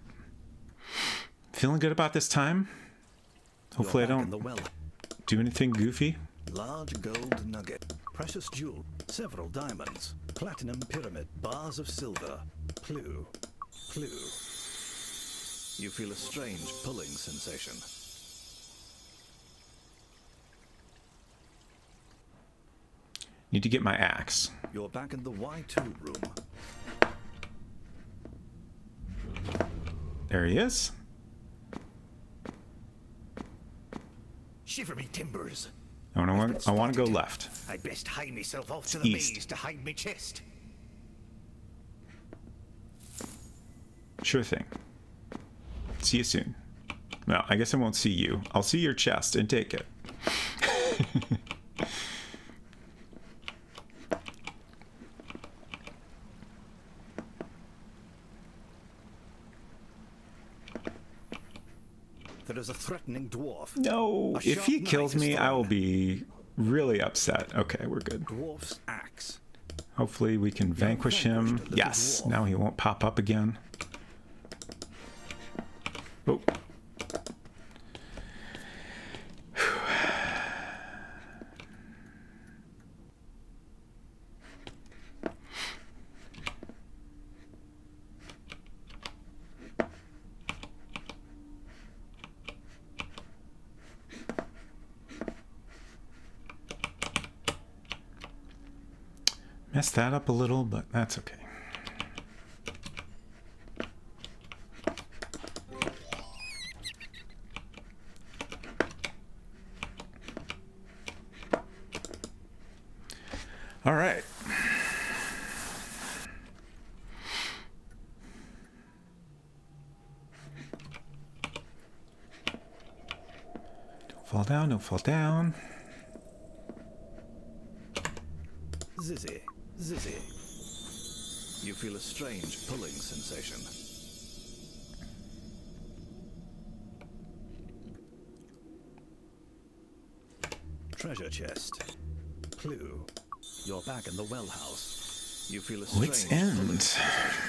Feeling good about this time. Hopefully I You're back in don't the well. do anything goofy. Large gold nugget, precious jewel, several diamonds, platinum pyramid, bars of silver. Clue. You feel a strange pulling sensation. Need to get my axe. You're back in the Y2 room. There he is. Shiver me timbers. I want to go left. I'd best hie myself off to It's the east. maze to hide me chest. Sure thing. See you soon. Well, I guess I won't see you. I'll see your chest and take it. There is a threatening dwarf. No. A If sharp he knife kills is me, I will thrown. be really upset. Okay, we're good. Dwarf's axe. Hopefully we can vanquish him. vanquished a little Yes. dwarf. Now he won't pop up again. Oh. Messed that up a little, but that's okay. All right. Don't fall down, don't fall down. Zizzy, Zizzy. You feel a strange pulling sensation. Treasure chest. Clue. You're back in the well house. You feel a strange Wit's pulling End. sensation.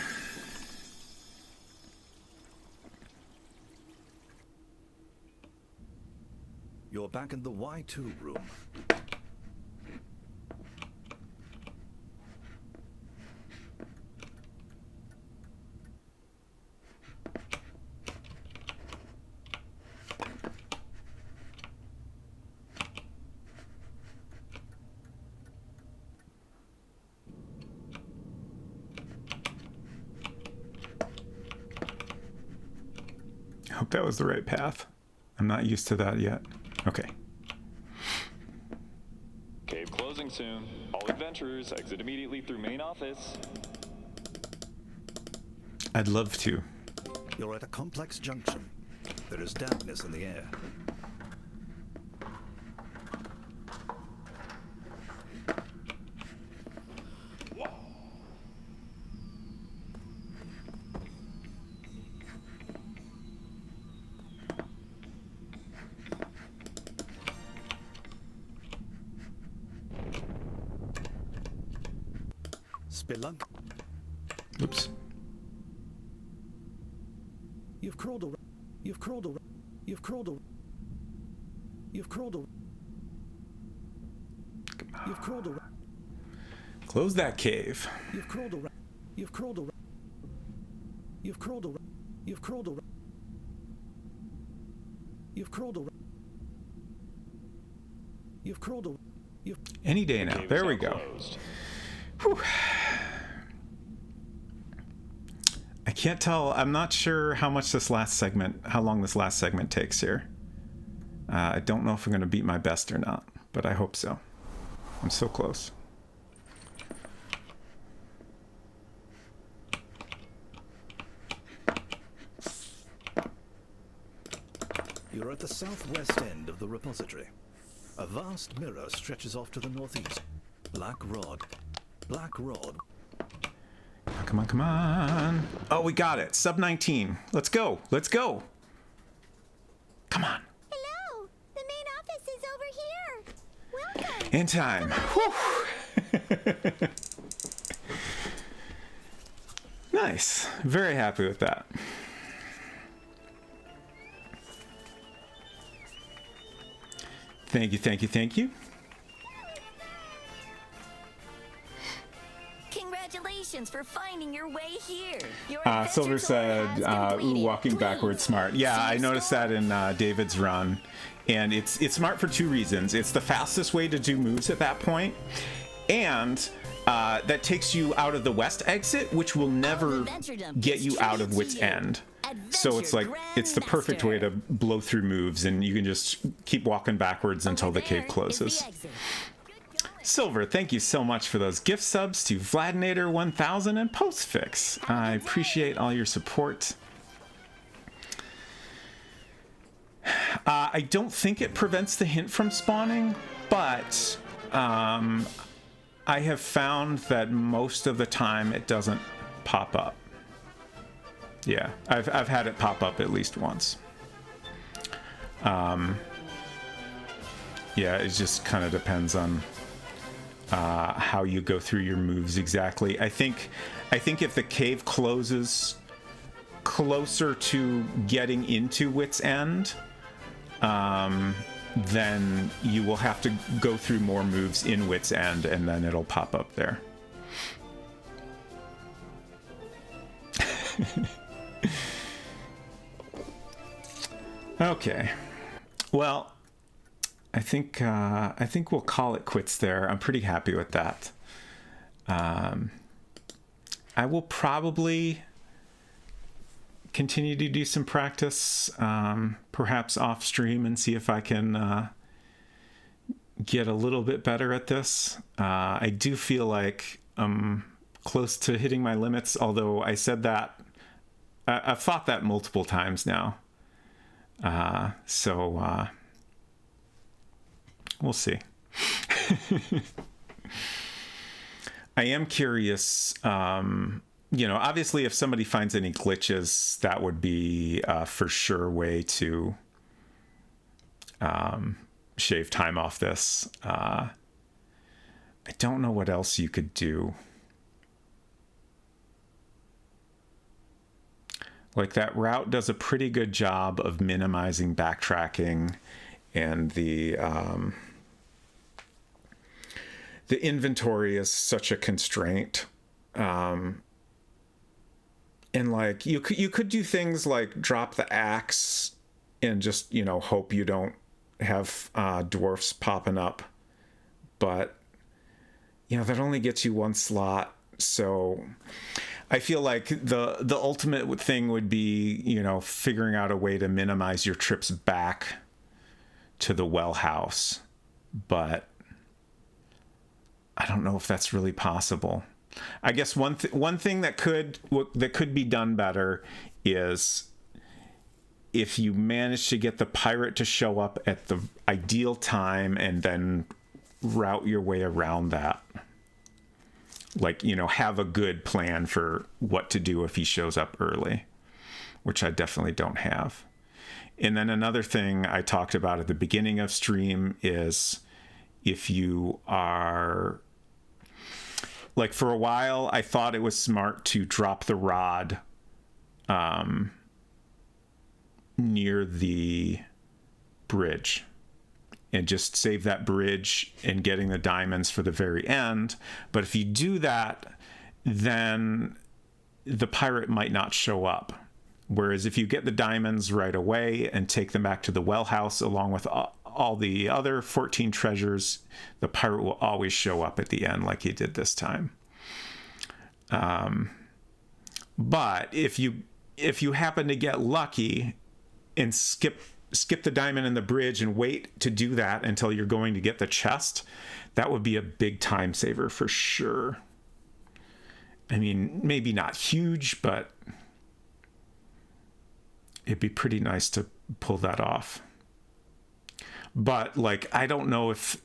You're back in the Y2 room. I hope that was the right path. I'm not used to that yet. Okay. Cave closing soon. All adventurers exit immediately through main office. I'd love to. You're at a complex junction. There is dampness in the air. Spelunk. Oops. You've crawled around. You've crawled around. You've crawled around. You've crawled around. You've crawled around. Close that cave. You've crawled around. You've crawled around. You've crawled around. You've crawled around. You've crawled around. You've crawled around. You've Any day now. Cave is There we now go. closed. Whew. I can't tell. I'm not sure how long this last segment takes here. I don't know if I'm going to beat my best or not, but I hope so. I'm so close. You're at the southwest end of the repository. A vast mirror stretches off to the northeast. Black rod. Black rod. Come on, come on. Oh, we got it. Sub 19. Let's go. Let's go. Come on. Hello! The main office is over here! Welcome! In time. Whew. Nice. Very happy with that. Thank you, thank you, thank you. Congratulations for finding your way here. Your Silver adventure tour has said, ooh, completed. walking Please backwards smart. Yeah, see I your noticed score. that in David's run. And it's smart for two reasons. It's the fastest way to do moves at that point, and that takes you out of the west exit, which will never get you out of Wit's End. So it's like, it's the perfect way to blow through moves, and you can just keep walking backwards until the cave closes. Silver, thank you so much for those gift subs to Vladinator 1000 and Postfix. I appreciate all your support. I don't think it prevents the hint from spawning, but I have found that most of the time it doesn't pop up. Yeah, I've had it pop up at least once. Yeah, it just kind of depends on how you go through your moves exactly. I think if the cave closes closer to getting into Wit's End, then you will have to go through more moves in Wit's End, and then it'll pop up there. Okay. Well, I think we'll call it quits there. I'm pretty happy with that. I will probably continue to do some practice, perhaps off stream, and see if I can get a little bit better at this. I do feel like I'm close to hitting my limits, although I said that I've thought that multiple times now. So we'll see. I am curious, obviously if somebody finds any glitches, that would be a for sure way to shave time off this. I don't know what else you could do. Like, that route does a pretty good job of minimizing backtracking, and the inventory is such a constraint. And like, you could do things like drop the axe and just, hope you don't have dwarfs popping up. But, that only gets you one slot. So I feel like the ultimate thing would be, figuring out a way to minimize your trips back to the well house. But I don't know if that's really possible. I guess one thing that could be done better is if you manage to get the pirate to show up at the ideal time and then route your way around that. Like, have a good plan for what to do if he shows up early, which I definitely don't have. And then another thing I talked about at the beginning of stream is if you are, like, for a while, I thought it was smart to drop the rod near the bridge and just save that bridge and getting the diamonds for the very end. But if you do that, then the pirate might not show up. Whereas if you get the diamonds right away and take them back to the well house along with all the other 14 treasures, the pirate will always show up at the end like he did this time. But if you happen to get lucky and skip the diamond in the bridge and wait to do that until you're going to get the chest, that would be a big time saver for sure. I mean, maybe not huge, but it'd be pretty nice to pull that off. But like, I don't know if,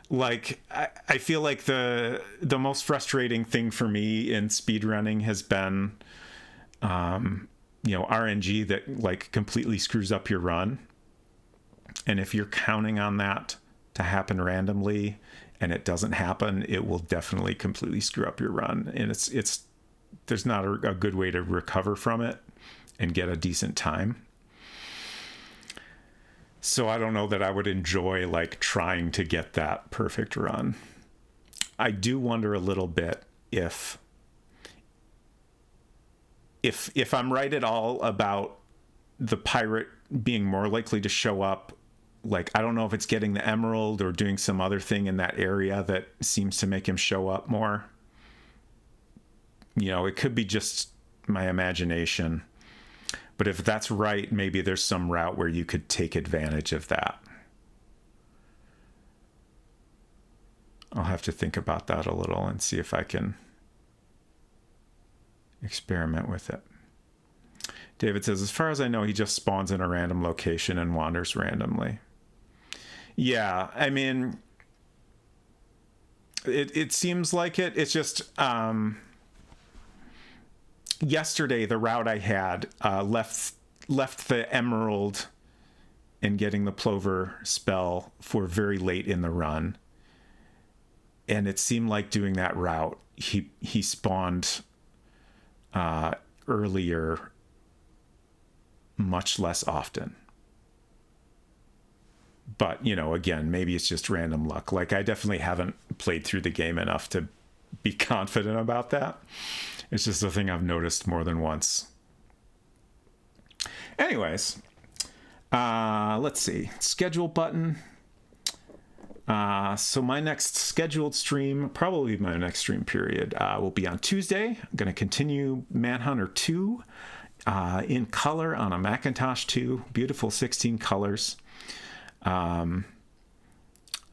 like, I feel like the most frustrating thing for me in speedrunning has been RNG that like completely screws up your run. And if you're counting on that to happen randomly and it doesn't happen, it will definitely completely screw up your run. And it's there's not a good way to recover from it and get a decent time. So I don't know that I would enjoy like trying to get that perfect run. I do wonder a little bit if I'm right at all about the pirate being more likely to show up, like, I don't know if it's getting the emerald or doing some other thing in that area that seems to make him show up more. It could be just my imagination. But if that's right, maybe there's some route where you could take advantage of that. I'll have to think about that a little and see if I can experiment with it. David says, as far as I know, he just spawns in a random location and wanders randomly. Yeah, I mean, it seems like it. It's just, yesterday, the route I had left the emerald and getting the plover spell for very late in the run. And it seemed like doing that route, he spawned earlier much less often. But, again, maybe it's just random luck. Like, I definitely haven't played through the game enough to be confident about that. It's just a thing I've noticed more than once. Anyways, let's see. Schedule button. So my next scheduled stream, probably my next stream period, will be on Tuesday. I'm going to continue Manhunter 2 in color on a Macintosh 2. Beautiful 16 colors.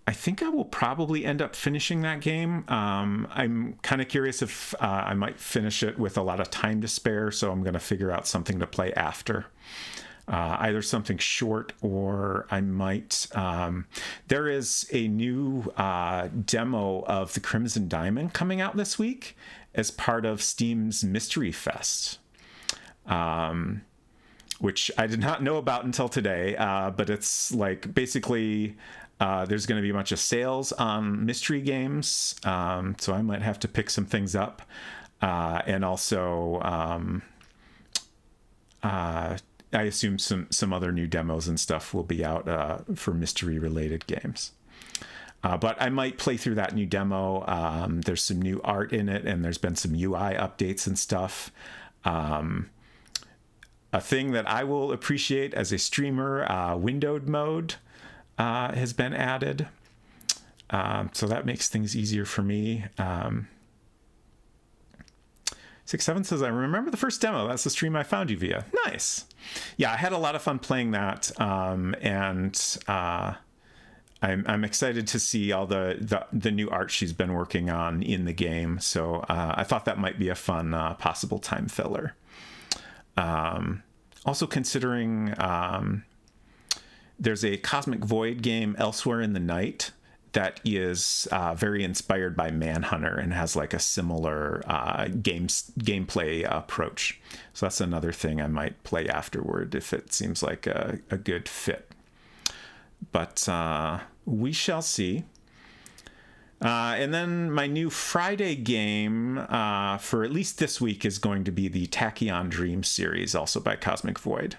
I think I will probably end up finishing that game. I'm kind of curious if I might finish it with a lot of time to spare, so I'm going to figure out something to play after. Either something short, or I might... there is a new demo of the Crimson Diamond coming out this week as part of Steam's Mystery Fest, which I did not know about until today, but it's like basically... there's going to be a bunch of sales on mystery games, so I might have to pick some things up. And also, I assume some other new demos and stuff will be out for mystery-related games. But I might play through that new demo. There's some new art in it, and there's been some UI updates and stuff. A thing that I will appreciate as a streamer, windowed mode, has been added. So that makes things easier for me. 6-7 says, I remember the first demo. That's the stream I found you via. Nice. Yeah, I had a lot of fun playing that. And I'm excited to see all the new art she's been working on in the game. So I thought that might be a fun possible time filler. Also considering... there's a Cosmic Void game, Elsewhere in the Night, that is very inspired by Manhunter and has like a similar gameplay approach. So that's another thing I might play afterward if it seems like a good fit. But we shall see. And then my new Friday game for at least this week is going to be the Tachyon Dream series, also by Cosmic Void.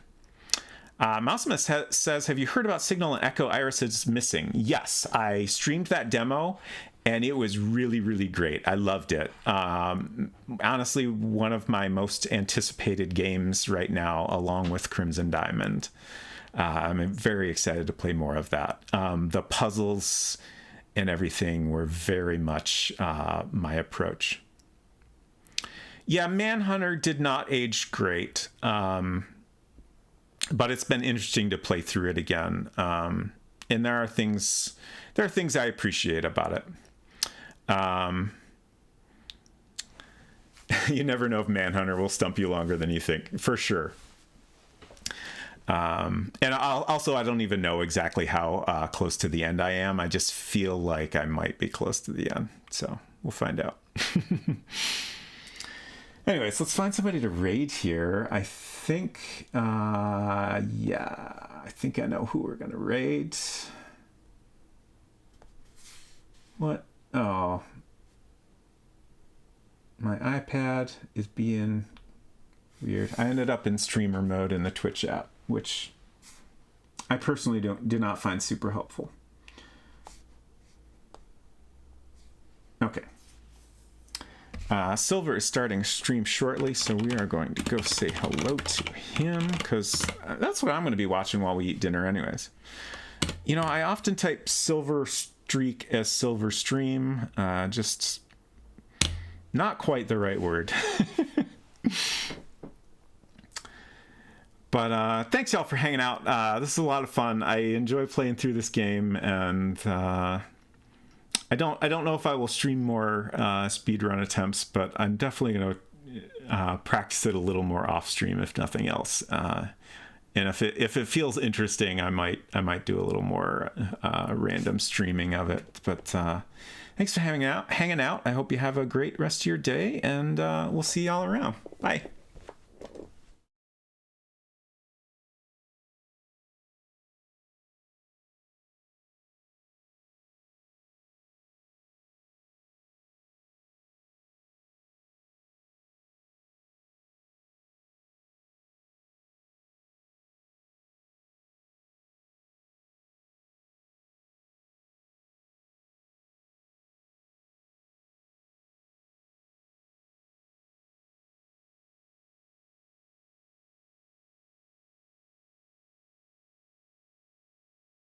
Mousemus says, have you heard about Signal and Echo Iris is Missing? Yes, I streamed that demo, and it was really, really great. I loved it. Honestly, one of my most anticipated games right now, along with Crimson Diamond. I'm very excited to play more of that. The puzzles and everything were very much my approach. Yeah, Manhunter did not age great. But it's been interesting to play through it again. And there are things I appreciate about it. You never know if Manhunter will stump you longer than you think, for sure. And I don't even know exactly how close to the end I am. I just feel like I might be close to the end. So we'll find out. Anyways, let's find somebody to raid here. I think I know who we're going to raid. What? Oh. My iPad is being weird. I ended up in streamer mode in the Twitch app, which I personally do not find super helpful. Okay. Silver is starting stream shortly, so we are going to go say hello to him, because that's what I'm going to be watching while we eat dinner anyways. You know, I often type Silver Streak as Silver Stream, just not quite the right word. But thanks y'all for hanging out. This is a lot of fun. I enjoy playing through this game, and I don't know if I will stream more speedrun attempts, but I'm definitely going to practice it a little more off stream, if nothing else. And if it feels interesting, I might do a little more random streaming of it. But thanks for hanging out. I hope you have a great rest of your day, and we'll see y'all around. Bye.